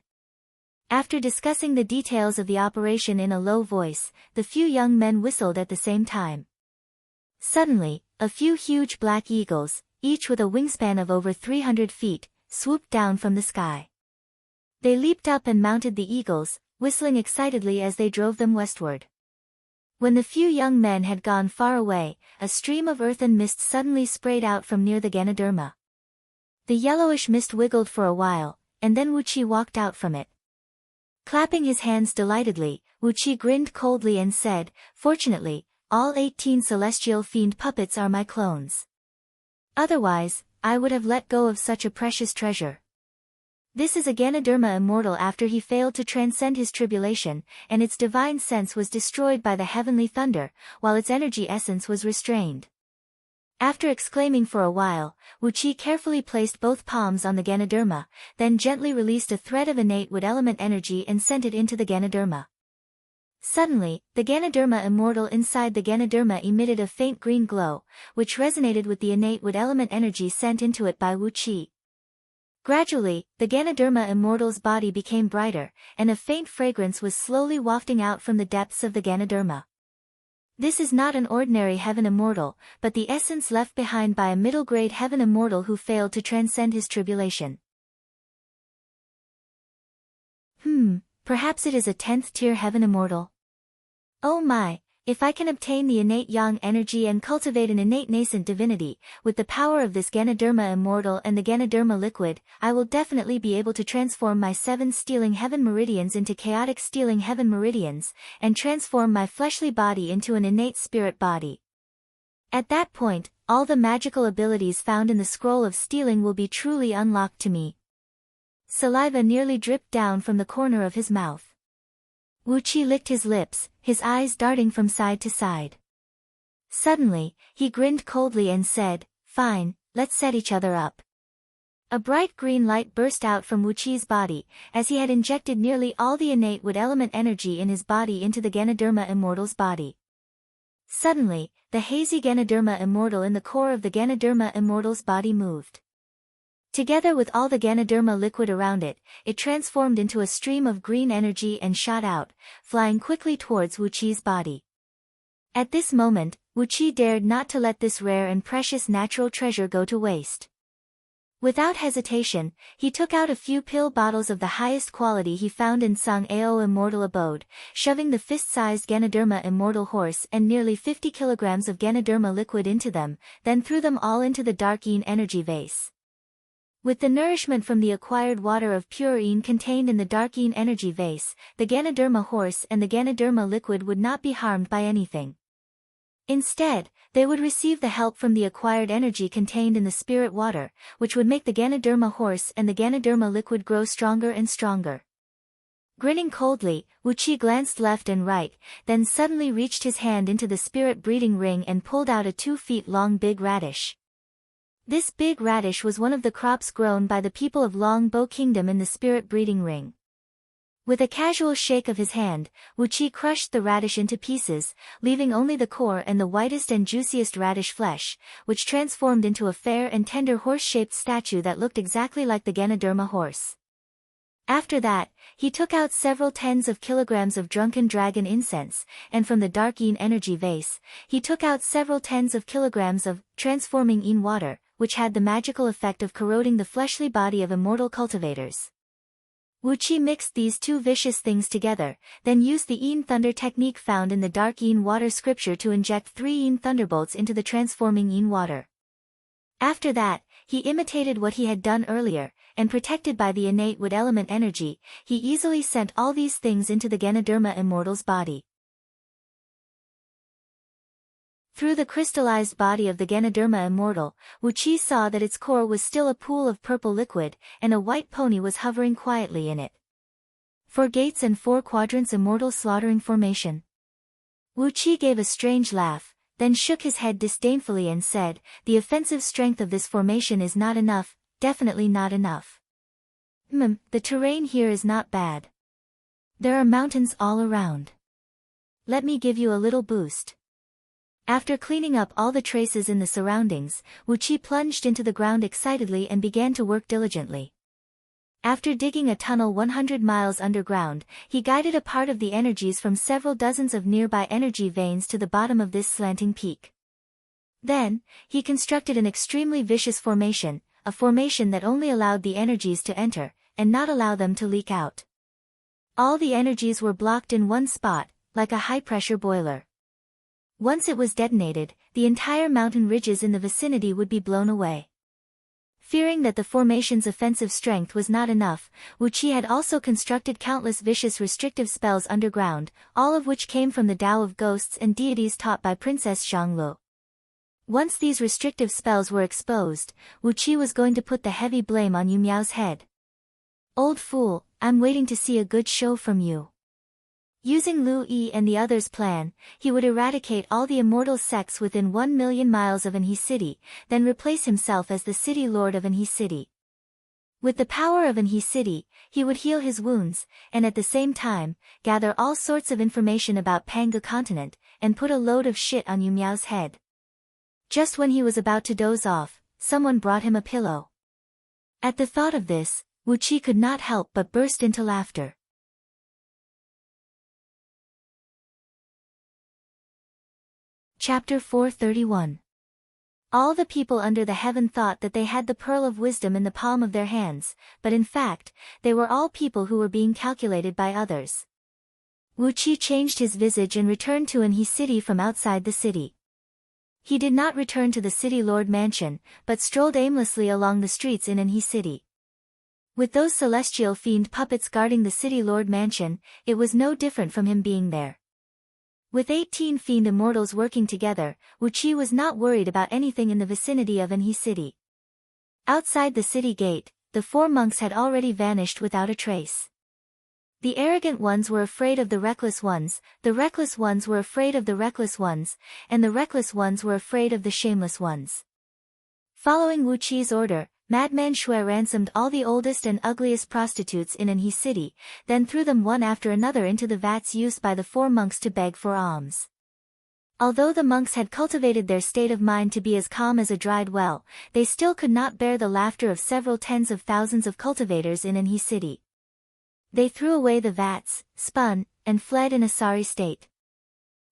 After discussing the details of the operation in a low voice, the few young men whistled at the same time. Suddenly, a few huge black eagles, each with a wingspan of over 300 feet, swooped down from the sky. They leaped up and mounted the eagles, whistling excitedly as they drove them westward. When the few young men had gone far away, a stream of earth and mist suddenly sprayed out from near the Ganoderma. The yellowish mist wiggled for a while, and then Wu Qi walked out from it. Clapping his hands delightedly, Wu Qi grinned coldly and said, "Fortunately, all 18 celestial fiend puppets are my clones. Otherwise, I would have let go of such a precious treasure. This is a Ganoderma immortal after he failed to transcend his tribulation, and its divine sense was destroyed by the heavenly thunder, while its energy essence was restrained." After exclaiming for a while, Wu Qi carefully placed both palms on the Ganoderma, then gently released a thread of innate wood element energy and sent it into the Ganoderma. Suddenly, the Ganoderma immortal inside the Ganoderma emitted a faint green glow, which resonated with the innate wood element energy sent into it by Wu Qi. Gradually, the Ganoderma immortal's body became brighter, and a faint fragrance was slowly wafting out from the depths of the Ganoderma. This is not an ordinary heaven immortal, but the essence left behind by a middle-grade heaven immortal who failed to transcend his tribulation. Perhaps it is a 10th-tier heaven immortal. Oh my! If I can obtain the innate yang energy and cultivate an innate nascent divinity, with the power of this Ganoderma immortal and the Ganoderma liquid, I will definitely be able to transform my 7 stealing heaven meridians into chaotic stealing heaven meridians, and transform my fleshly body into an innate spirit body. At that point, all the magical abilities found in the scroll of stealing will be truly unlocked to me. Saliva nearly dripped down from the corner of his mouth. Wu Qi licked his lips, his eyes darting from side to side. Suddenly, he grinned coldly and said, "Fine, let's set each other up." A bright green light burst out from Wu Qi's body, as he had injected nearly all the innate wood element energy in his body into the Ganoderma immortal's body. Suddenly, the hazy Ganoderma immortal in the core of the Ganoderma immortal's body moved. Together with all the Ganoderma liquid around it, it transformed into a stream of green energy and shot out, flying quickly towards Wu Qi's body. At this moment, Wu Qi dared not to let this rare and precious natural treasure go to waste. Without hesitation, he took out a few pill bottles of the highest quality he found in Sang Ao Immortal Abode, shoving the fist-sized Ganoderma Immortal Horse and nearly 50 kilograms of Ganoderma liquid into them, then threw them all into the Dark Yin energy vase. With the nourishment from the acquired water of pure yin contained in the dark yin energy vase, the Ganoderma horse and the Ganoderma liquid would not be harmed by anything. Instead, they would receive the help from the acquired energy contained in the spirit water, which would make the Ganoderma horse and the Ganoderma liquid grow stronger and stronger. Grinning coldly, Wuqi glanced left and right, then suddenly reached his hand into the spirit breeding ring and pulled out a 2-foot-long big radish. This big radish was one of the crops grown by the people of Longbow Kingdom in the spirit breeding ring. With a casual shake of his hand, Wuqi crushed the radish into pieces, leaving only the core and the whitest and juiciest radish flesh, which transformed into a fair and tender horse-shaped statue that looked exactly like the Ganoderma horse. After that, he took out several tens of kilograms of drunken dragon incense, and from the dark yin energy vase, he took out several tens of kilograms of transforming yin water, which had the magical effect of corroding the fleshly body of immortal cultivators. Wuqi mixed these two vicious things together, then used the yin thunder technique found in the dark yin water scripture to inject 3 yin thunderbolts into the transforming yin water. After that, he imitated what he had done earlier, and protected by the innate wood element energy, he easily sent all these things into the Ganoderma immortal's body. Through the crystallized body of the Ganoderma immortal, Wuqi saw that its core was still a pool of purple liquid, and a white pony was hovering quietly in it. 4 gates and 4 quadrants immortal slaughtering formation. Wuqi gave a strange laugh, then shook his head disdainfully and said, "The offensive strength of this formation is not enough, definitely not enough. The terrain here is not bad. There are mountains all around. Let me give you a little boost." After cleaning up all the traces in the surroundings, Wuqi plunged into the ground excitedly and began to work diligently. After digging a tunnel 100 miles underground, he guided a part of the energies from several dozens of nearby energy veins to the bottom of this slanting peak. Then, he constructed an extremely vicious formation, a formation that only allowed the energies to enter, and not allow them to leak out. All the energies were blocked in one spot, like a high-pressure boiler. Once it was detonated, the entire mountain ridges in the vicinity would be blown away. Fearing that the formation's offensive strength was not enough, Wuqi had also constructed countless vicious restrictive spells underground, all of which came from the Tao of ghosts and deities taught by Princess Zhanglu. Once these restrictive spells were exposed, Wuqi was going to put the heavy blame on Yu Miao's head. "Old fool, I'm waiting to see a good show from you." Using Lu Yi and the others' plan, he would eradicate all the immortal sects within 1 million miles of Anhui City, then replace himself as the city lord of Anhui City. With the power of Anhui City, he would heal his wounds, and at the same time, gather all sorts of information about Panga continent, and put a load of shit on Yu Miao's head. Just when he was about to doze off, someone brought him a pillow. At the thought of this, Wuqi could not help but burst into laughter. Chapter 431. All the people under the heaven thought that they had the pearl of wisdom in the palm of their hands, but in fact, they were all people who were being calculated by others. Wuqi changed his visage and returned to Anhui City from outside the city. He did not return to the city lord mansion, but strolled aimlessly along the streets in Anhui City. With those celestial fiend puppets guarding the city lord mansion, it was no different from him being there. With 18 fiend immortals working together, Wuqi was not worried about anything in the vicinity of Anhui City. Outside the city gate, the 4 monks had already vanished without a trace. The arrogant ones were afraid of the reckless ones, the reckless ones were afraid of the reckless ones, and the reckless ones were afraid of the shameless ones. Following Wuqi's order, Madman Shui ransomed all the oldest and ugliest prostitutes in Anhui City, then threw them one after another into the vats used by the 4 monks to beg for alms. Although the monks had cultivated their state of mind to be as calm as a dried well, they still could not bear the laughter of several tens of thousands of cultivators in Anhui City. They threw away the vats, spun, and fled in a sorry state.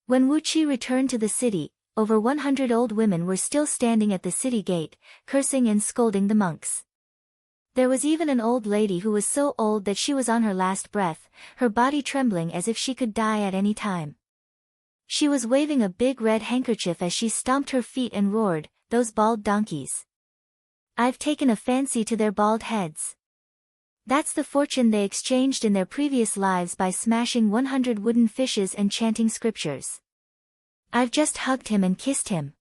When Wuqi returned to the city, over 100 old women were still standing at the city gate, cursing and scolding the monks. There was even an old lady who was so old that she was on her last breath, her body trembling as if she could die at any time. She was waving a big red handkerchief as she stomped her feet and roared, "Those bald donkeys! I've taken a fancy to their bald heads. That's the fortune they exchanged in their previous lives by smashing 100 wooden fishes and chanting scriptures. I've just hugged him and kissed him.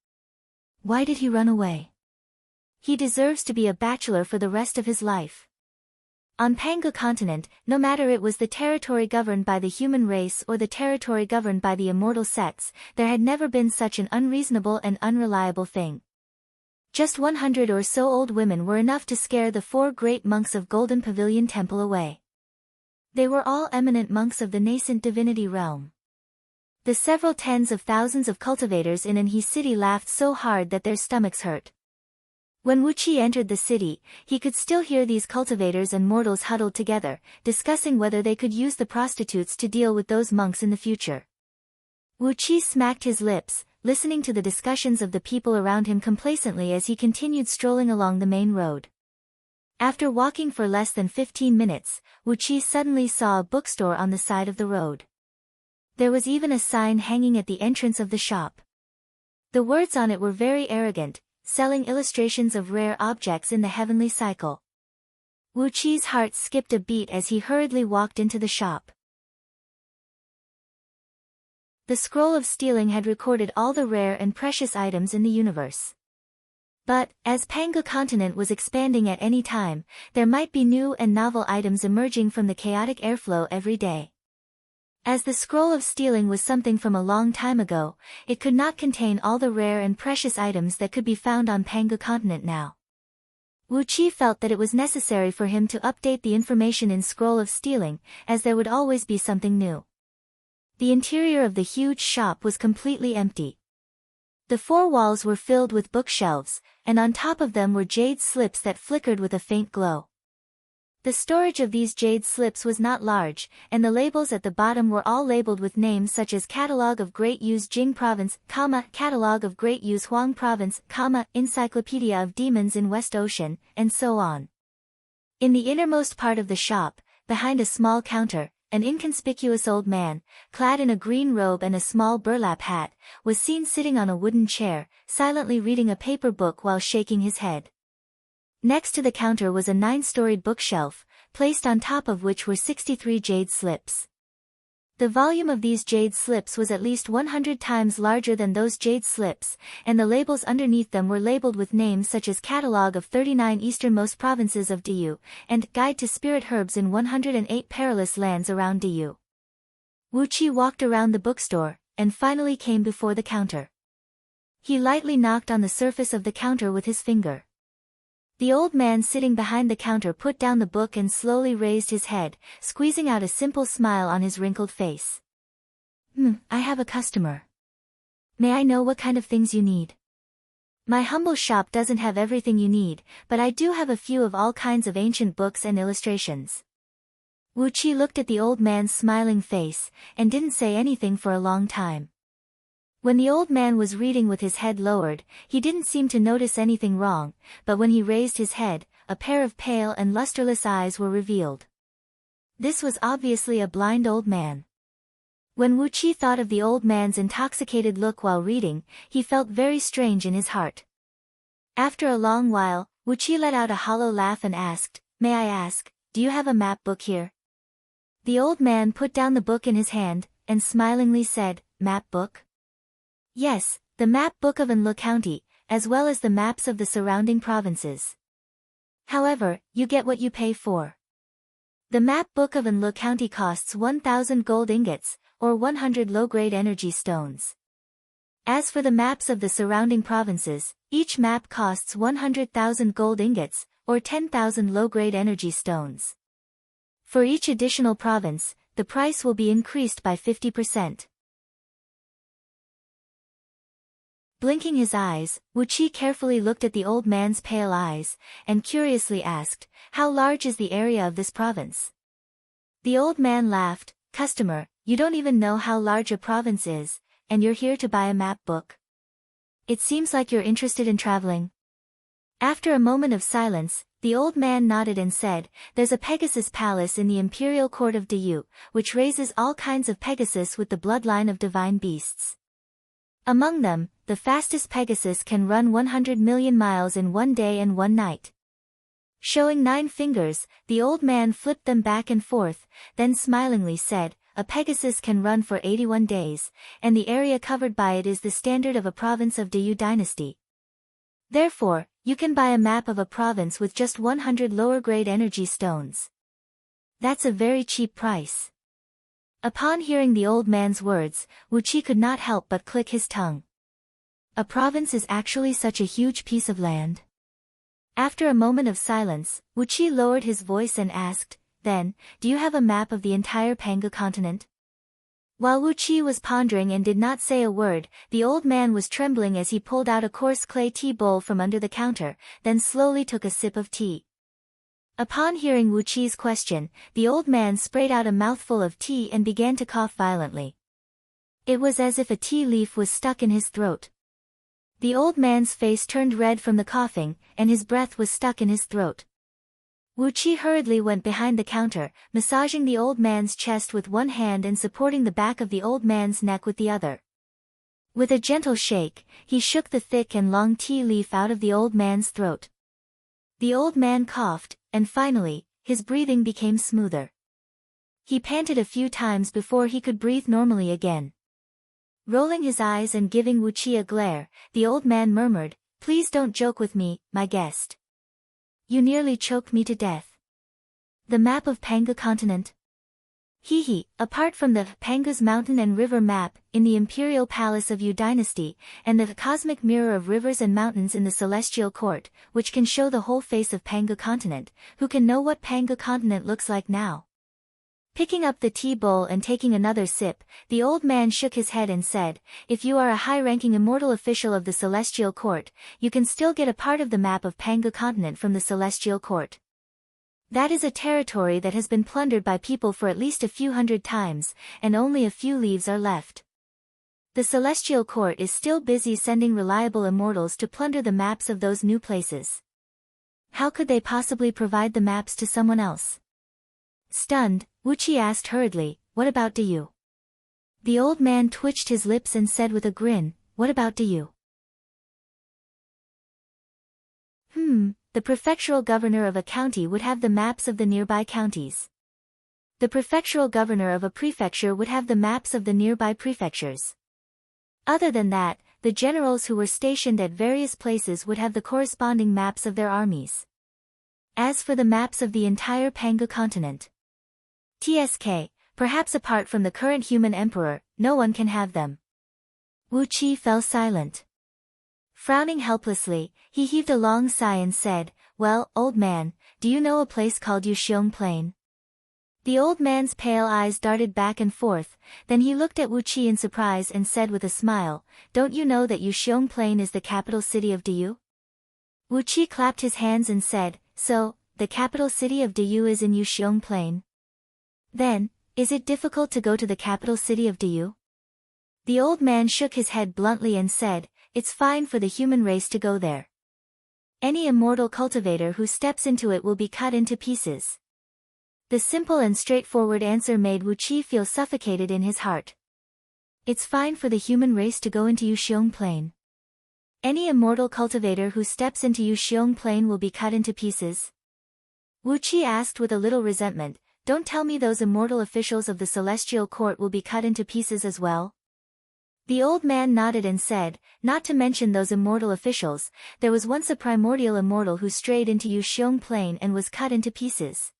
Why did he run away? He deserves to be a bachelor for the rest of his life. On Pangu continent, no matter it was the territory governed by the human race or the territory governed by the immortal sects, there had never been such an unreasonable and unreliable thing. Just 100 or so old women were enough to scare the 4 great monks of Golden Pavilion Temple away. They were all eminent monks of the nascent divinity realm. The several tens of thousands of cultivators in Anhe city laughed so hard that their stomachs hurt. When Wuqi entered the city, he could still hear these cultivators and mortals huddled together, discussing whether they could use the prostitutes to deal with those monks in the future. Wuqi smacked his lips, listening to the discussions of the people around him complacently as he continued strolling along the main road. After walking for less than 15 minutes, Wuqi suddenly saw a bookstore on the side of the road. There was even a sign hanging at the entrance of the shop. The words on it were very arrogant, selling illustrations of rare objects in the heavenly cycle. Wuqi's heart skipped a beat as he hurriedly walked into the shop. The scroll of stealing had recorded all the rare and precious items in the universe. But, as Pangu continent was expanding at any time, there might be new and novel items emerging from the chaotic airflow every day. As the scroll of stealing was something from a long time ago, it could not contain all the rare and precious items that could be found on Pangu continent now. Wuqi felt that it was necessary for him to update the information in scroll of stealing, as there would always be something new. The interior of the huge shop was completely empty. The 4 walls were filled with bookshelves, and on top of them were jade slips that flickered with a faint glow. The storage of these jade slips was not large, and the labels at the bottom were all labeled with names such as Catalogue of Great Yu's Jing Province, Catalogue of Great Yu's Huang Province, Encyclopedia of Demons in West Ocean, and so on. In the innermost part of the shop, behind a small counter, an inconspicuous old man, clad in a green robe and a small burlap hat, was seen sitting on a wooden chair, silently reading a paper book while shaking his head. Next to the counter was a 9-storied bookshelf, placed on top of which were 63 jade slips. The volume of these jade slips was at least 100 times larger than those jade slips, and the labels underneath them were labeled with names such as Catalogue of 39 Easternmost Provinces of Diyu, and Guide to Spirit Herbs in 108 Perilous Lands around Diyu. Wuqi walked around the bookstore, and finally came before the counter. He lightly knocked on the surface of the counter with his finger. The old man sitting behind the counter put down the book and slowly raised his head, squeezing out a simple smile on his wrinkled face. I have a customer. May I know what kind of things you need? My humble shop doesn't have everything you need, but I do have a few of all kinds of ancient books and illustrations. Wuqi looked at the old man's smiling face, and didn't say anything for a long time. When the old man was reading with his head lowered, he didn't seem to notice anything wrong, but when he raised his head, a pair of pale and lusterless eyes were revealed. This was obviously a blind old man. When Wuqi thought of the old man's intoxicated look while reading, he felt very strange in his heart. After a long while, Wuqi let out a hollow laugh and asked, "May I ask, do you have a map book here?" The old man put down the book in his hand, and smilingly said, "Map book?" "Yes, the map book of Anhe County, as well as the maps of the surrounding provinces. However, you get what you pay for. The map book of Anhe County costs 1,000 gold ingots, or 100 low-grade energy stones. As for the maps of the surrounding provinces, each map costs 100,000 gold ingots, or 10,000 low-grade energy stones. For each additional province, the price will be increased by 50%. Blinking his eyes, Wuqi carefully looked at the old man's pale eyes, and curiously asked, "How large is the area of this province?" The old man laughed, "Customer, you don't even know how large a province is, and you're here to buy a map book? It seems like you're interested in traveling." After a moment of silence, the old man nodded and said, "There's a Pegasus Palace in the Imperial Court of Diyu, which raises all kinds of Pegasus with the bloodline of divine beasts. Among them, the fastest Pegasus can run 100 million miles in 1 day and 1 night. Showing 9 fingers, the old man flipped them back and forth, then smilingly said, a Pegasus can run for 81 days, and the area covered by it is the standard of a province of Diyu dynasty. Therefore, you can buy a map of a province with just 100 lower-grade energy stones. That's a very cheap price. Upon hearing the old man's words, Wuqi could not help but click his tongue. A province is actually such a huge piece of land? After a moment of silence, Wuqi lowered his voice and asked, then, do you have a map of the entire Panga continent? While Wuqi was pondering and did not say a word, the old man was trembling as he pulled out a coarse clay tea bowl from under the counter, then slowly took a sip of tea. Upon hearing Wuqi's question, the old man sprayed out a mouthful of tea and began to cough violently. It was as if a tea leaf was stuck in his throat. The old man's face turned red from the coughing, and his breath was stuck in his throat. Wuqi hurriedly went behind the counter, massaging the old man's chest with one hand and supporting the back of the old man's neck with the other. With a gentle shake, he shook the thick and long tea leaf out of the old man's throat. The old man coughed, and finally, his breathing became smoother. He panted a few times before he could breathe normally again. Rolling his eyes and giving Wuqi a glare, the old man murmured, please don't joke with me, my guest. You nearly choked me to death. The map of Panga continent? Apart from the Panga's mountain and river map, in the imperial palace of Yu dynasty, and the cosmic mirror of rivers and mountains in the celestial court, which can show the whole face of Panga continent, who can know what Panga continent looks like now? Picking up the tea bowl and taking another sip, the old man shook his head and said, if you are a high-ranking immortal official of the celestial court, you can still get a part of the map of Panga continent from the celestial court. That is a territory that has been plundered by people for at least a few hundred times, and only a few leaves are left. The celestial court is still busy sending reliable immortals to plunder the maps of those new places. How could they possibly provide the maps to someone else? Stunned, Wuqi asked hurriedly, what about Diyu? The old man twitched his lips and said with a grin, what about Diyu? The prefectural governor of a county would have the maps of the nearby counties. The prefectural governor of a prefecture would have the maps of the nearby prefectures. Other than that, the generals who were stationed at various places would have the corresponding maps of their armies. As for the maps of the entire Panga continent, TSK, perhaps apart from the current human emperor, no one can have them. Wuqi fell silent. Frowning helplessly, he heaved a long sigh and said, well, old man, do you know a place called Yuxiong Plain? The old man's pale eyes darted back and forth, then he looked at Wuqi in surprise and said with a smile, don't you know that Yuxiong Plain is the capital city of Diyu? Wuqi clapped his hands and said, so, the capital city of Diyu is in Yuxiong Plain? Then, is it difficult to go to the capital city of Diyu? The old man shook his head bluntly and said, it's fine for the human race to go there. Any immortal cultivator who steps into it will be cut into pieces. The simple and straightforward answer made Wuqi feel suffocated in his heart. It's fine for the human race to go into Yuxiong Plain. Any immortal cultivator who steps into Yuxiong Plain will be cut into pieces? Wuqi asked with a little resentment, don't tell me those immortal officials of the celestial court will be cut into pieces as well? The old man nodded and said, not to mention those immortal officials, there was once a primordial immortal who strayed into Yuxiong Plain and was cut into pieces.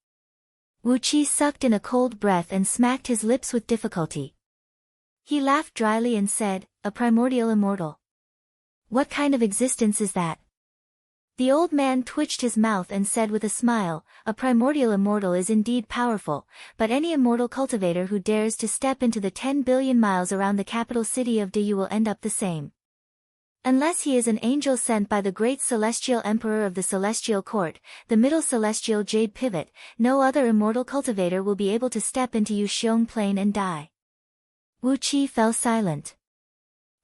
Wuqi sucked in a cold breath and smacked his lips with difficulty. He laughed dryly and said, a primordial immortal. What kind of existence is that? The old man twitched his mouth and said with a smile, a primordial immortal is indeed powerful, but any immortal cultivator who dares to step into the 10 billion miles around the capital city of Diyu will end up the same. Unless he is an angel sent by the great celestial emperor of the celestial court, the middle celestial jade pivot, no other immortal cultivator will be able to step into Yuxiong Plain and die. Wuqi fell silent.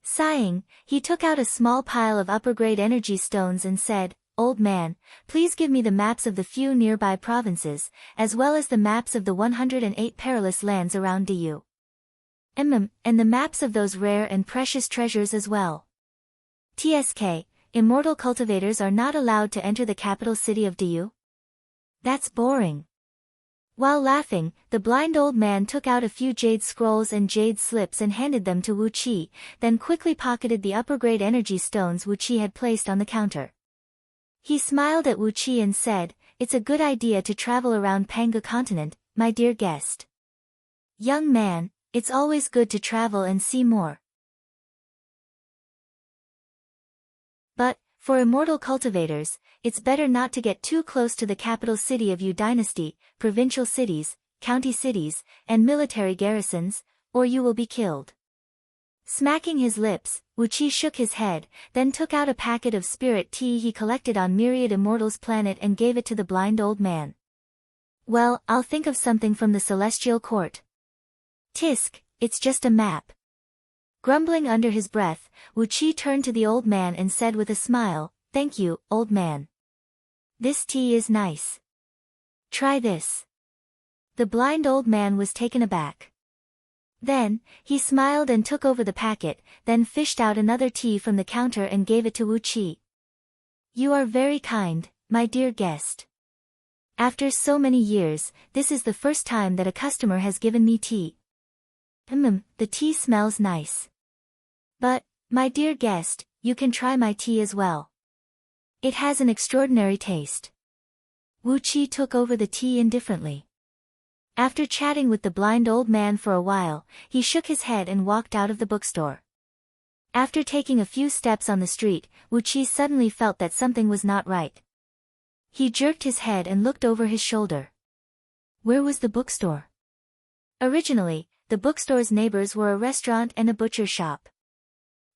Sighing, he took out a small pile of upper-grade energy stones and said, old man, please give me the maps of the few nearby provinces, as well as the maps of the 108 perilous lands around Diyu. And the maps of those rare and precious treasures as well. TSK, immortal cultivators are not allowed to enter the capital city of Diyu? That's boring. While laughing, the blind old man took out a few jade scrolls and jade slips and handed them to Wu Qi, then quickly pocketed the upper-grade energy stones Wu Qi had placed on the counter. He smiled at Wu Qi and said, "It's a good idea to travel around Panga continent, my dear guest. Young man, it's always good to travel and see more. But, for immortal cultivators, it's better not to get too close to the capital city of Yu Dynasty, provincial cities, county cities, and military garrisons, or you will be killed." Smacking his lips, Wu Qi shook his head, then took out a packet of spirit tea he collected on Myriad Immortals planet and gave it to the blind old man. "Well, I'll think of something from the celestial court." "Tisk, it's just a map." Grumbling under his breath, Wu Qi turned to the old man and said with a smile, "Thank you, old man. This tea is nice. Try this." The blind old man was taken aback. Then, he smiled and took over the packet, then fished out another tea from the counter and gave it to Wu Qi. "You are very kind, my dear guest. After so many years, this is the first time that a customer has given me tea. The tea smells nice. But, my dear guest, you can try my tea as well. It has an extraordinary taste." Wu Qi took over the tea indifferently. After chatting with the blind old man for a while, he shook his head and walked out of the bookstore. After taking a few steps on the street, Wu Qi suddenly felt that something was not right. He jerked his head and looked over his shoulder. Where was the bookstore? Originally, the bookstore's neighbors were a restaurant and a butcher shop.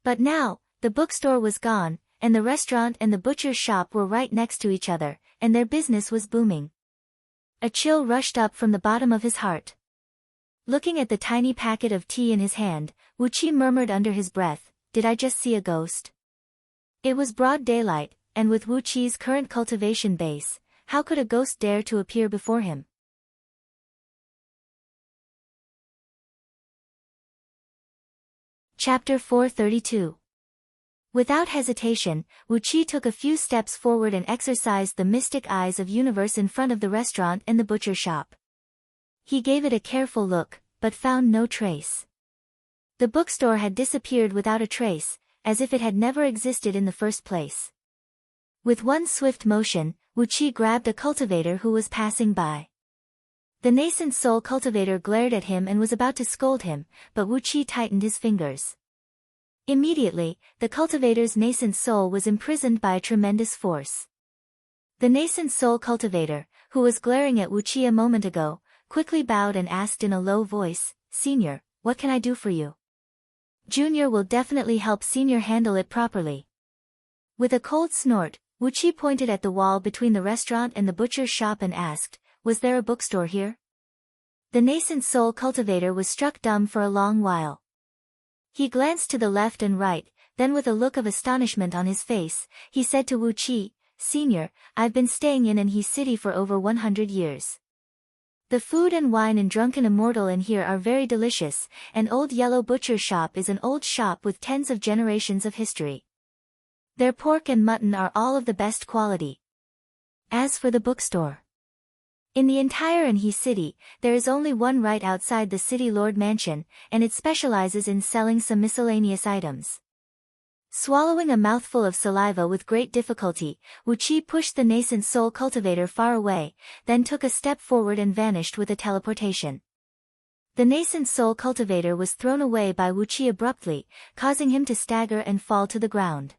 But now, the bookstore was gone, and the restaurant and the butcher's shop were right next to each other, and their business was booming. A chill rushed up from the bottom of his heart. Looking at the tiny packet of tea in his hand, Wu Qi murmured under his breath, "Did I just see a ghost?" It was broad daylight, and with Wu Qi's current cultivation base, how could a ghost dare to appear before him? Chapter 432. Without hesitation, Wu Qi took a few steps forward and exercised the mystic eyes of universe in front of the restaurant and the butcher shop. He gave it a careful look, but found no trace. The bookstore had disappeared without a trace, as if it had never existed in the first place. With one swift motion, Wu Qi grabbed a cultivator who was passing by. The nascent soul cultivator glared at him and was about to scold him, but Wu Qi tightened his fingers. Immediately, the cultivator's nascent soul was imprisoned by a tremendous force. The nascent soul cultivator, who was glaring at Wu Qi a moment ago, quickly bowed and asked in a low voice, "Senior, what can I do for you?" "Junior will definitely help Senior handle it properly." With a cold snort, Wu Qi pointed at the wall between the restaurant and the butcher's shop and asked, "Was there a bookstore here?" The nascent soul cultivator was struck dumb for a long while. He glanced to the left and right, then with a look of astonishment on his face, he said to Wu Qi, "Senior, I've been staying in Anhe City for over 100 years. The food and wine in Drunken Immortal in here are very delicious, and Old Yellow Butcher Shop is an old shop with tens of generations of history. Their pork and mutton are all of the best quality. As for the bookstore, in the entire Anhe City, there is only one right outside the City Lord Mansion, and it specializes in selling some miscellaneous items." Swallowing a mouthful of saliva with great difficulty, Wu Qi pushed the nascent soul cultivator far away, then took a step forward and vanished with a teleportation. The nascent soul cultivator was thrown away by Wu Qi abruptly, causing him to stagger and fall to the ground.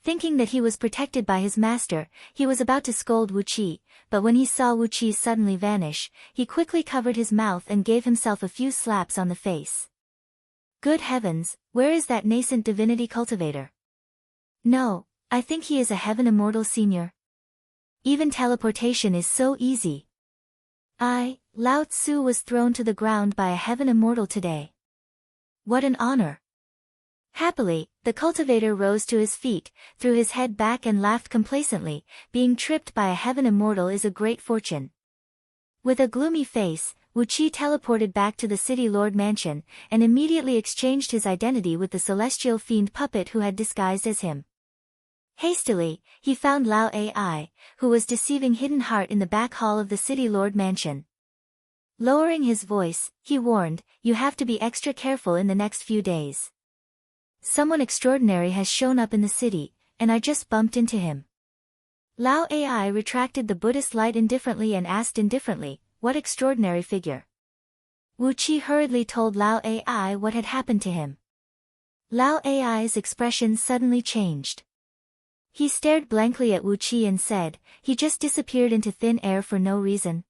Thinking that he was protected by his master, he was about to scold Wu Qi, but when he saw Wu Qi suddenly vanish, he quickly covered his mouth and gave himself a few slaps on the face. Good heavens, where is that nascent divinity cultivator? No, I think he is a heaven immortal senior. Even teleportation is so easy. Lao Tzu was thrown to the ground by a heaven immortal today. What an honor. Happily, the cultivator rose to his feet, threw his head back and laughed complacently. Being tripped by a heaven immortal is a great fortune. With a gloomy face, Wu Qi teleported back to the City Lord mansion, and immediately exchanged his identity with the celestial fiend puppet who had disguised as him. Hastily, he found Lao Ai, who was deceiving Hidden Heart in the back hall of the City Lord mansion. Lowering his voice, he warned, "You have to be extra careful in the next few days. Someone extraordinary has shown up in the city, and I just bumped into him." Lao Ai retracted the Buddhist light indifferently and asked indifferently, "What extraordinary figure?" Wu Qi hurriedly told Lao Ai what had happened to him. Lao Ai's expression suddenly changed. He stared blankly at Wu Qi and said, "He just disappeared into thin air for no reason."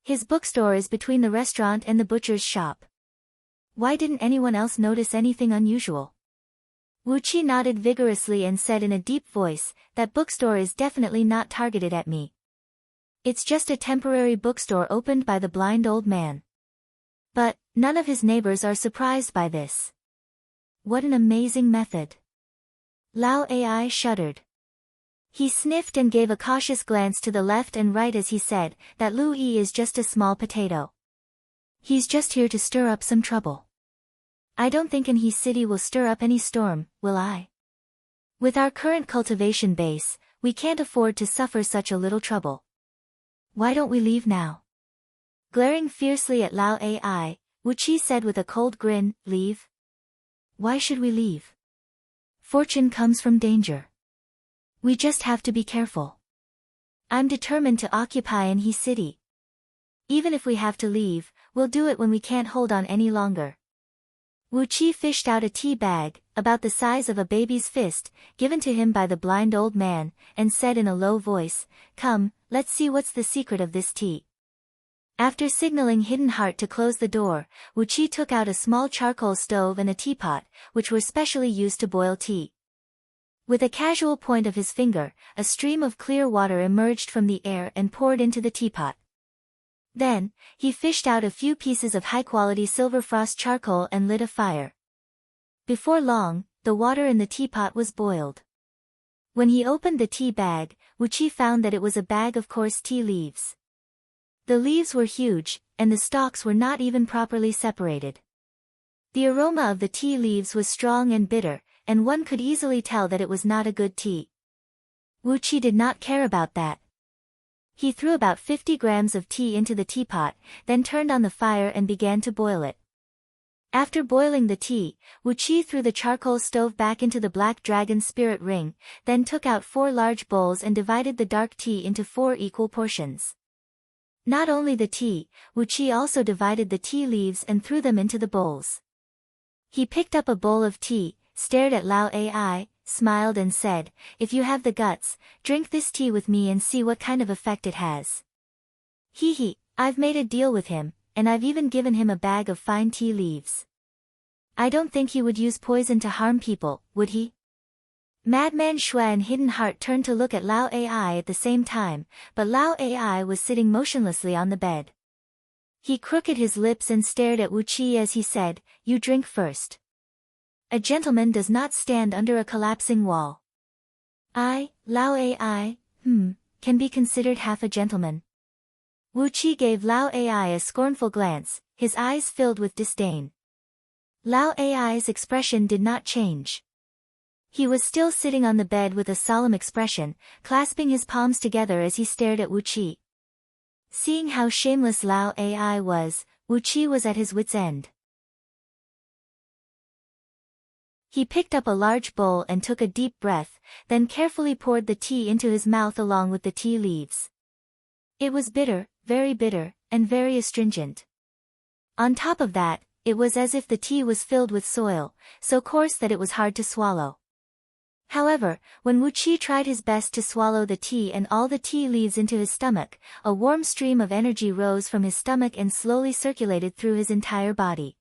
His bookstore is between the restaurant and the butcher's shop. Why didn't anyone else notice anything unusual? Wu Qi nodded vigorously and said in a deep voice, "That bookstore is definitely not targeted at me. It's just a temporary bookstore opened by the blind old man. But, none of his neighbors are surprised by this. What an amazing method." Lao Ai shuddered. He sniffed and gave a cautious glance to the left and right as he said, "That Lu Yi is just a small potato. He's just here to stir up some trouble. I don't think in his city will stir up any storm, will I? With our current cultivation base, we can't afford to suffer such a little trouble. Why don't we leave now?" Glaring fiercely at Lao Ai, Wu Qi said with a cold grin, "Leave? Why should we leave? Fortune comes from danger. We just have to be careful. I'm determined to occupy in his city. Even if we have to leave, we'll do it when we can't hold on any longer." Wu Qi fished out a tea bag, about the size of a baby's fist, given to him by the blind old man, and said in a low voice, "Come, let's see what's the secret of this tea." After signaling Hidden Heart to close the door, Wu Qi took out a small charcoal stove and a teapot, which were specially used to boil tea. With a casual point of his finger, a stream of clear water emerged from the air and poured into the teapot. Then, he fished out a few pieces of high-quality silver frost charcoal and lit a fire. Before long, the water in the teapot was boiled. When he opened the tea bag, Wu Qi found that it was a bag of coarse tea leaves. The leaves were huge, and the stalks were not even properly separated. The aroma of the tea leaves was strong and bitter, and one could easily tell that it was not a good tea. Wu Qi did not care about that. He threw about 50 grams of tea into the teapot, then turned on the fire and began to boil it. After boiling the tea, Wu Qi threw the charcoal stove back into the black dragon spirit ring, then took out 4 large bowls and divided the dark tea into 4 equal portions. Not only the tea, Wu Qi also divided the tea leaves and threw them into the bowls. He picked up a bowl of tea, stared at Lao Ai, smiled and said, "If you have the guts, drink this tea with me and see what kind of effect it has." Hee, I've made a deal with him, and I've even given him a bag of fine tea leaves. I don't think he would use poison to harm people, would he? Madman Shui and Hidden Heart turned to look at Lao Ai at the same time, but Lao Ai was sitting motionlessly on the bed. He crooked his lips and stared at Wu Qi as he said, "You drink first. A gentleman does not stand under a collapsing wall. I, Lao Ai, can be considered half a gentleman." Wu Qi gave Lao Ai a scornful glance, his eyes filled with disdain. Lao Ai's expression did not change. He was still sitting on the bed with a solemn expression, clasping his palms together as he stared at Wu Qi. Seeing how shameless Lao Ai was, Wu Qi was at his wit's end. He picked up a large bowl and took a deep breath, then carefully poured the tea into his mouth along with the tea leaves. It was bitter, and very astringent. On top of that, it was as if the tea was filled with soil, so coarse that it was hard to swallow. However, when Wu Qi tried his best to swallow the tea and all the tea leaves into his stomach, a warm stream of energy rose from his stomach and slowly circulated through his entire body.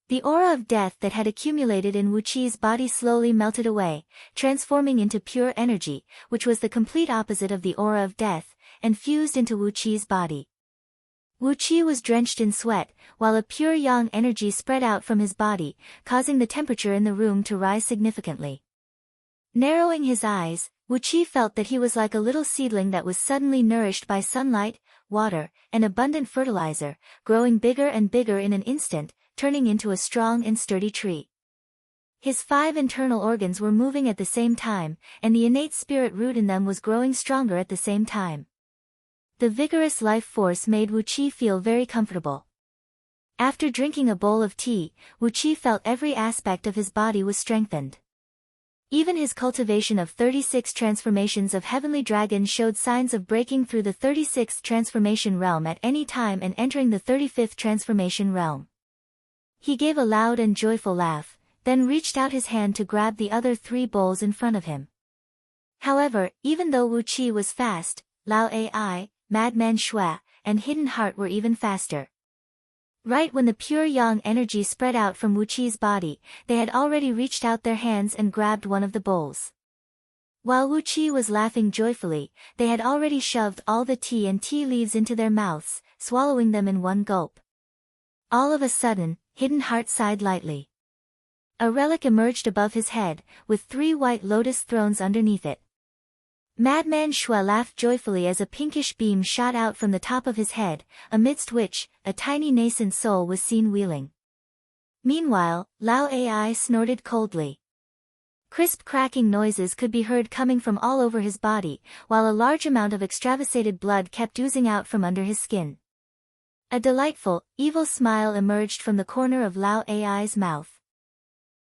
The aura of death that had accumulated in Wu Qi's body slowly melted away, transforming into pure energy, which was the complete opposite of the aura of death, and fused into Wu Qi's body. Wu Qi was drenched in sweat, while a pure yang energy spread out from his body, causing the temperature in the room to rise significantly. Narrowing his eyes, Wu Qi felt that he was like a little seedling that was suddenly nourished by sunlight, water, and abundant fertilizer, growing bigger and bigger in an instant, turning into a strong and sturdy tree. His 5 internal organs were moving at the same time, and the innate spirit root in them was growing stronger at the same time. The vigorous life force made Wu Qi feel very comfortable. After drinking a bowl of tea, Wu Qi felt every aspect of his body was strengthened. Even his cultivation of 36 transformations of heavenly dragons showed signs of breaking through the 36th transformation realm at any time and entering the 35th transformation realm. He gave a loud and joyful laugh, then reached out his hand to grab the other 3 bowls in front of him. However, even though Wu Qi was fast, Lao Ai, Madman Shui, and Hidden Heart were even faster. Right when the pure yang energy spread out from Wu Qi's body, they had already reached out their hands and grabbed one of the bowls. While Wu Qi was laughing joyfully, they had already shoved all the tea and tea leaves into their mouths, swallowing them in one gulp. All of a sudden, Hidden Heart sighed lightly. A relic emerged above his head, with 3 white lotus thrones underneath it. Madman Shui laughed joyfully as a pinkish beam shot out from the top of his head, amidst which, a tiny nascent soul was seen wheeling. Meanwhile, Lao Ai snorted coldly. Crisp cracking noises could be heard coming from all over his body, while a large amount of extravasated blood kept oozing out from under his skin. A delightful, evil smile emerged from the corner of Lao Ai's mouth.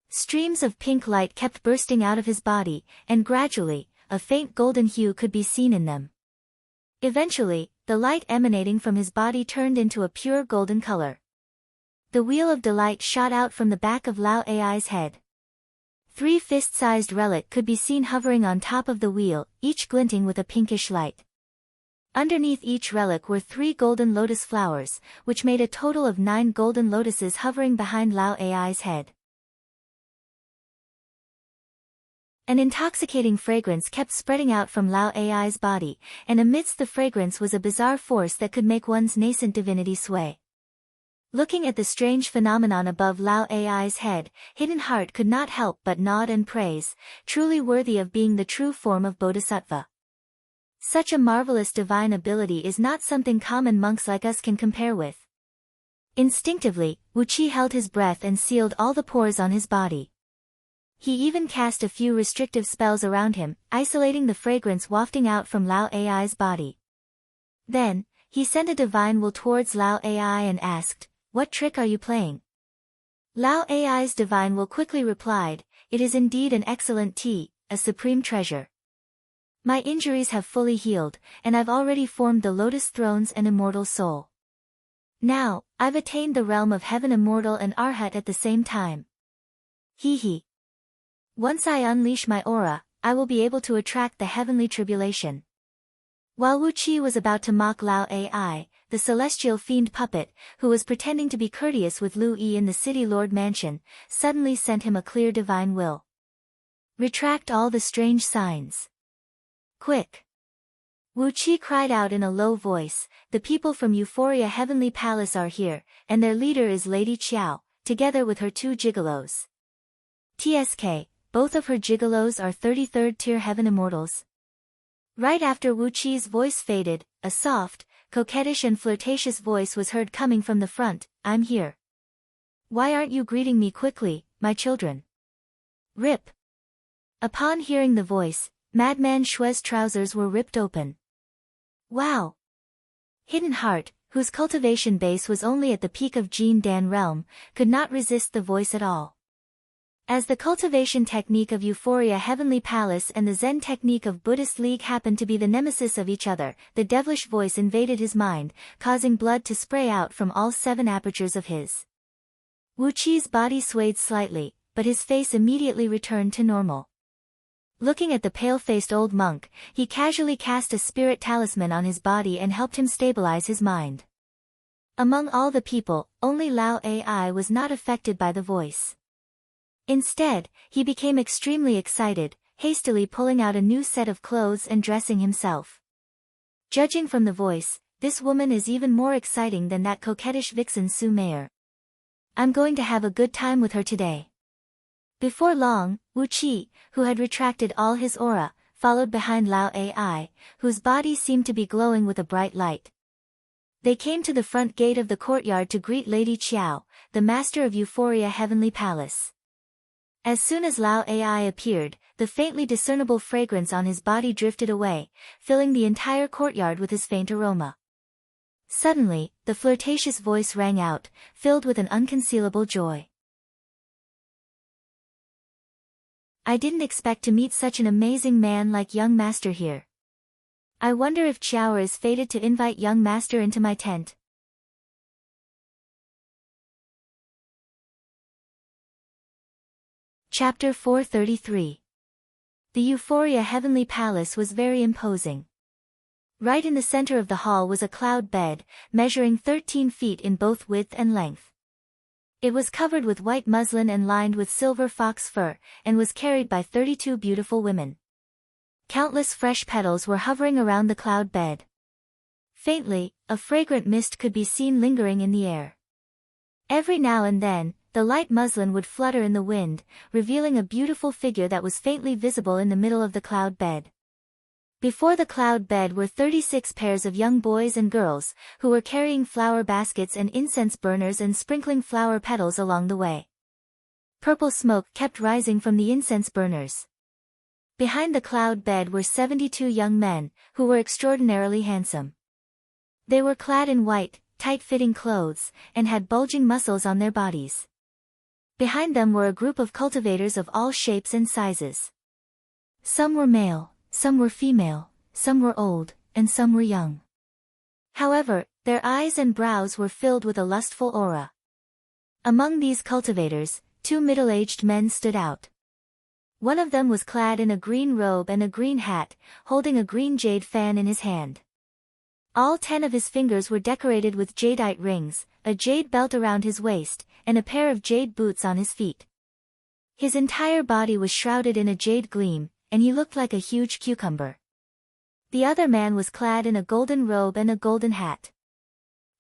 Streams of pink light kept bursting out of his body, and gradually, a faint golden hue could be seen in them. Eventually, the light emanating from his body turned into a pure golden color. The wheel of delight shot out from the back of Lao Ai's head. 3 fist-sized relics could be seen hovering on top of the wheel, each glinting with a pinkish light. Underneath each relic were 3 golden lotus flowers, which made a total of 9 golden lotuses hovering behind Lao Ai's head. An intoxicating fragrance kept spreading out from Lao Ai's body, and amidst the fragrance was a bizarre force that could make one's nascent divinity sway. Looking at the strange phenomenon above Lao Ai's head, Hidden Heart could not help but nod and praise, truly worthy of being the true form of Bodhisattva. Such a marvelous divine ability is not something common monks like us can compare with. Instinctively, Wu Qi held his breath and sealed all the pores on his body. He even cast a few restrictive spells around him, isolating the fragrance wafting out from Lao Ai's body. Then, he sent a divine will towards Lao Ai and asked, "What trick are you playing?" Lao Ai's divine will quickly replied, "It is indeed an excellent tea, a supreme treasure. My injuries have fully healed, and I've already formed the lotus thrones and immortal soul. Now, I've attained the realm of heaven immortal and arhat at the same time. Hee. Once I unleash my aura, I will be able to attract the heavenly tribulation." While Wu Qi was about to mock Lao Ai, the celestial fiend puppet, who was pretending to be courteous with Lu Yi in the city lord mansion, suddenly sent him a clear divine will. "Retract all the strange signs. Quick!" Wu Qi cried out in a low voice, "The people from Euphoria Heavenly Palace are here, and their leader is Lady Qiao, together with her 2 gigolos. TSK. Both of her gigolos are 33rd tier heaven immortals." Right after Wu Qi's voice faded, a soft, coquettish and flirtatious voice was heard coming from the front, "I'm here. Why aren't you greeting me quickly, my children?" Rip. Upon hearing the voice, Madman Shui's trousers were ripped open. Wow! Hidden Heart, whose cultivation base was only at the peak of Jin Dan realm, could not resist the voice at all. As the cultivation technique of Euphoria Heavenly Palace and the Zen technique of Buddhist League happened to be the nemesis of each other, the devilish voice invaded his mind, causing blood to spray out from all 7 apertures of his. Wu Qi's body swayed slightly, but his face immediately returned to normal. Looking at the pale-faced old monk, he casually cast a spirit talisman on his body and helped him stabilize his mind. Among all the people, only Lao Ai was not affected by the voice. Instead, he became extremely excited, hastily pulling out a new set of clothes and dressing himself. Judging from the voice, this woman is even more exciting than that coquettish vixen Su Meier. I'm going to have a good time with her today. Before long, Wu Qi, who had retracted all his aura, followed behind Lao Ai, whose body seemed to be glowing with a bright light. They came to the front gate of the courtyard to greet Lady Qiao, the master of Euphoria Heavenly Palace. As soon as Lao Ai appeared, the faintly discernible fragrance on his body drifted away, filling the entire courtyard with his faint aroma. Suddenly, the flirtatious voice rang out, filled with an unconcealable joy. I didn't expect to meet such an amazing man like young master here. I wonder if Qiao is fated to invite young master into my tent. Chapter 433. The Euphoria Heavenly Palace was very imposing. Right in the center of the hall was a cloud bed, measuring 13 feet in both width and length. It was covered with white muslin and lined with silver fox fur, and was carried by 32 beautiful women. Countless fresh petals were hovering around the cloud bed. Faintly, a fragrant mist could be seen lingering in the air. Every now and then, the light muslin would flutter in the wind, revealing a beautiful figure that was faintly visible in the middle of the cloud bed. Before the cloud bed were 36 pairs of young boys and girls, who were carrying flower baskets and incense burners and sprinkling flower petals along the way. Purple smoke kept rising from the incense burners. Behind the cloud bed were 72 young men, who were extraordinarily handsome. They were clad in white, tight-fitting clothes, and had bulging muscles on their bodies. Behind them were a group of cultivators of all shapes and sizes. Some were male, some were female, some were old, and some were young. However, their eyes and brows were filled with a lustful aura. Among these cultivators, 2 middle-aged men stood out. One of them was clad in a green robe and a green hat, holding a green jade fan in his hand. All 10 of his fingers were decorated with jadeite rings, a jade belt around his waist, and a pair of jade boots on his feet. His entire body was shrouded in a jade gleam, and he looked like a huge cucumber. The other man was clad in a golden robe and a golden hat.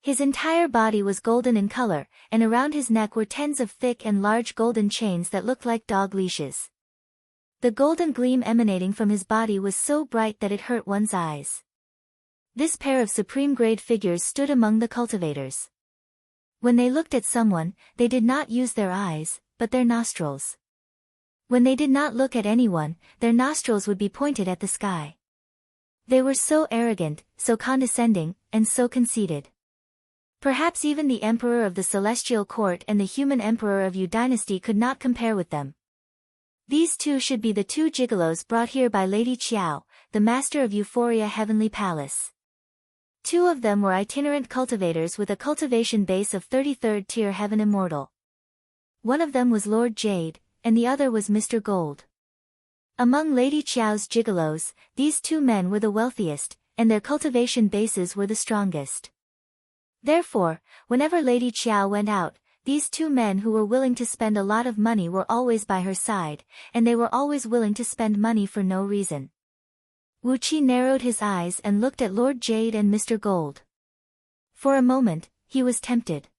His entire body was golden in color, and around his neck were tens of thick and large golden chains that looked like dog leashes. The golden gleam emanating from his body was so bright that it hurt one's eyes. This pair of supreme-grade figures stood among the cultivators. When they looked at someone, they did not use their eyes, but their nostrils. When they did not look at anyone, their nostrils would be pointed at the sky. They were so arrogant, so condescending, and so conceited. Perhaps even the emperor of the celestial court and the human emperor of Yu dynasty could not compare with them. These 2 should be the 2 gigolos brought here by Lady Qiao, the master of Euphoria Heavenly Palace. 2 of them were itinerant cultivators with a cultivation base of 33rd tier Heaven Immortal. One of them was Lord Jade, and the other was Mr. Gold. Among Lady Qiao's gigolos, these 2 men were the wealthiest, and their cultivation bases were the strongest. Therefore, whenever Lady Qiao went out, these 2 men who were willing to spend a lot of money were always by her side, and they were always willing to spend money for no reason. Wu Qi narrowed his eyes and looked at Lord Jade and Mr. Gold. For a moment, he was tempted.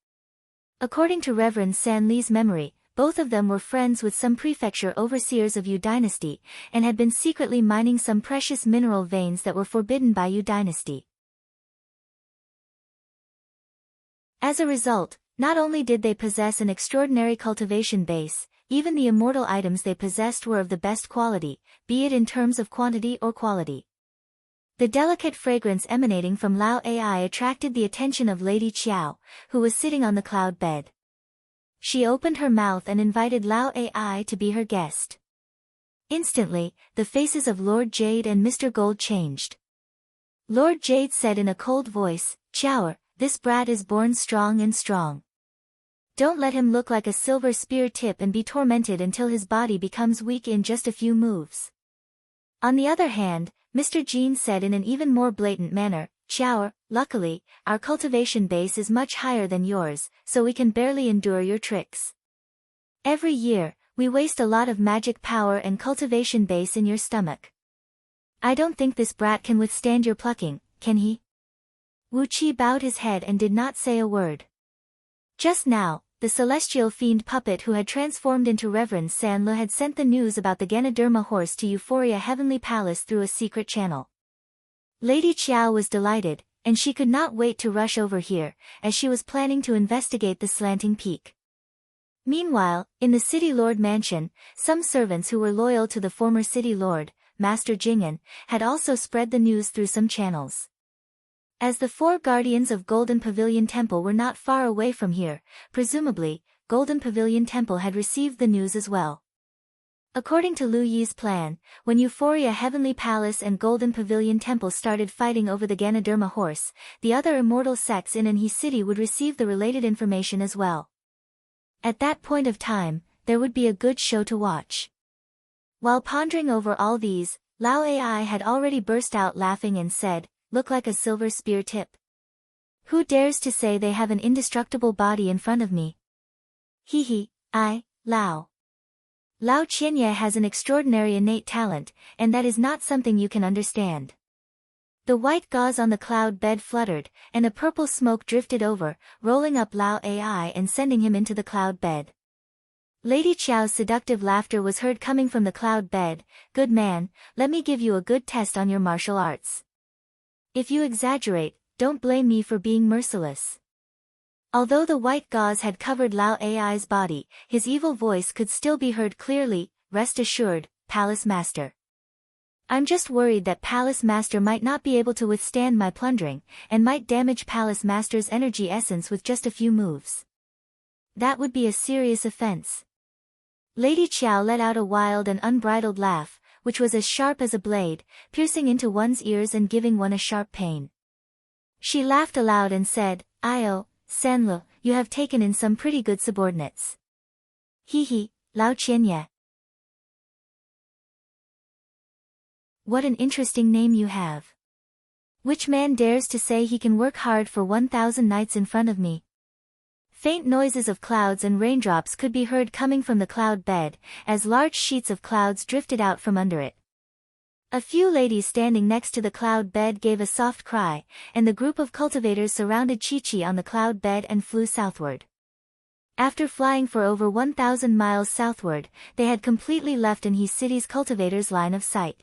According to Reverend San Li's memory, both of them were friends with some prefecture overseers of Yu dynasty, and had been secretly mining some precious mineral veins that were forbidden by Yu dynasty. As a result, not only did they possess an extraordinary cultivation base, even the immortal items they possessed were of the best quality, be it in terms of quantity or quality. The delicate fragrance emanating from Lao Ai attracted the attention of Lady Qiao, who was sitting on the cloud bed. She opened her mouth and invited Lao Ai to be her guest. Instantly, the faces of Lord Jade and Mr. Gold changed. Lord Jade said in a cold voice, "Qiao, this brat is born strong and strong. Don't let him look like a silver spear tip and be tormented until his body becomes weak in just a few moves." On the other hand, Mr. Jean said in an even more blatant manner, "Qiao, luckily, our cultivation base is much higher than yours, so we can barely endure your tricks. Every year, we waste a lot of magic power and cultivation base in your stomach. I don't think this brat can withstand your plucking, can he?" Wu Qi bowed his head and did not say a word. Just now, the celestial fiend puppet who had transformed into Reverend Sanle had sent the news about the Ganoderma horse to Euphoria Heavenly Palace through a secret channel. Lady Qiao was delighted, and she could not wait to rush over here, as she was planning to investigate the slanting peak. Meanwhile, in the City Lord mansion, some servants who were loyal to the former City Lord, Master Jing'an, had also spread the news through some channels. As the 4 guardians of Golden Pavilion Temple were not far away from here, presumably, Golden Pavilion Temple had received the news as well. According to Lu Yi's plan, when Euphoria Heavenly Palace and Golden Pavilion Temple started fighting over the Ganoderma horse, the other immortal sects in Anhui City would receive the related information as well. At that point of time, there would be a good show to watch. While pondering over all these, Lao Ai had already burst out laughing and said, "Look like a silver spear tip. Who dares to say they have an indestructible body in front of me? Hee, Lao. Lao Qianye has an extraordinary innate talent, and that is not something you can understand." The white gauze on the cloud bed fluttered, and a purple smoke drifted over, rolling up Lao Ai and sending him into the cloud bed. Lady Qiao's seductive laughter was heard coming from the cloud bed. "Good man, let me give you a good test on your martial arts. If you exaggerate, don't blame me for being merciless." Although the white gauze had covered Lao Ai's body, his evil voice could still be heard clearly. "Rest assured, Palace Master. I'm just worried that Palace Master might not be able to withstand my plundering, and might damage Palace Master's energy essence with just a few moves. That would be a serious offense." Lady Qiao let out a wild and unbridled laugh, which was as sharp as a blade, piercing into one's ears and giving one a sharp pain. She laughed aloud and said, "Io, Sanle, you have taken in some pretty good subordinates. Hee, Lao Qianye. What an interesting name you have. Which man dares to say he can work hard for 1,000 nights in front of me?" Faint noises of clouds and raindrops could be heard coming from the cloud bed, as large sheets of clouds drifted out from under it. A few ladies standing next to the cloud bed gave a soft cry, and the group of cultivators surrounded Chi-Chi on the cloud bed and flew southward. After flying for over 1,000 miles southward, they had completely left Anhui City's cultivators' line of sight.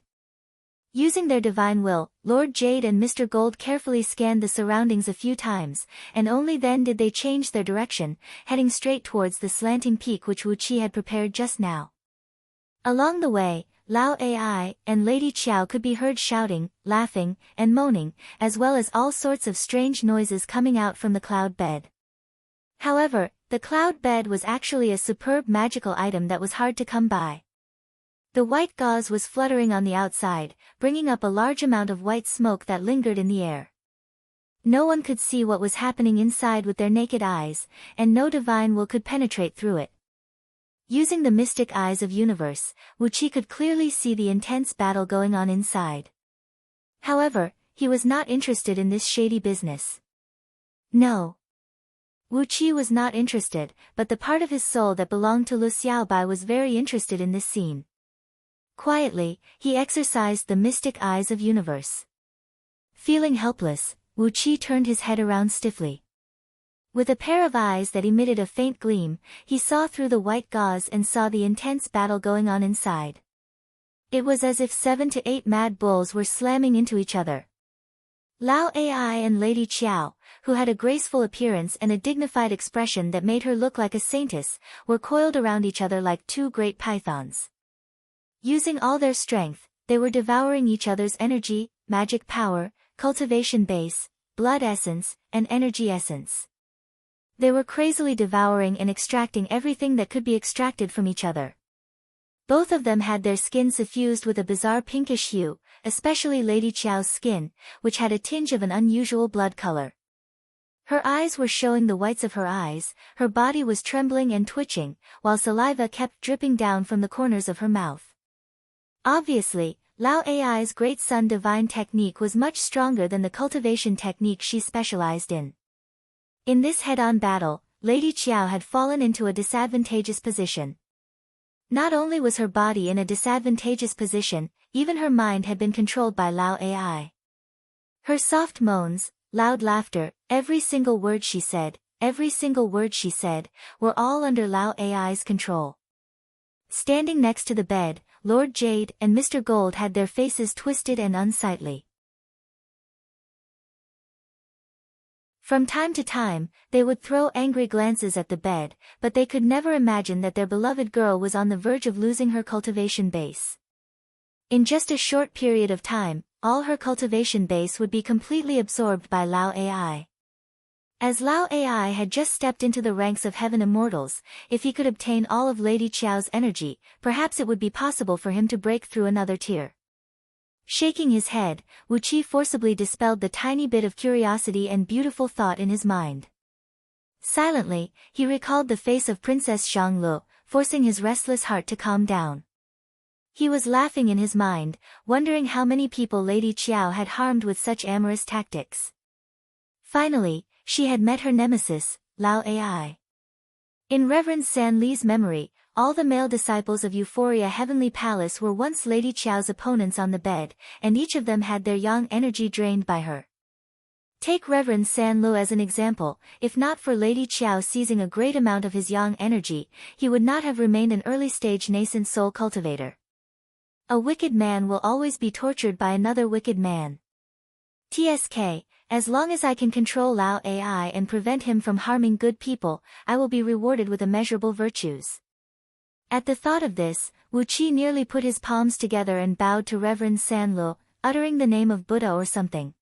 Using their divine will, Lord Jade and Mr. Gold carefully scanned the surroundings a few times, and only then did they change their direction, heading straight towards the slanting peak which Wu Qi had prepared just now. Along the way, Lao Ai and Lady Qiao could be heard shouting, laughing, and moaning, as well as all sorts of strange noises coming out from the cloud bed. However, the cloud bed was actually a superb magical item that was hard to come by. The white gauze was fluttering on the outside, bringing up a large amount of white smoke that lingered in the air. No one could see what was happening inside with their naked eyes, and no divine will could penetrate through it. Using the mystic eyes of universe, Wu Qi could clearly see the intense battle going on inside. However, he was not interested in this shady business. No. Wu Qi was not interested, but the part of his soul that belonged to Lu Xiaobai was very interested in this scene. Quietly, he exercised the mystic eyes of universe. Feeling helpless, Wu Qi turned his head around stiffly. With a pair of eyes that emitted a faint gleam, he saw through the white gauze and saw the intense battle going on inside. It was as if 7 to 8 mad bulls were slamming into each other. Lao Ai and Lady Qiao, who had a graceful appearance and a dignified expression that made her look like a saintess, were coiled around each other like 2 great pythons. Using all their strength, they were devouring each other's energy, magic power, cultivation base, blood essence, and energy essence. They were crazily devouring and extracting everything that could be extracted from each other. Both of them had their skin suffused with a bizarre pinkish hue, especially Lady Qiao's skin, which had a tinge of an unusual blood color. Her eyes were showing the whites of her eyes, her body was trembling and twitching, while saliva kept dripping down from the corners of her mouth. Obviously, Lao Ai's Great Sun Divine technique was much stronger than the cultivation technique she specialized in. In this head-on battle, Lady Qiao had fallen into a disadvantageous position. Not only was her body in a disadvantageous position, even her mind had been controlled by Lao Ai. Her soft moans, loud laughter, every single word she said, every single word she said, were all under Lao Ai's control. Standing next to the bed, Lord Jade and Mr. Gold had their faces twisted and unsightly. From time to time, they would throw angry glances at the bed, but they could never imagine that their beloved girl was on the verge of losing her cultivation base. In just a short period of time, all her cultivation base would be completely absorbed by Lao Ai. As Lao Ai had just stepped into the ranks of heaven immortals, if he could obtain all of Lady Qiao's energy, perhaps it would be possible for him to break through another tier. Shaking his head, Wu Qi forcibly dispelled the tiny bit of curiosity and beautiful thought in his mind. Silently, he recalled the face of Princess Xianglu, forcing his restless heart to calm down. He was laughing in his mind, wondering how many people Lady Qiao had harmed with such amorous tactics. Finally, she had met her nemesis, Lao Ai. In Reverend San Li's memory, all the male disciples of Euphoria Heavenly Palace were once Lady Qiao's opponents on the bed, and each of them had their yang energy drained by her. Take Reverend San Lu as an example. If not for Lady Qiao seizing a great amount of his yang energy, he would not have remained an early-stage nascent soul cultivator. A wicked man will always be tortured by another wicked man. TSK, as long as I can control Lao Ai and prevent him from harming good people, I will be rewarded with immeasurable virtues. At the thought of this, Wu Qi nearly put his palms together and bowed to Reverend San Lu, uttering the name of Buddha or something.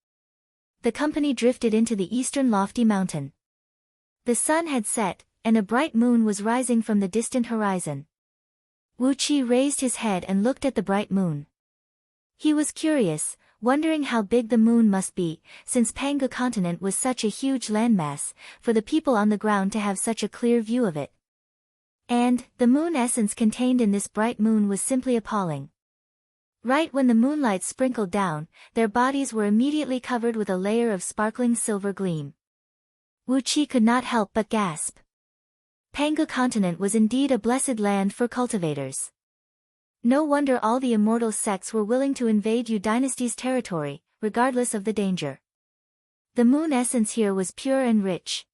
The company drifted into the eastern lofty mountain. The sun had set, and a bright moon was rising from the distant horizon. Wu Qi raised his head and looked at the bright moon. He was curious, wondering how big the moon must be, since Pangu continent was such a huge landmass, for the people on the ground to have such a clear view of it. And, the moon essence contained in this bright moon was simply appalling. Right when the moonlight sprinkled down, their bodies were immediately covered with a layer of sparkling silver gleam. Wu Qi could not help but gasp. Pangu continent was indeed a blessed land for cultivators. No wonder all the immortal sects were willing to invade Yu dynasty's territory, regardless of the danger. The moon essence here was pure and rich.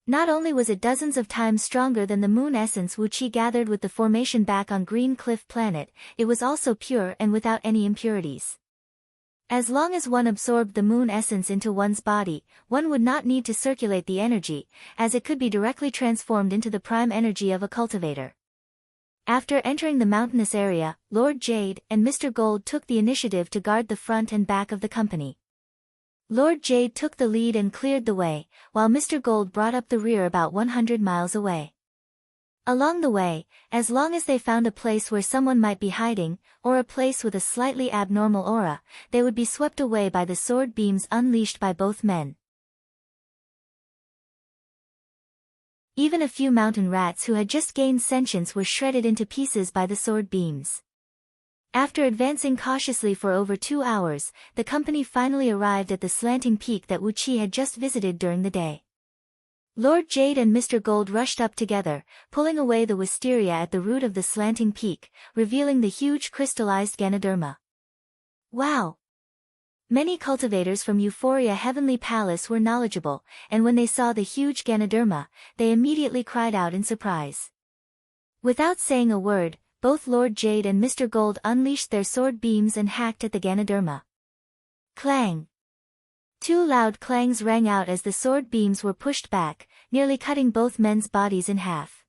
Not only was it dozens of times stronger than the moon essence Wu Qi gathered with the formation back on Green Cliff Planet, it was also pure and without any impurities. As long as one absorbed the moon essence into one's body, one would not need to circulate the energy, as it could be directly transformed into the prime energy of a cultivator. After entering the mountainous area, Lord Jade and Mr. Gold took the initiative to guard the front and back of the company. Lord Jade took the lead and cleared the way, while Mr. Gold brought up the rear about 100 miles away. Along the way, as long as they found a place where someone might be hiding, or a place with a slightly abnormal aura, they would be swept away by the sword beams unleashed by both men. Even a few mountain rats who had just gained sentience were shredded into pieces by the sword beams. After advancing cautiously for over 2 hours, the company finally arrived at the slanting peak that Wu Qi had just visited during the day. Lord Jade and Mr. Gold rushed up together, pulling away the wisteria at the root of the slanting peak, revealing the huge crystallized Ganoderma. Wow! Many cultivators from Euphoria Heavenly Palace were knowledgeable, and when they saw the huge Ganoderma, they immediately cried out in surprise. Without saying a word, both Lord Jade and Mr. Gold unleashed their sword beams and hacked at the Ganoderma. Clang! 2 loud clangs rang out as the sword beams were pushed back, nearly cutting both men's bodies in half.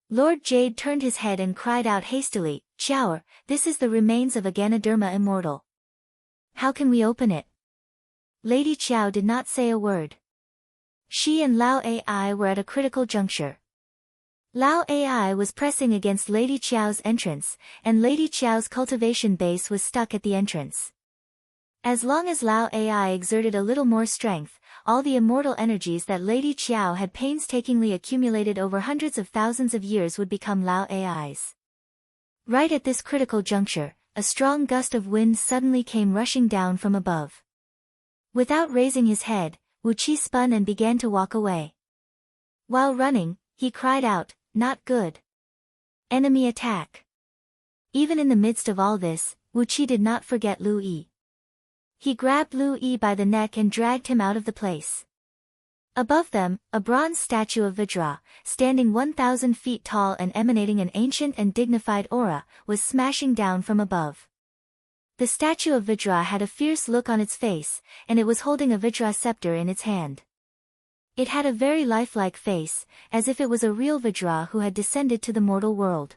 Lord Jade turned his head and cried out hastily, "Qiao, this is the remains of a Ganoderma immortal. How can we open it?" Lady Qiao did not say a word. She and Lao Ai were at a critical juncture. Lao Ai was pressing against Lady Qiao's entrance, and Lady Qiao's cultivation base was stuck at the entrance. As long as Lao Ai exerted a little more strength, all the immortal energies that Lady Qiao had painstakingly accumulated over hundreds of thousands of years would become Lao Ai's. Right at this critical juncture, a strong gust of wind suddenly came rushing down from above. Without raising his head, Wu Qi spun and began to walk away. While running, he cried out, "Not good. Enemy attack." Even in the midst of all this, Wu Qi did not forget Lu Yi. He grabbed Lu Yi by the neck and dragged him out of the place. Above them, a bronze statue of Vajra, standing 1,000 feet tall and emanating an ancient and dignified aura, was smashing down from above. The statue of Vajra had a fierce look on its face, and it was holding a Vajra scepter in its hand. It had a very lifelike face, as if it was a real Vajra who had descended to the mortal world.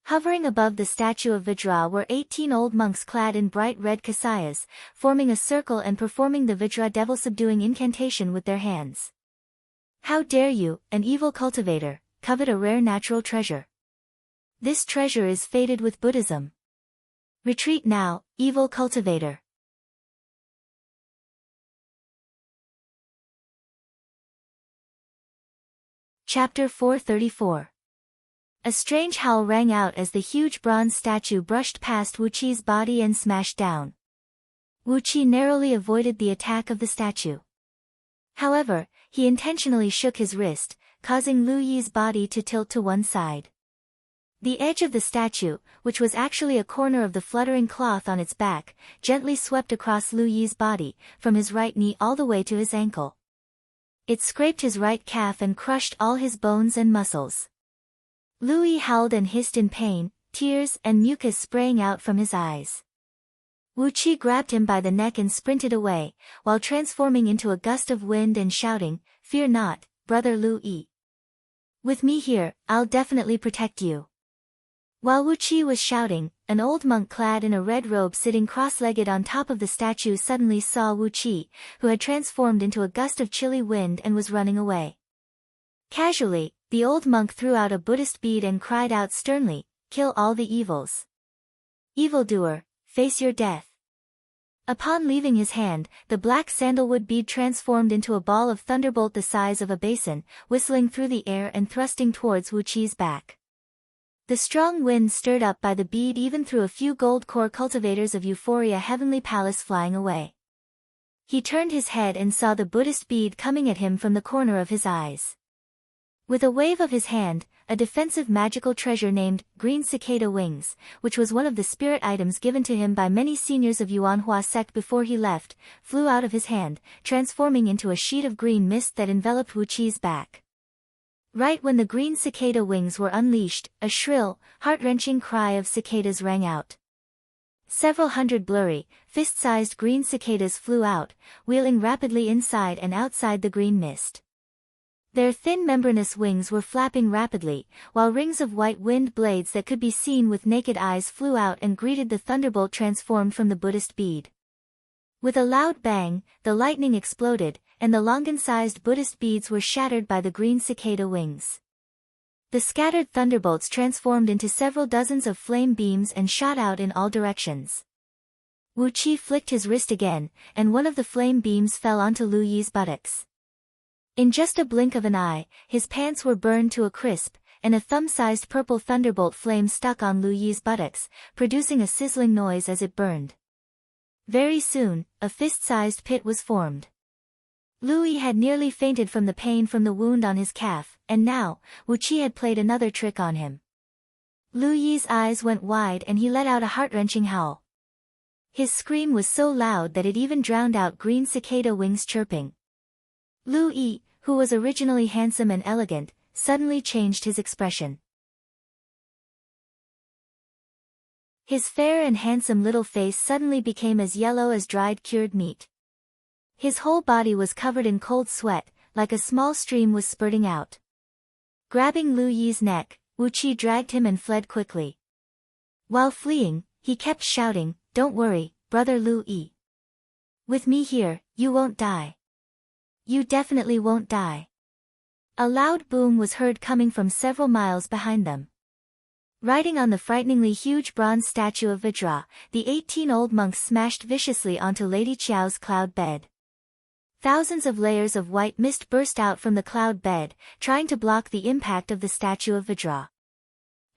Hovering above the statue of Vajra were 18 old monks clad in bright red kasayas, forming a circle and performing the Vajra devil-subduing incantation with their hands. How dare you, an evil cultivator, covet a rare natural treasure? This treasure is fated with Buddhism. Retreat now, evil cultivator. Chapter 434. A strange howl rang out as the huge bronze statue brushed past Wu Qi's body and smashed down. Wu Qi narrowly avoided the attack of the statue. However, he intentionally shook his wrist, causing Lu Yi's body to tilt to one side. The edge of the statue, which was actually a corner of the fluttering cloth on its back, gently swept across Lu Yi's body, from his right knee all the way to his ankle. It scraped his right calf and crushed all his bones and muscles. Lu Yi howled and hissed in pain, tears and mucus spraying out from his eyes. Wu Qi grabbed him by the neck and sprinted away, while transforming into a gust of wind and shouting, "Fear not, brother Lu Yi. With me here, I'll definitely protect you." While Wu Qi was shouting, an old monk clad in a red robe sitting cross-legged on top of the statue suddenly saw Wu Qi, who had transformed into a gust of chilly wind and was running away. Casually, the old monk threw out a Buddhist bead and cried out sternly, "Kill all the evils. Evildoer, face your death." Upon leaving his hand, the black sandalwood bead transformed into a ball of thunderbolt the size of a basin, whistling through the air and thrusting towards Wu Qi's back. The strong wind stirred up by the bead even threw a few gold core cultivators of Euphoria Heavenly Palace flying away. He turned his head and saw the Buddhist bead coming at him from the corner of his eyes. With a wave of his hand, a defensive magical treasure named Green Cicada Wings, which was one of the spirit items given to him by many seniors of Yuanhua sect before he left, flew out of his hand, transforming into a sheet of green mist that enveloped Wu Qi's back. Right when the green cicada wings were unleashed, a shrill, heart-wrenching cry of cicadas rang out. Several hundred blurry, fist-sized green cicadas flew out, wheeling rapidly inside and outside the green mist. Their thin membranous wings were flapping rapidly, while rings of white wind blades that could be seen with naked eyes flew out and greeted the thunderbolt transformed from the Buddhist bead. With a loud bang, the lightning exploded, and the longan-sized Buddhist beads were shattered by the green cicada wings. The scattered thunderbolts transformed into several dozens of flame beams and shot out in all directions. Wu Qi flicked his wrist again, and one of the flame beams fell onto Lu Yi's buttocks. In just a blink of an eye, his pants were burned to a crisp, and a thumb-sized purple thunderbolt flame stuck on Lu Yi's buttocks, producing a sizzling noise as it burned. Very soon, a fist-sized pit was formed. Lu Yi had nearly fainted from the pain from the wound on his calf, and now, Wu Qi had played another trick on him. Lu Yi's eyes went wide and he let out a heart-wrenching howl. His scream was so loud that it even drowned out green cicada wings chirping. Lu Yi, who was originally handsome and elegant, suddenly changed his expression. His fair and handsome little face suddenly became as yellow as dried cured meat. His whole body was covered in cold sweat, like a small stream was spurting out. Grabbing Lu Yi's neck, Wu Qi dragged him and fled quickly. While fleeing, he kept shouting, "Don't worry, brother Lu Yi. With me here, you won't die. You definitely won't die." A loud boom was heard coming from several miles behind them. Riding on the frighteningly huge bronze statue of Vajra, the 18 old monks smashed viciously onto Lady Qiao's cloud bed. Thousands of layers of white mist burst out from the cloud bed, trying to block the impact of the statue of Vajra.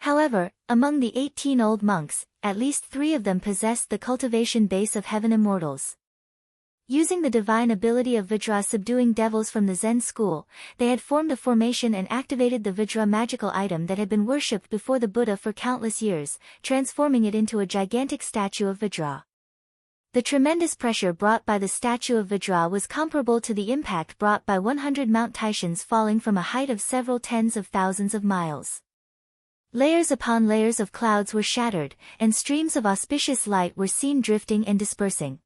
However, among the 18 old monks, at least 3 of them possessed the cultivation base of heaven immortals. Using the divine ability of Vajra subduing devils from the Zen school, they had formed a formation and activated the Vajra magical item that had been worshipped before the Buddha for countless years, transforming it into a gigantic statue of Vajra. The tremendous pressure brought by the statue of Vajra was comparable to the impact brought by 100 Mount Titians falling from a height of several tens of thousands of miles. Layers upon layers of clouds were shattered, and streams of auspicious light were seen drifting and dispersing.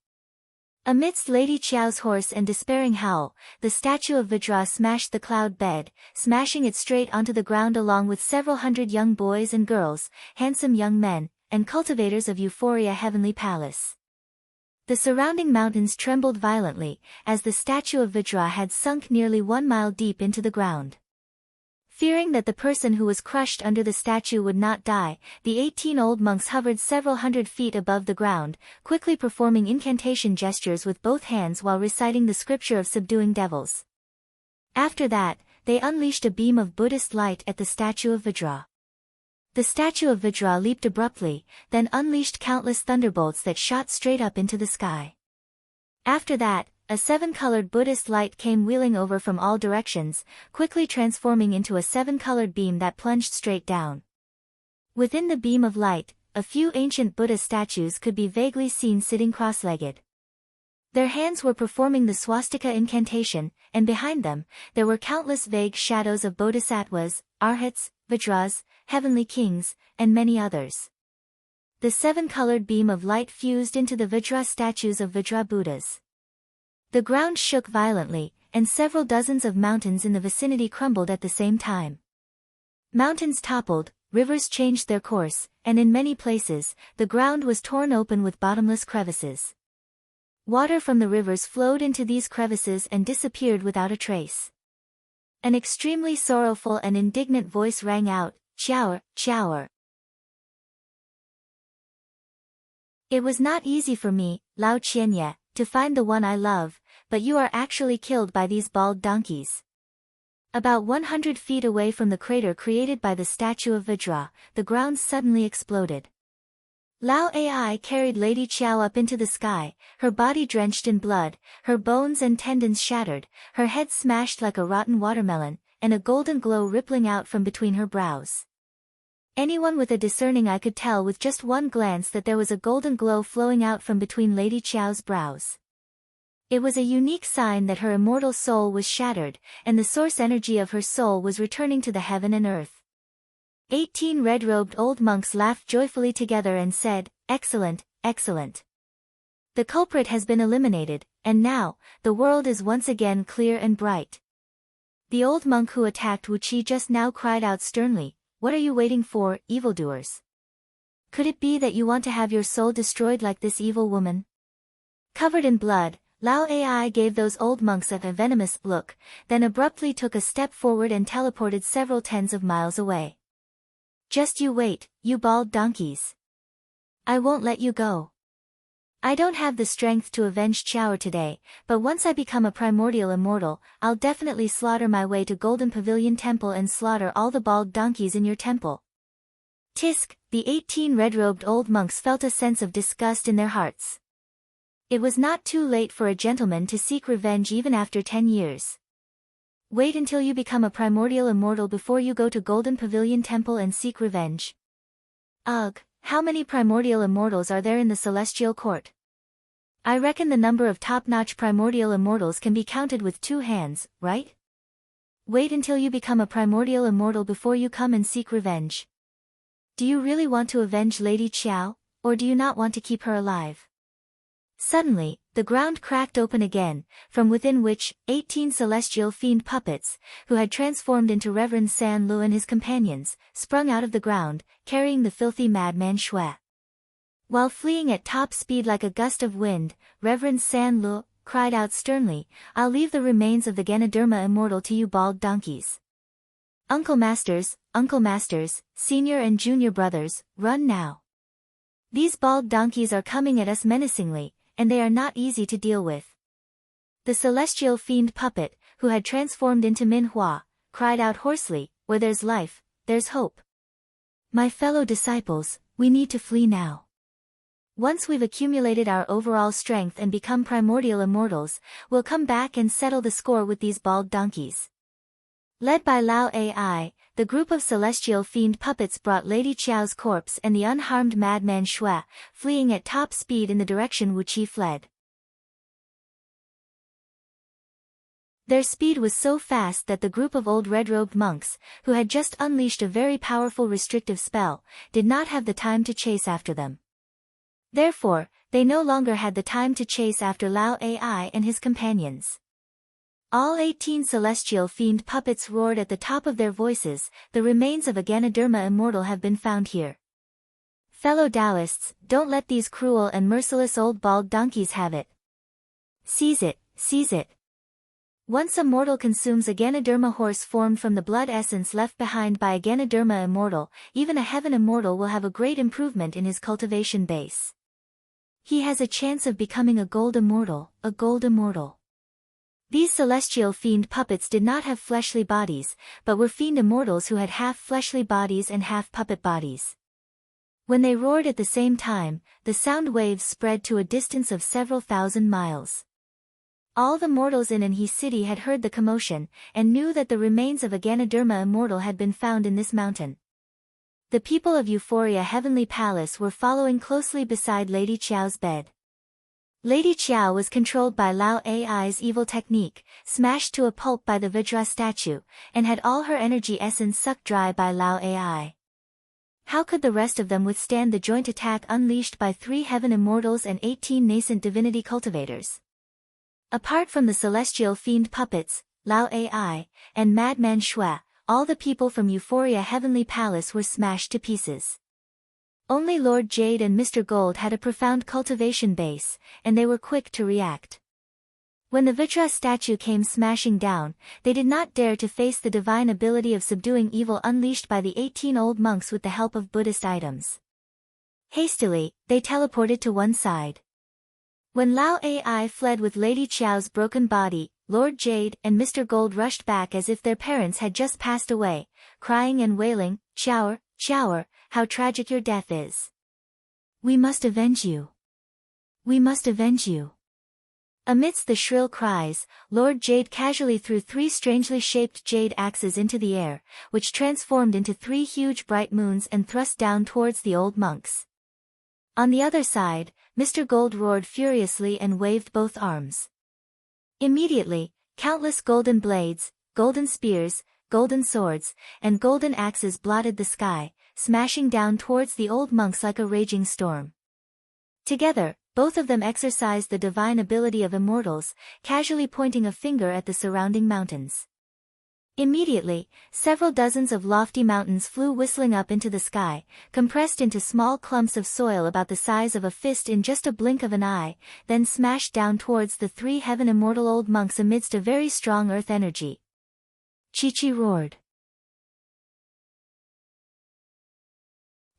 Amidst Lady Qiao's hoarse and despairing howl, the statue of Vajra smashed the cloud bed, smashing it straight onto the ground along with several hundred young boys and girls, handsome young men, and cultivators of Euphoria Heavenly Palace. The surrounding mountains trembled violently, as the statue of Vajra had sunk nearly 1 mile deep into the ground. Fearing that the person who was crushed under the statue would not die, the 18 old monks hovered several hundred feet above the ground, quickly performing incantation gestures with both hands while reciting the scripture of subduing devils. After that, they unleashed a beam of Buddhist light at the statue of Vajra. The statue of Vajra leaped abruptly, then unleashed countless thunderbolts that shot straight up into the sky. After that, a 7-colored Buddhist light came wheeling over from all directions, quickly transforming into a 7-colored beam that plunged straight down. Within the beam of light, a few ancient Buddha statues could be vaguely seen sitting cross-legged. Their hands were performing the swastika incantation, and behind them, there were countless vague shadows of bodhisattvas, arhats, vajras, heavenly kings, and many others. The 7-colored beam of light fused into the Vajra statues of Vajra Buddhas. The ground shook violently, and several dozens of mountains in the vicinity crumbled at the same time. Mountains toppled, rivers changed their course, and in many places, the ground was torn open with bottomless crevices. Water from the rivers flowed into these crevices and disappeared without a trace. An extremely sorrowful and indignant voice rang out, "Qiao'er, Qiao'er." It was not easy for me, Lao Qianye, to find the one I love, but you are actually killed by these bald donkeys. About 100 feet away from the crater created by the statue of Vajra, the ground suddenly exploded. Lao Ai carried Lady Qiao up into the sky, her body drenched in blood, her bones and tendons shattered, her head smashed like a rotten watermelon, and a golden glow rippling out from between her brows. Anyone with a discerning eye could tell with just one glance that there was a golden glow flowing out from between Lady Qiao's brows. It was a unique sign that her immortal soul was shattered, and the source energy of her soul was returning to the heaven and earth. 18 red-robed old monks laughed joyfully together and said, "Excellent, excellent. The culprit has been eliminated, and now, the world is once again clear and bright." The old monk who attacked Wu Qi just now cried out sternly, "What are you waiting for, evildoers? Could it be that you want to have your soul destroyed like this evil woman?" Covered in blood, Lao Ai gave those old monks a venomous look, then abruptly took a step forward and teleported several tens of miles away. "Just you wait, you bald donkeys. I won't let you go. I don't have the strength to avenge Qiao'er today, but once I become a primordial immortal, I'll definitely slaughter my way to Golden Pavilion Temple and slaughter all the bald donkeys in your temple." Tisk, the 18 red-robed old monks felt a sense of disgust in their hearts. It was not too late for a gentleman to seek revenge even after 10 years. Wait until you become a primordial immortal before you go to Golden Pavilion Temple and seek revenge. Ugh, how many primordial immortals are there in the Celestial Court? I reckon the number of top-notch primordial immortals can be counted with 2 hands, right? Wait until you become a primordial immortal before you come and seek revenge. Do you really want to avenge Lady Qiao, or do you not want to keep her alive? Suddenly, the ground cracked open again, from within which, 18 celestial fiend puppets, who had transformed into Reverend San Lu and his companions, sprung out of the ground, carrying the filthy madman Shui. While fleeing at top speed like a gust of wind, Reverend San Lu cried out sternly, "I'll leave the remains of the Ganoderma immortal to you bald donkeys. Uncle Masters, senior and junior brothers, run now. These bald donkeys are coming at us menacingly, and they are not easy to deal with." The celestial fiend puppet, who had transformed into Min Hua, cried out hoarsely, "Where there's life, there's hope. My fellow disciples, we need to flee now. Once we've accumulated our overall strength and become primordial immortals, we'll come back and settle the score with these bald donkeys." Led by Lao Ai, the group of celestial fiend puppets brought Lady Qiao's corpse and the unharmed madman Shui, fleeing at top speed in the direction Wu Qi fled. Their speed was so fast that the group of old red-robed monks, who had just unleashed a very powerful restrictive spell, did not have the time to chase after them. Therefore, they no longer had the time to chase after Lao Ai and his companions. All 18 celestial fiend puppets roared at the top of their voices, "The remains of a Ganoderma immortal have been found here. Fellow Taoists, don't let these cruel and merciless old bald donkeys have it. Seize it, seize it." Once a mortal consumes a Ganoderma horse formed from the blood essence left behind by a Ganoderma immortal, even a heaven immortal will have a great improvement in his cultivation base. He has a chance of becoming a gold immortal, a gold immortal. These celestial fiend puppets did not have fleshly bodies, but were fiend immortals who had half fleshly bodies and half puppet bodies. When they roared at the same time, the sound waves spread to a distance of several thousand miles. All the mortals in Anhui city had heard the commotion, and knew that the remains of a Ganoderma immortal had been found in this mountain. The people of Euphoria Heavenly Palace were following closely beside Lady Qiao's bed. Lady Qiao was controlled by Lao Ai's evil technique, smashed to a pulp by the Vajra statue, and had all her energy essence sucked dry by Lao Ai. How could the rest of them withstand the joint attack unleashed by 3 heaven immortals and 18 nascent divinity cultivators? Apart from the celestial fiend puppets, Lao Ai, and madman Shui, all the people from Euphoria Heavenly Palace were smashed to pieces. Only Lord Jade and Mr. Gold had a profound cultivation base, and they were quick to react. When the Vajra statue came smashing down, they did not dare to face the divine ability of subduing evil unleashed by the 18 old monks with the help of Buddhist items. Hastily, they teleported to one side. When Lao Ai fled with Lady Qiao's broken body, Lord Jade and Mr. Gold rushed back as if their parents had just passed away, crying and wailing, "Qiao, Qiao, how tragic your death is. We must avenge you. We must avenge you." Amidst the shrill cries, Lord Jade casually threw 3 strangely shaped jade axes into the air, which transformed into 3 huge bright moons and thrust down towards the old monks. On the other side, Mr. Gold roared furiously and waved both arms. Immediately, countless golden blades, golden spears, golden swords, and golden axes blotted the sky, smashing down towards the old monks like a raging storm. Together, both of them exercised the divine ability of immortals, casually pointing a finger at the surrounding mountains. Immediately, several dozens of lofty mountains flew whistling up into the sky, compressed into small clumps of soil about the size of a fist in just a blink of an eye, then smashed down towards the 3 heaven immortal old monks amidst a very strong earth energy. Chi-Chi roared.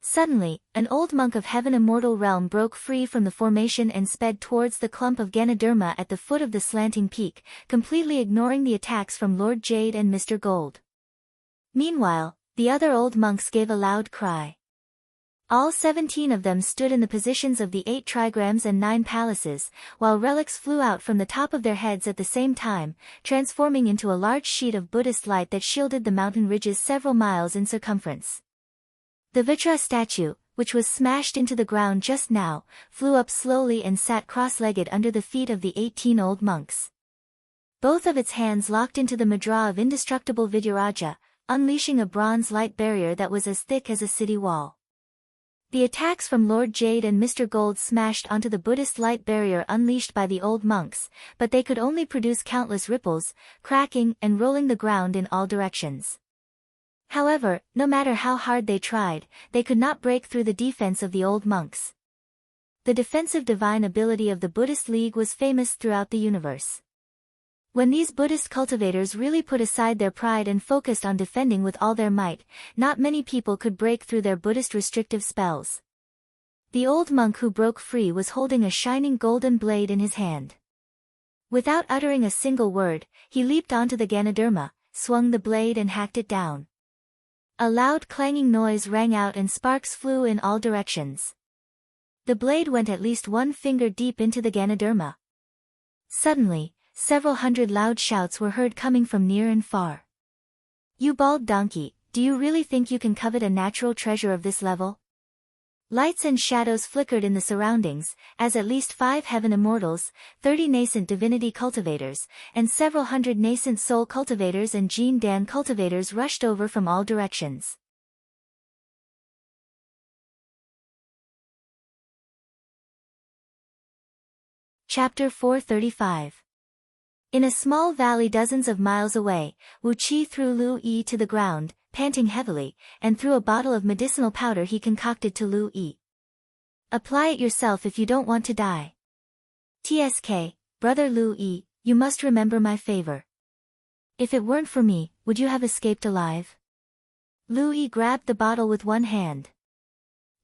Suddenly, an old monk of heaven immortal realm broke free from the formation and sped towards the clump of Ganoderma at the foot of the slanting peak, completely ignoring the attacks from Lord Jade and Mr. Gold. Meanwhile, the other old monks gave a loud cry. All 17 of them stood in the positions of the 8 trigrams and 9 palaces, while relics flew out from the top of their heads at the same time, transforming into a large sheet of Buddhist light that shielded the mountain ridges several miles in circumference. The Vajra statue, which was smashed into the ground just now, flew up slowly and sat cross-legged under the feet of the 18 old monks. Both of its hands locked into the mudra of indestructible Vidyaraja, unleashing a bronze light barrier that was as thick as a city wall. The attacks from Lord Jade and Mr. Gold smashed onto the Buddhist light barrier unleashed by the old monks, but they could only produce countless ripples, cracking and rolling the ground in all directions. However, no matter how hard they tried, they could not break through the defense of the old monks. The defensive divine ability of the Buddhist League was famous throughout the universe. When these Buddhist cultivators really put aside their pride and focused on defending with all their might, not many people could break through their Buddhist restrictive spells. The old monk who broke free was holding a shining golden blade in his hand. Without uttering a single word, he leaped onto the Ganoderma, swung the blade and hacked it down. A loud clanging noise rang out and sparks flew in all directions. The blade went at least 1 finger deep into the Ganoderma. Suddenly, several hundred loud shouts were heard coming from near and far. You bald donkey, do you really think you can covet a natural treasure of this level? Lights and shadows flickered in the surroundings, as at least 5 heaven immortals, 30 nascent divinity cultivators, and several hundred nascent soul cultivators and Jean Dan cultivators rushed over from all directions. Chapter 435. In a small valley dozens of miles away, Wu Qi threw Lu Yi to the ground, panting heavily, and threw a bottle of medicinal powder he concocted to Lu Yi. Apply it yourself if you don't want to die. TSK, brother Lu Yi, you must remember my favor. If it weren't for me, would you have escaped alive? Lu Yi grabbed the bottle with one hand.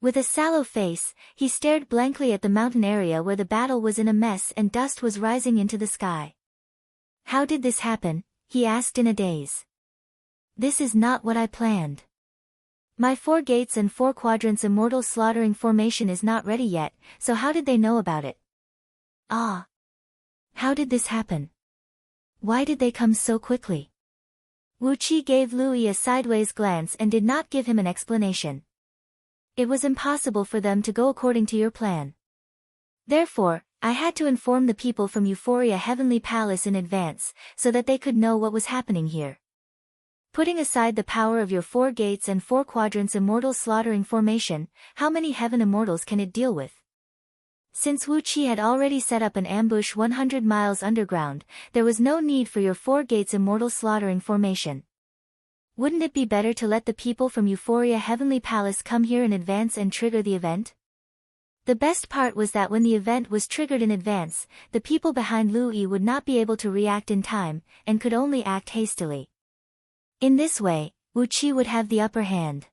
With a sallow face, he stared blankly at the mountain area where the battle was in a mess and dust was rising into the sky. How did this happen? He asked in a daze. This is not what I planned. My 4 gates and 4 quadrants immortal slaughtering formation is not ready yet, so how did they know about it? Ah. How did this happen? Why did they come so quickly? Wu Qi gave Lu Yi a sideways glance and did not give him an explanation. It was impossible for them to go according to your plan. Therefore, I had to inform the people from Euphoria Heavenly Palace in advance, so that they could know what was happening here. Putting aside the power of your 4 gates and 4 quadrants immortal slaughtering formation, how many heaven immortals can it deal with? Since Wu Qi had already set up an ambush 100 miles underground, there was no need for your 4 gates immortal slaughtering formation. Wouldn't it be better to let the people from Euphoria Heavenly Palace come here in advance and trigger the event? The best part was that when the event was triggered in advance, the people behind Lu Yi would not be able to react in time, and could only act hastily. In this way, Wu Qi would have the upper hand.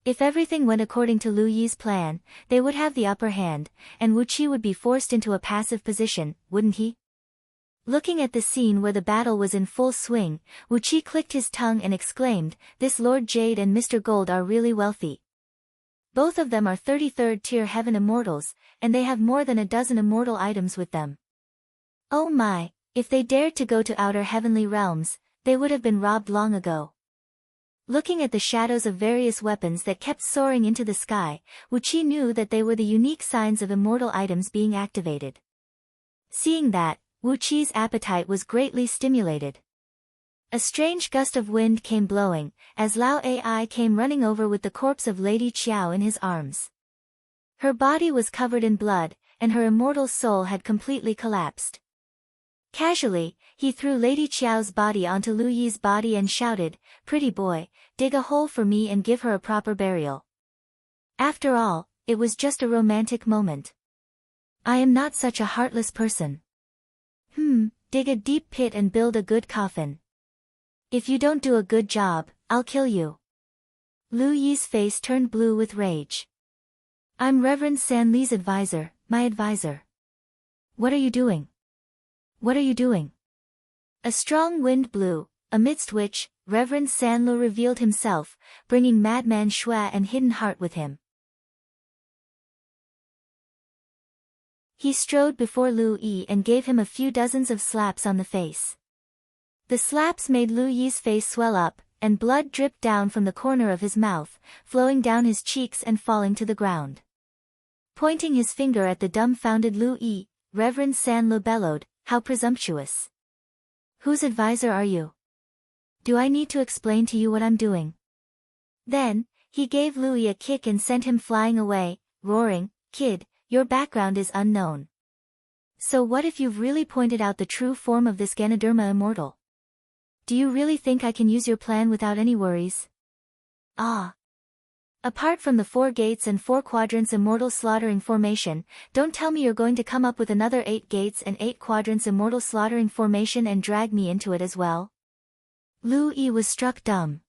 If everything went according to Lu Yi's plan, they would have the upper hand, and Wu Qi would be forced into a passive position, wouldn't he? Looking at the scene where the battle was in full swing, Wu Qi clicked his tongue and exclaimed, "This Lord Jade and Mr. Gold are really wealthy. Both of them are 33rd tier heaven immortals, and they have more than a dozen immortal items with them. Oh my, if they dared to go to outer heavenly realms, they would have been robbed long ago." Looking at the shadows of various weapons that kept soaring into the sky, Wu Qi knew that they were the unique signs of immortal items being activated. Seeing that, Wu Qi's appetite was greatly stimulated. A strange gust of wind came blowing, as Lao Ai came running over with the corpse of Lady Qiao in his arms. Her body was covered in blood, and her immortal soul had completely collapsed. Casually, he threw Lady Qiao's body onto Lu Yi's body and shouted, "Pretty boy, dig a hole for me and give her a proper burial." After all, it was just a romantic moment. I am not such a heartless person. Dig a deep pit and build a good coffin. If you don't do a good job, I'll kill you. Lu Yi's face turned blue with rage. I'm Reverend San Li's advisor, my advisor. What are you doing? What are you doing? A strong wind blew, amidst which, Reverend San Lu revealed himself, bringing Madman Shua and Hidden Heart with him. He strode before Lu Yi and gave him a few dozens of slaps on the face. The slaps made Lu Yi's face swell up, and blood dripped down from the corner of his mouth, flowing down his cheeks and falling to the ground. Pointing his finger at the dumbfounded Lu Yi, Reverend San Lu bellowed, "How presumptuous! Whose advisor are you? Do I need to explain to you what I'm doing?" Then, he gave Lu Yi a kick and sent him flying away, roaring, "Kid, your background is unknown. So what if you've really pointed out the true form of this Ganoderma immortal? Do you really think I can use your plan without any worries?" Ah. Apart from the 4 gates and 4 quadrants immortal slaughtering formation, don't tell me you're going to come up with another 8 gates and 8 quadrants immortal slaughtering formation and drag me into it as well? Lu Yi was struck dumb.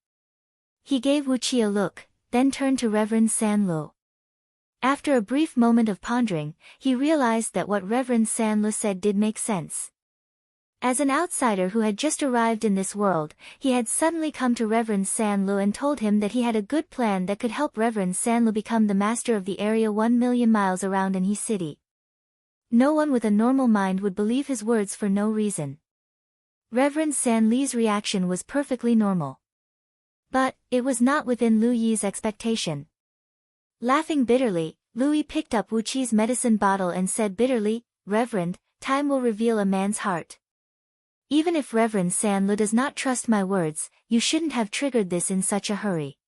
He gave Wu Qi a look, then turned to Reverend San Lu. After a brief moment of pondering, he realized that what Reverend San Lu said did make sense. As an outsider who had just arrived in this world, he had suddenly come to Reverend San Lu and told him that he had a good plan that could help Reverend San Lu become the master of the area 1,000,000 miles around Anhe City. No one with a normal mind would believe his words for no reason. Reverend San Li's reaction was perfectly normal. But, it was not within Lu Yi's expectation. Laughing bitterly, Lu Yi picked up Wu Qi's medicine bottle and said bitterly, "Reverend, time will reveal a man's heart. Even if Reverend San Lu does not trust my words, you shouldn't have triggered this in such a hurry.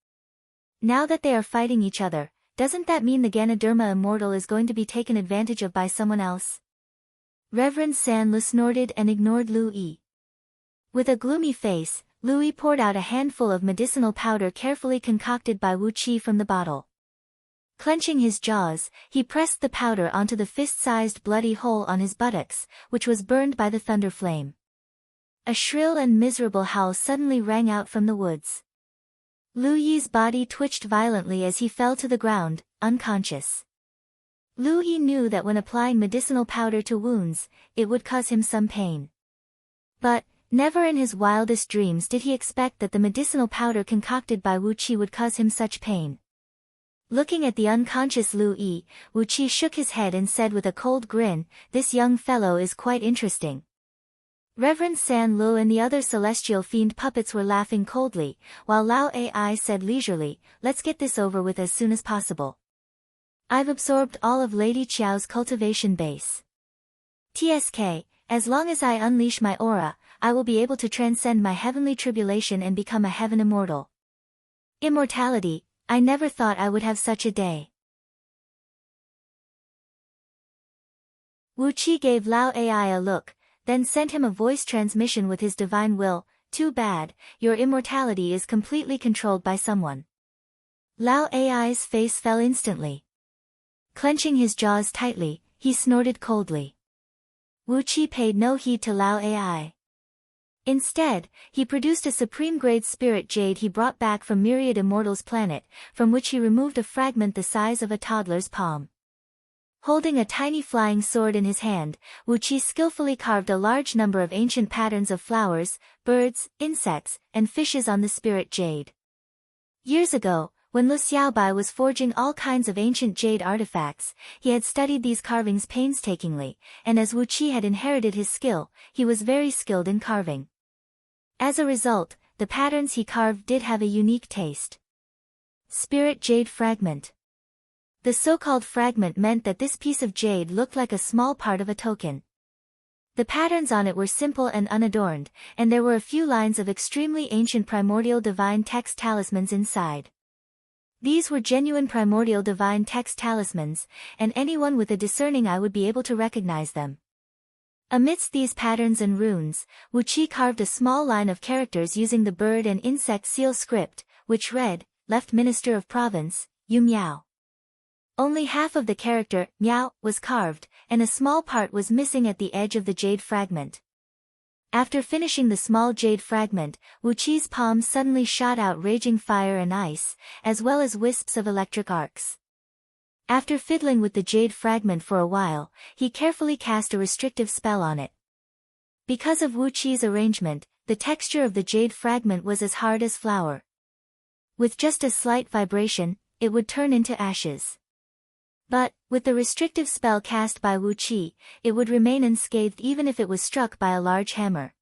Now that they are fighting each other, doesn't that mean the Ganoderma immortal is going to be taken advantage of by someone else?" Reverend San Lu snorted and ignored Lu Yi. With a gloomy face, Lu Yi poured out a handful of medicinal powder carefully concocted by Wu Qi from the bottle. Clenching his jaws, he pressed the powder onto the fist-sized bloody hole on his buttocks, which was burned by the thunder flame. A shrill and miserable howl suddenly rang out from the woods. Lu Yi's body twitched violently as he fell to the ground, unconscious. Lu Yi knew that when applying medicinal powder to wounds, it would cause him some pain. But, never in his wildest dreams did he expect that the medicinal powder concocted by Wu Qi would cause him such pain. Looking at the unconscious Lu Yi, Wu Qi shook his head and said with a cold grin, "This young fellow is quite interesting." Reverend San Lu and the other celestial fiend puppets were laughing coldly, while Lao Ai said leisurely, "Let's get this over with as soon as possible. I've absorbed all of Lady Qiao's cultivation base. TSK, as long as I unleash my aura, I will be able to transcend my heavenly tribulation and become a heaven immortal. Immortality, I never thought I would have such a day." Wu Qi gave Lao Ai a look, then sent him a voice transmission with his divine will, "Too bad, your immortality is completely controlled by someone." Lao Ai's face fell instantly. Clenching his jaws tightly, he snorted coldly. Wu Qi paid no heed to Lao Ai. Instead, he produced a supreme-grade spirit jade he brought back from Myriad Immortals' planet, from which he removed a fragment the size of a toddler's palm. Holding a tiny flying sword in his hand, Wu Qi skillfully carved a large number of ancient patterns of flowers, birds, insects, and fishes on the spirit jade. Years ago, when Lu Xiaobai was forging all kinds of ancient jade artifacts, he had studied these carvings painstakingly, and as Wu Qi had inherited his skill, he was very skilled in carving. As a result, the patterns he carved did have a unique taste. Spirit Jade Fragment. The so-called fragment meant that this piece of jade looked like a small part of a token. The patterns on it were simple and unadorned, and there were a few lines of extremely ancient primordial divine text talismans inside. These were genuine primordial divine text talismans, and anyone with a discerning eye would be able to recognize them. Amidst these patterns and runes, Wu Qi carved a small line of characters using the bird and insect seal script, which read, "Left Minister of Province, Yu Miao." Only half of the character, Miao, was carved, and a small part was missing at the edge of the jade fragment. After finishing the small jade fragment, Wu Qi's palm suddenly shot out raging fire and ice, as well as wisps of electric arcs. After fiddling with the jade fragment for a while, he carefully cast a restrictive spell on it. Because of Wu Qi's arrangement, the texture of the jade fragment was as hard as flour. With just a slight vibration, it would turn into ashes. But, with the restrictive spell cast by Wu Qi, it would remain unscathed even if it was struck by a large hammer.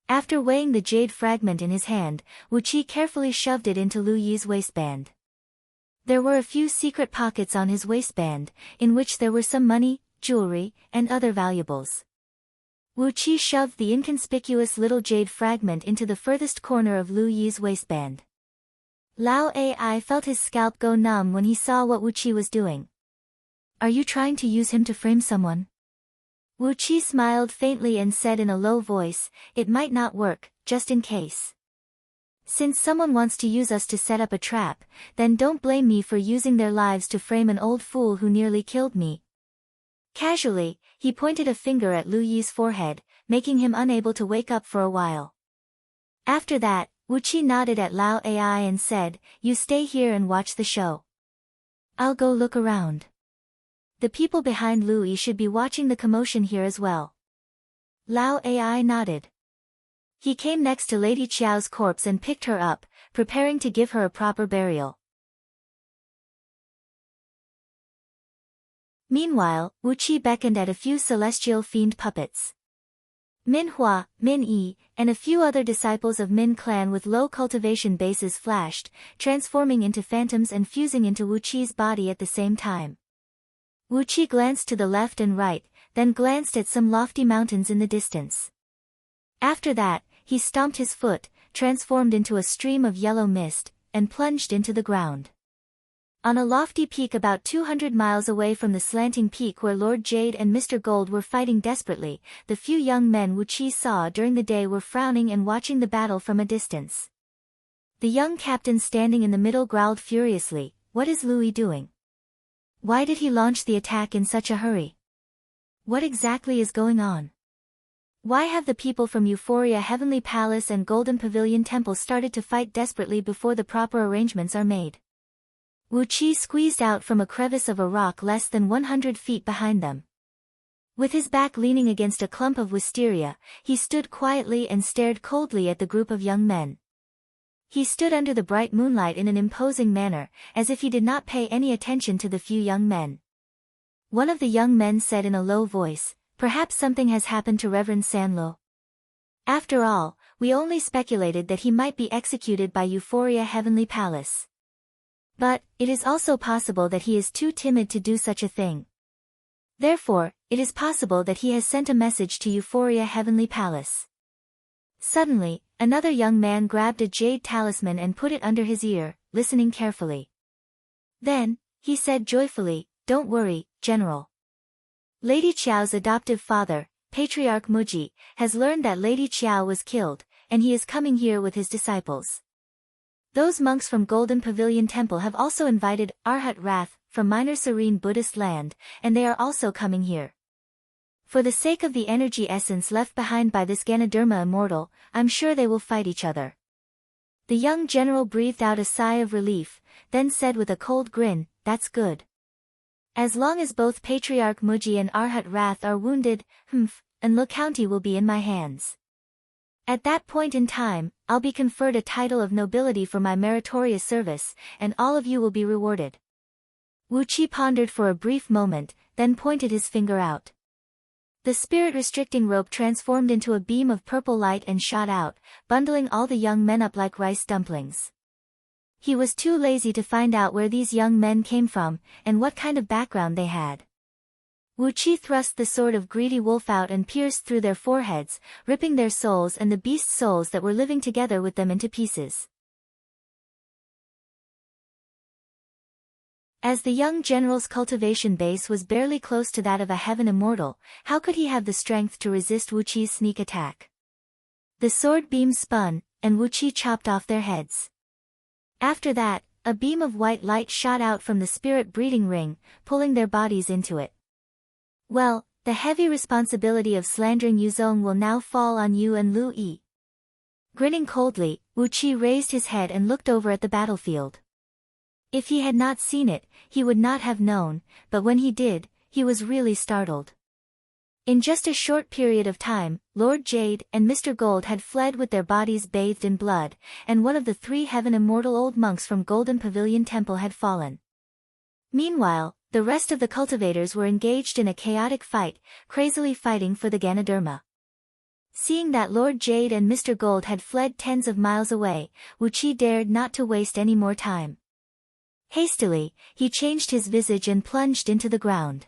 After weighing the jade fragment in his hand, Wu Qi carefully shoved it into Lu Yi's waistband. There were a few secret pockets on his waistband, in which there were some money, jewelry, and other valuables. Wu Qi shoved the inconspicuous little jade fragment into the furthest corner of Lu Yi's waistband. Lao Ai felt his scalp go numb when he saw what Wu Qi was doing. "Are you trying to use him to frame someone?" Wu Qi smiled faintly and said in a low voice, "It might not work, just in case. Since someone wants to use us to set up a trap, then don't blame me for using their lives to frame an old fool who nearly killed me." Casually, he pointed a finger at Lu Yi's forehead, making him unable to wake up for a while. After that, Wu Qi nodded at Lao Ai and said, "You stay here and watch the show. I'll go look around. The people behind Lu Yi should be watching the commotion here as well." Lao Ai nodded. He came next to Lady Qiao's corpse and picked her up, preparing to give her a proper burial. Meanwhile, Wu Qi beckoned at a few celestial fiend puppets. Min Hua, Min Yi, and a few other disciples of Min clan with low cultivation bases flashed, transforming into phantoms and fusing into Wu Qi's body at the same time. Wu Qi glanced to the left and right, then glanced at some lofty mountains in the distance. After that, he stomped his foot, transformed into a stream of yellow mist, and plunged into the ground. On a lofty peak about 200 miles away from the slanting peak where Lord Jade and Mr. Gold were fighting desperately, the few young men Wu Qi saw during the day were frowning and watching the battle from a distance. The young captain standing in the middle growled furiously, "What is Louis doing? Why did he launch the attack in such a hurry? What exactly is going on? Why have the people from Euphoria Heavenly Palace and Golden Pavilion Temple started to fight desperately before the proper arrangements are made?" Wu Qi squeezed out from a crevice of a rock less than 100 feet behind them. With his back leaning against a clump of wisteria, he stood quietly and stared coldly at the group of young men. He stood under the bright moonlight in an imposing manner, as if he did not pay any attention to the few young men. One of the young men said in a low voice, "Perhaps something has happened to Reverend Sanlo. After all, we only speculated that he might be executed by Euphoria Heavenly Palace. But, it is also possible that he is too timid to do such a thing. Therefore, it is possible that he has sent a message to Euphoria Heavenly Palace." Suddenly, another young man grabbed a jade talisman and put it under his ear, listening carefully. Then, he said joyfully, "Don't worry, General. Lady Qiao's adoptive father, Patriarch Muji, has learned that Lady Qiao was killed, and he is coming here with his disciples. Those monks from Golden Pavilion Temple have also invited Arhat Wrath from Minor Serene Buddhist land, and they are also coming here. For the sake of the energy essence left behind by this Ganoderma immortal, I'm sure they will fight each other." The young general breathed out a sigh of relief, then said with a cold grin, "That's good. As long as both Patriarch Muji and Arhat Wrath are wounded, Anlo County will be in my hands. At that point in time, I'll be conferred a title of nobility for my meritorious service, and all of you will be rewarded." Wu Qi pondered for a brief moment, then pointed his finger out. The spirit-restricting rope transformed into a beam of purple light and shot out, bundling all the young men up like rice dumplings. He was too lazy to find out where these young men came from, and what kind of background they had. Wu Qi thrust the sword of greedy wolf out and pierced through their foreheads, ripping their souls and the beast souls that were living together with them into pieces. As the young general's cultivation base was barely close to that of a heaven immortal, how could he have the strength to resist Wu Qi's sneak attack? The sword beam spun, and Wu Qi chopped off their heads. After that, a beam of white light shot out from the spirit breeding ring, pulling their bodies into it. "Well, the heavy responsibility of slandering Yuzong will now fall on you and Lu Yi." Grinning coldly, Wu Qi raised his head and looked over at the battlefield. If he had not seen it, he would not have known, but when he did, he was really startled. In just a short period of time, Lord Jade and Mr. Gold had fled with their bodies bathed in blood, and one of the 3 heaven immortal old monks from Golden Pavilion Temple had fallen. Meanwhile, the rest of the cultivators were engaged in a chaotic fight, crazily fighting for the Ganoderma. Seeing that Lord Jade and Mr. Gold had fled tens of miles away, Wu Qi dared not to waste any more time. Hastily, he changed his visage and plunged into the ground.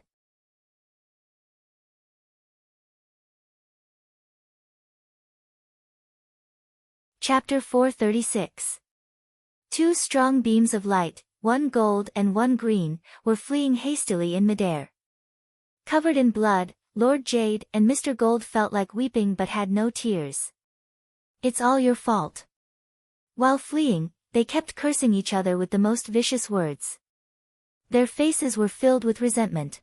Chapter 436. 2 strong beams of light, one gold and one green, were fleeing hastily in midair. Covered in blood, Lord Jade and Mr. Gold felt like weeping but had no tears. "It's all your fault." While fleeing, they kept cursing each other with the most vicious words. Their faces were filled with resentment.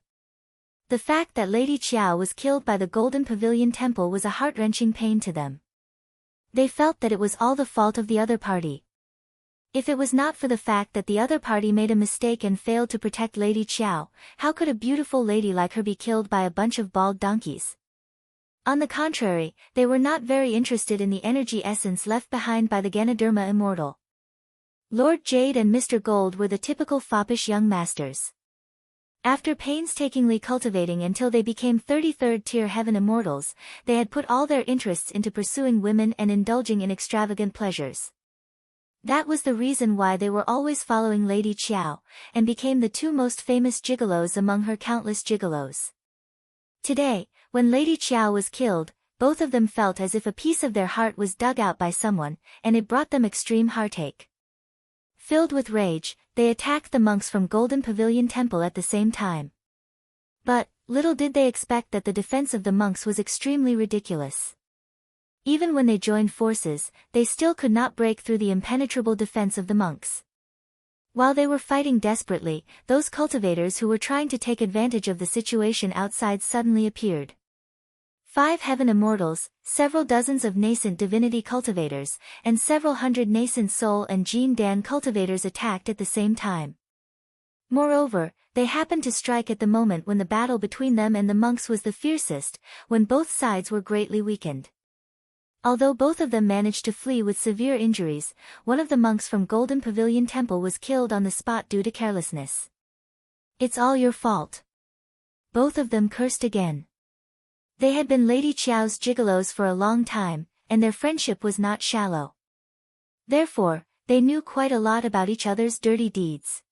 The fact that Lady Qiao was killed by the Golden Pavilion Temple was a heart-wrenching pain to them. They felt that it was all the fault of the other party. If it was not for the fact that the other party made a mistake and failed to protect Lady Qiao, how could a beautiful lady like her be killed by a bunch of bald donkeys? On the contrary, they were not very interested in the energy essence left behind by the Ganoderma immortal. Lord Jade and Mr. Gold were the typical foppish young masters. After painstakingly cultivating until they became 33rd tier heaven immortals, they had put all their interests into pursuing women and indulging in extravagant pleasures. That was the reason why they were always following Lady Qiao, and became the two most famous gigolos among her countless gigolos. Today, when Lady Qiao was killed, both of them felt as if a piece of their heart was dug out by someone, and it brought them extreme heartache. Filled with rage, they attacked the monks from Golden Pavilion Temple at the same time. But, little did they expect that the defense of the monks was extremely ridiculous. Even when they joined forces, they still could not break through the impenetrable defense of the monks. While they were fighting desperately, those cultivators who were trying to take advantage of the situation outside suddenly appeared. 5 heaven immortals, several dozens of nascent divinity cultivators, and several hundred nascent soul and Jin Dan cultivators attacked at the same time. Moreover, they happened to strike at the moment when the battle between them and the monks was the fiercest, when both sides were greatly weakened. Although both of them managed to flee with severe injuries, one of the monks from Golden Pavilion Temple was killed on the spot due to carelessness. "It's all your fault." Both of them cursed again. They had been Lady Qiao's gigolos for a long time, and their friendship was not shallow. Therefore, they knew quite a lot about each other's dirty deeds.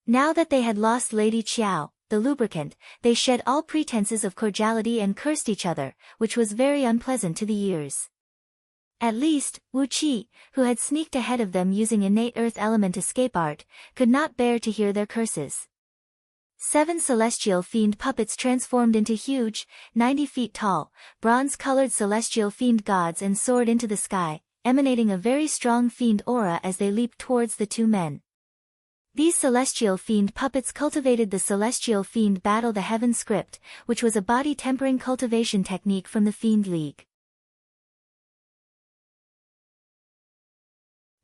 Now that they had lost Lady Qiao, the lubricant, they shed all pretenses of cordiality and cursed each other, which was very unpleasant to the ears. At least, Wu Qi, who had sneaked ahead of them using innate earth element escape art, could not bear to hear their curses. 7 celestial fiend puppets transformed into huge, 90 feet tall, bronze-colored celestial fiend gods and soared into the sky, emanating a very strong fiend aura as they leaped towards the two men. These celestial fiend puppets cultivated the celestial fiend battle the heaven script, which was a body-tempering cultivation technique from the Fiend League.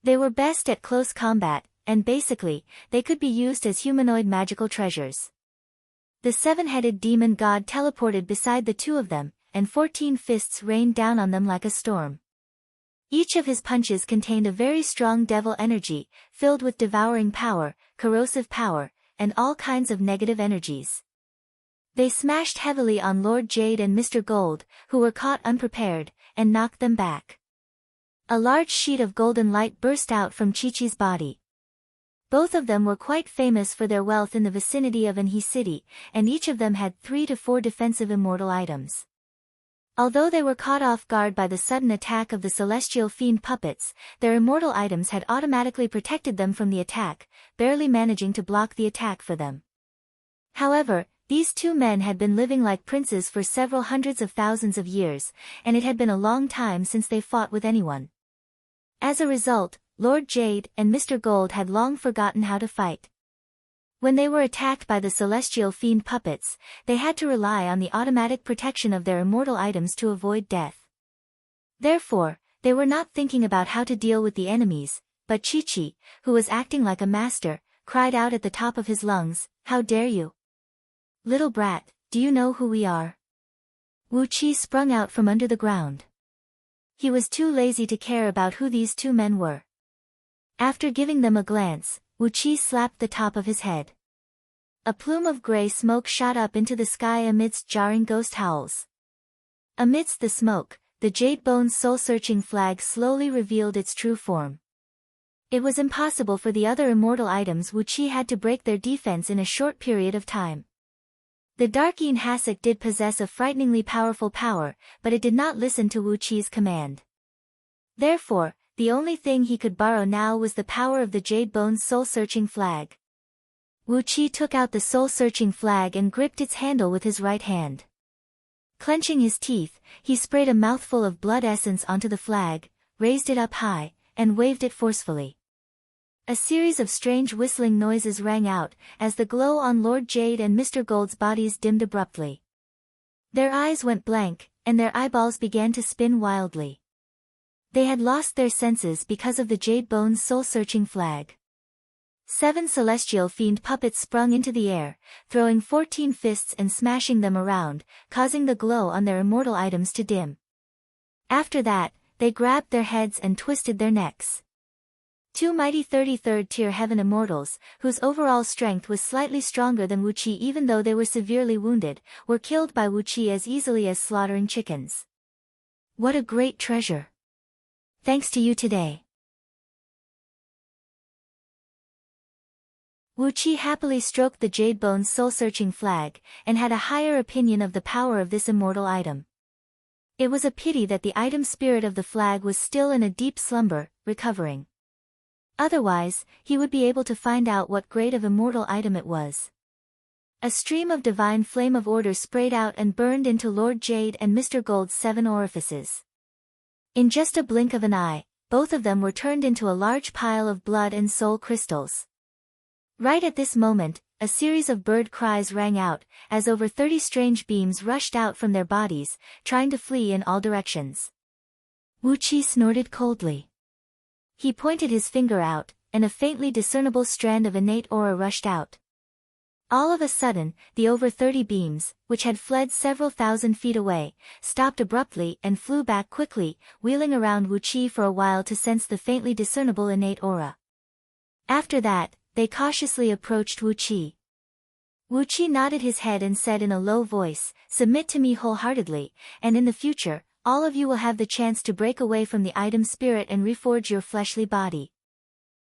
They were best at close combat, and basically, they could be used as humanoid magical treasures. The 7-headed demon god teleported beside the two of them, and 14 fists rained down on them like a storm. Each of his punches contained a very strong devil energy, filled with devouring power, corrosive power, and all kinds of negative energies. They smashed heavily on Lord Jade and Mr. Gold, who were caught unprepared, and knocked them back. A large sheet of golden light burst out from Chi-Chi's body. Both of them were quite famous for their wealth in the vicinity of Anhui City, and each of them had 3 to 4 defensive immortal items. Although they were caught off guard by the sudden attack of the celestial fiend puppets, their immortal items had automatically protected them from the attack, barely managing to block the attack for them. However, these two men had been living like princes for several hundreds of thousands of years, and it had been a long time since they fought with anyone. As a result, Lord Jade and Mr. Gold had long forgotten how to fight. When they were attacked by the celestial fiend puppets, they had to rely on the automatic protection of their immortal items to avoid death. Therefore, they were not thinking about how to deal with the enemies, but Chi-Chi, who was acting like a master, cried out at the top of his lungs, "How dare you? Little brat, do you know who we are?" Wu Qi sprung out from under the ground. He was too lazy to care about who these two men were. After giving them a glance, Wu Qi slapped the top of his head. A plume of gray smoke shot up into the sky amidst jarring ghost howls. Amidst the smoke, the Jade Bone's soul-searching flag slowly revealed its true form. It was impossible for the other immortal items Wu Qi had to break their defense in a short period of time. The Dark-Yin Hasek did possess a frighteningly powerful power, but it did not listen to Wu Qi's command. Therefore, the only thing he could borrow now was the power of the Jade Bone's soul-searching flag. Wu Qi took out the soul-searching flag and gripped its handle with his right hand. Clenching his teeth, he sprayed a mouthful of blood essence onto the flag, raised it up high, and waved it forcefully. A series of strange whistling noises rang out, as the glow on Lord Jade and Mr. Gold's bodies dimmed abruptly. Their eyes went blank, and their eyeballs began to spin wildly. They had lost their senses because of the Jade Bone's soul-searching flag. 7 celestial fiend puppets sprung into the air, throwing 14 fists and smashing them around, causing the glow on their immortal items to dim. After that, they grabbed their heads and twisted their necks. Two mighty 33rd tier heaven immortals, whose overall strength was slightly stronger than Wu Qi even though they were severely wounded, were killed by Wu Qi as easily as slaughtering chickens. What a great treasure! Thanks to you today. Wu Qi happily stroked the Jade Bone's soul-searching flag, and had a higher opinion of the power of this immortal item. It was a pity that the item spirit of the flag was still in a deep slumber, recovering. Otherwise, he would be able to find out what grade of immortal item it was. A stream of divine flame of order sprayed out and burned into Lord Jade and Mr. Gold's 7 orifices. In just a blink of an eye, both of them were turned into a large pile of blood and soul crystals. Right at this moment, a series of bird cries rang out, as over 30 strange beams rushed out from their bodies, trying to flee in all directions. Wu Qi snorted coldly. He pointed his finger out, and a faintly discernible strand of innate aura rushed out. All of a sudden, the over 30 beams, which had fled several thousand feet away, stopped abruptly and flew back quickly, wheeling around Wu Qi for a while to sense the faintly discernible innate aura. After that, they cautiously approached Wu Qi. Wu Qi nodded his head and said in a low voice, "Submit to me wholeheartedly, and in the future, all of you will have the chance to break away from the item spirit and reforge your fleshly body."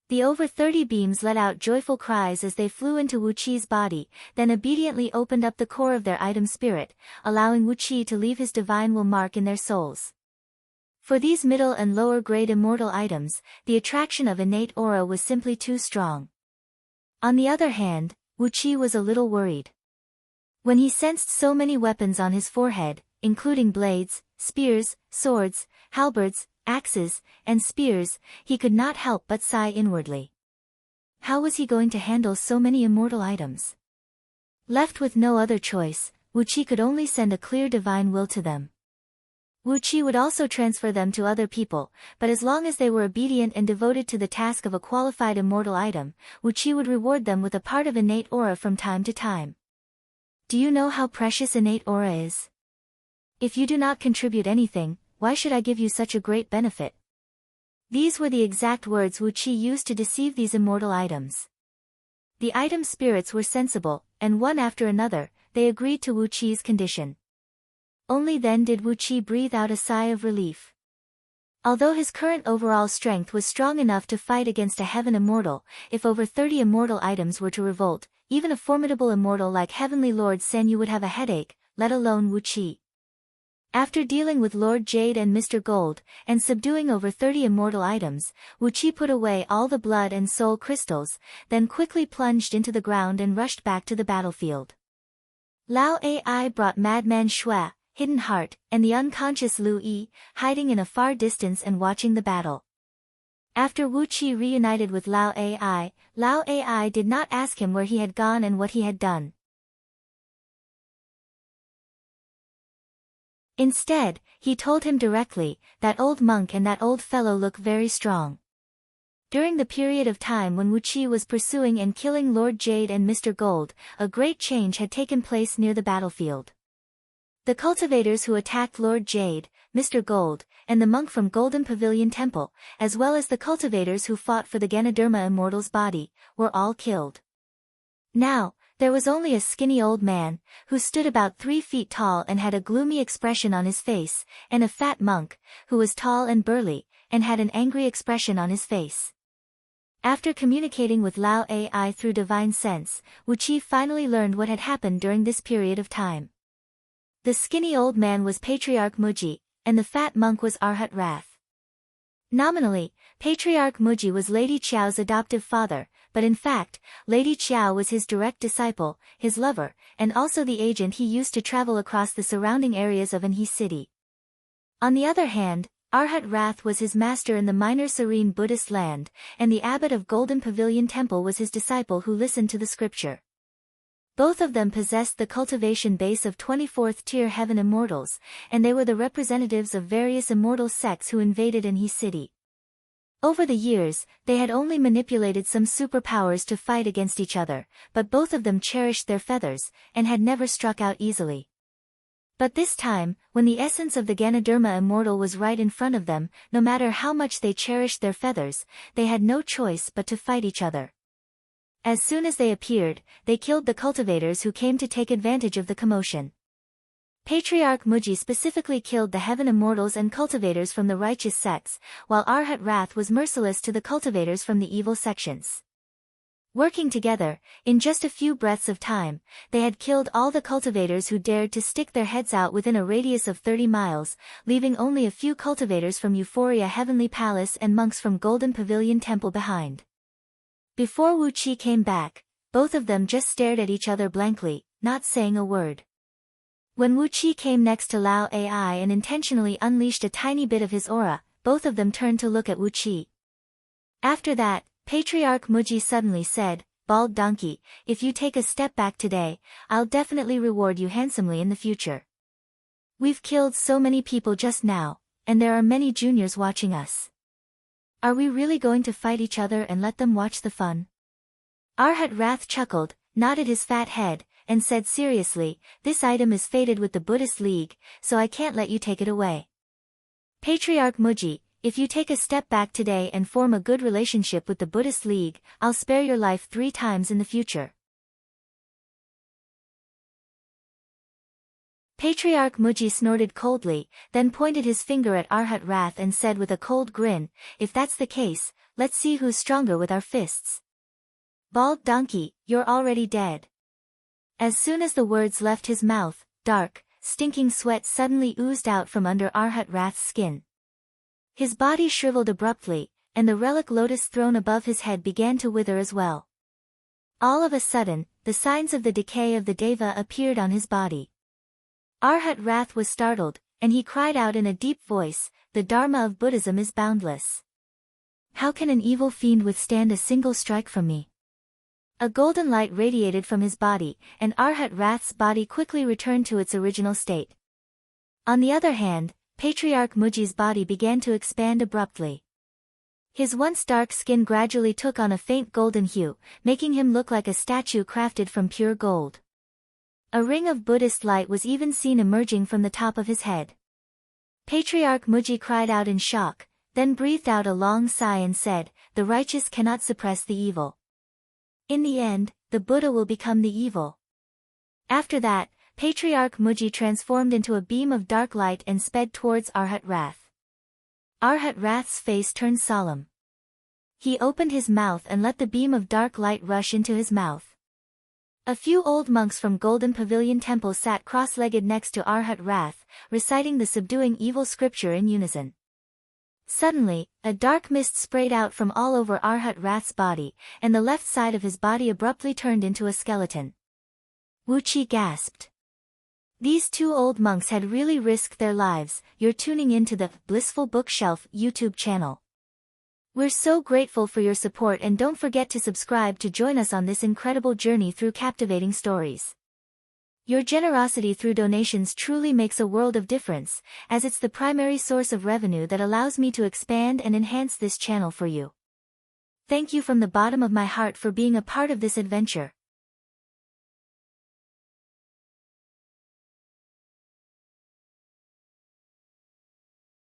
The over 30 beams let out joyful cries as they flew into Wu Qi's body, then obediently opened up the core of their item spirit, allowing Wu Qi to leave his divine will mark in their souls. For these middle and lower grade immortal items, the attraction of innate aura was simply too strong. On the other hand, Wu Qi was a little worried. When he sensed so many weapons on his forehead, including blades, spears, swords, halberds, axes, and spears, he could not help but sigh inwardly. How was he going to handle so many immortal items? Left with no other choice, Wu Qi could only send a clear divine will to them. Wu Qi would also transfer them to other people, but as long as they were obedient and devoted to the task of a qualified immortal item, Wu Qi would reward them with a part of innate aura from time to time. Do you know how precious innate aura is? If you do not contribute anything, why should I give you such a great benefit? These were the exact words Wu Qi used to deceive these immortal items. The item spirits were sensible, and one after another, they agreed to Wu Qi's condition. Only then did Wu Qi breathe out a sigh of relief. Although his current overall strength was strong enough to fight against a heaven immortal, if over 30 immortal items were to revolt, even a formidable immortal like Heavenly Lord Sanyu would have a headache, let alone Wu Qi. After dealing with Lord Jade and Mr. Gold, and subduing over 30 immortal items, Wu Qi put away all the blood and soul crystals, then quickly plunged into the ground and rushed back to the battlefield. Lao Ai brought Madman Shui, Hidden Heart, and the unconscious Lu Yi, hiding in a far distance and watching the battle. After Wu Qi reunited with Lao Ai did not ask him where he had gone and what he had done. Instead, he told him directly, "That old monk and that old fellow look very strong." During the period of time when Wu Qi was pursuing and killing Lord Jade and Mr. Gold, a great change had taken place near the battlefield. The cultivators who attacked Lord Jade, Mr. Gold, and the monk from Golden Pavilion Temple, as well as the cultivators who fought for the Ganaderma immortal's body, were all killed. Now, there was only a skinny old man, who stood about 3 feet tall and had a gloomy expression on his face, and a fat monk, who was tall and burly, and had an angry expression on his face. After communicating with Lao Ai through divine sense, Wu Qi finally learned what had happened during this period of time. The skinny old man was Patriarch Muji, and the fat monk was Arhat Wrath. Nominally, Patriarch Muji was Lady Qiao's adoptive father, but in fact, Lady Qiao was his direct disciple, his lover, and also the agent he used to travel across the surrounding areas of Anhui city. On the other hand, Arhat Wrath was his master in the minor serene Buddhist land, and the abbot of Golden Pavilion Temple was his disciple who listened to the scripture. Both of them possessed the cultivation base of 24th tier heaven immortals, and they were the representatives of various immortal sects who invaded Anhui city. Over the years, they had only manipulated some superpowers to fight against each other, but both of them cherished their feathers, and had never struck out easily. But this time, when the essence of the Ganoderma immortal was right in front of them, no matter how much they cherished their feathers, they had no choice but to fight each other. As soon as they appeared, they killed the cultivators who came to take advantage of the commotion. Patriarch Muji specifically killed the heaven immortals and cultivators from the righteous sects, while Arhat Wrath was merciless to the cultivators from the evil sections. Working together, in just a few breaths of time, they had killed all the cultivators who dared to stick their heads out within a radius of 30 miles, leaving only a few cultivators from Euphoria Heavenly Palace and monks from Golden Pavilion Temple behind. Before Wu Qi came back, both of them just stared at each other blankly, not saying a word. When Wu Qi came next to Lao Ai and intentionally unleashed a tiny bit of his aura, both of them turned to look at Wu Qi. After that, Patriarch Muji suddenly said, "Bald donkey, if you take a step back today, I'll definitely reward you handsomely in the future. We've killed so many people just now, and there are many juniors watching us. Are we really going to fight each other and let them watch the fun?" Arhat Wrath chuckled, nodded his fat head, and said seriously, "This item is fated with the Buddhist League, so I can't let you take it away. Patriarch Muji, if you take a step back today and form a good relationship with the Buddhist League, I'll spare your life 3 times in the future." Patriarch Muji snorted coldly, then pointed his finger at Arhat Wrath and said with a cold grin, "If that's the case, let's see who's stronger with our fists. Bald donkey, you're already dead." As soon as the words left his mouth, dark, stinking sweat suddenly oozed out from under Arhat Wrath's skin. His body shriveled abruptly, and the relic lotus throne above his head began to wither as well. All of a sudden, the signs of the decay of the Deva appeared on his body. Arhat Wrath was startled, and he cried out in a deep voice, "The Dharma of Buddhism is boundless. How can an evil fiend withstand a single strike from me?" A golden light radiated from his body, and Arhat Wrath's body quickly returned to its original state. On the other hand, Patriarch Muji's body began to expand abruptly. His once dark skin gradually took on a faint golden hue, making him look like a statue crafted from pure gold. A ring of Buddhist light was even seen emerging from the top of his head. Patriarch Muji cried out in shock, then breathed out a long sigh and said, "The righteous cannot suppress the evil. In the end, the Buddha will become the evil." After that, Patriarch Muji transformed into a beam of dark light and sped towards Arhat Wrath. Arhat Wrath's face turned solemn. He opened his mouth and let the beam of dark light rush into his mouth. A few old monks from Golden Pavilion Temple sat cross-legged next to Arhat Wrath, reciting the subduing evil scripture in unison. Suddenly, a dark mist sprayed out from all over Arhat Wrath's body, and the left side of his body abruptly turned into a skeleton. Wu Qi gasped. These 2 old monks had really risked their lives. You're tuning into the Blissful Bookshelf YouTube channel. We're so grateful for your support, and don't forget to subscribe to join us on this incredible journey through captivating stories. Your generosity through donations truly makes a world of difference, as it's the primary source of revenue that allows me to expand and enhance this channel for you. Thank you from the bottom of my heart for being a part of this adventure.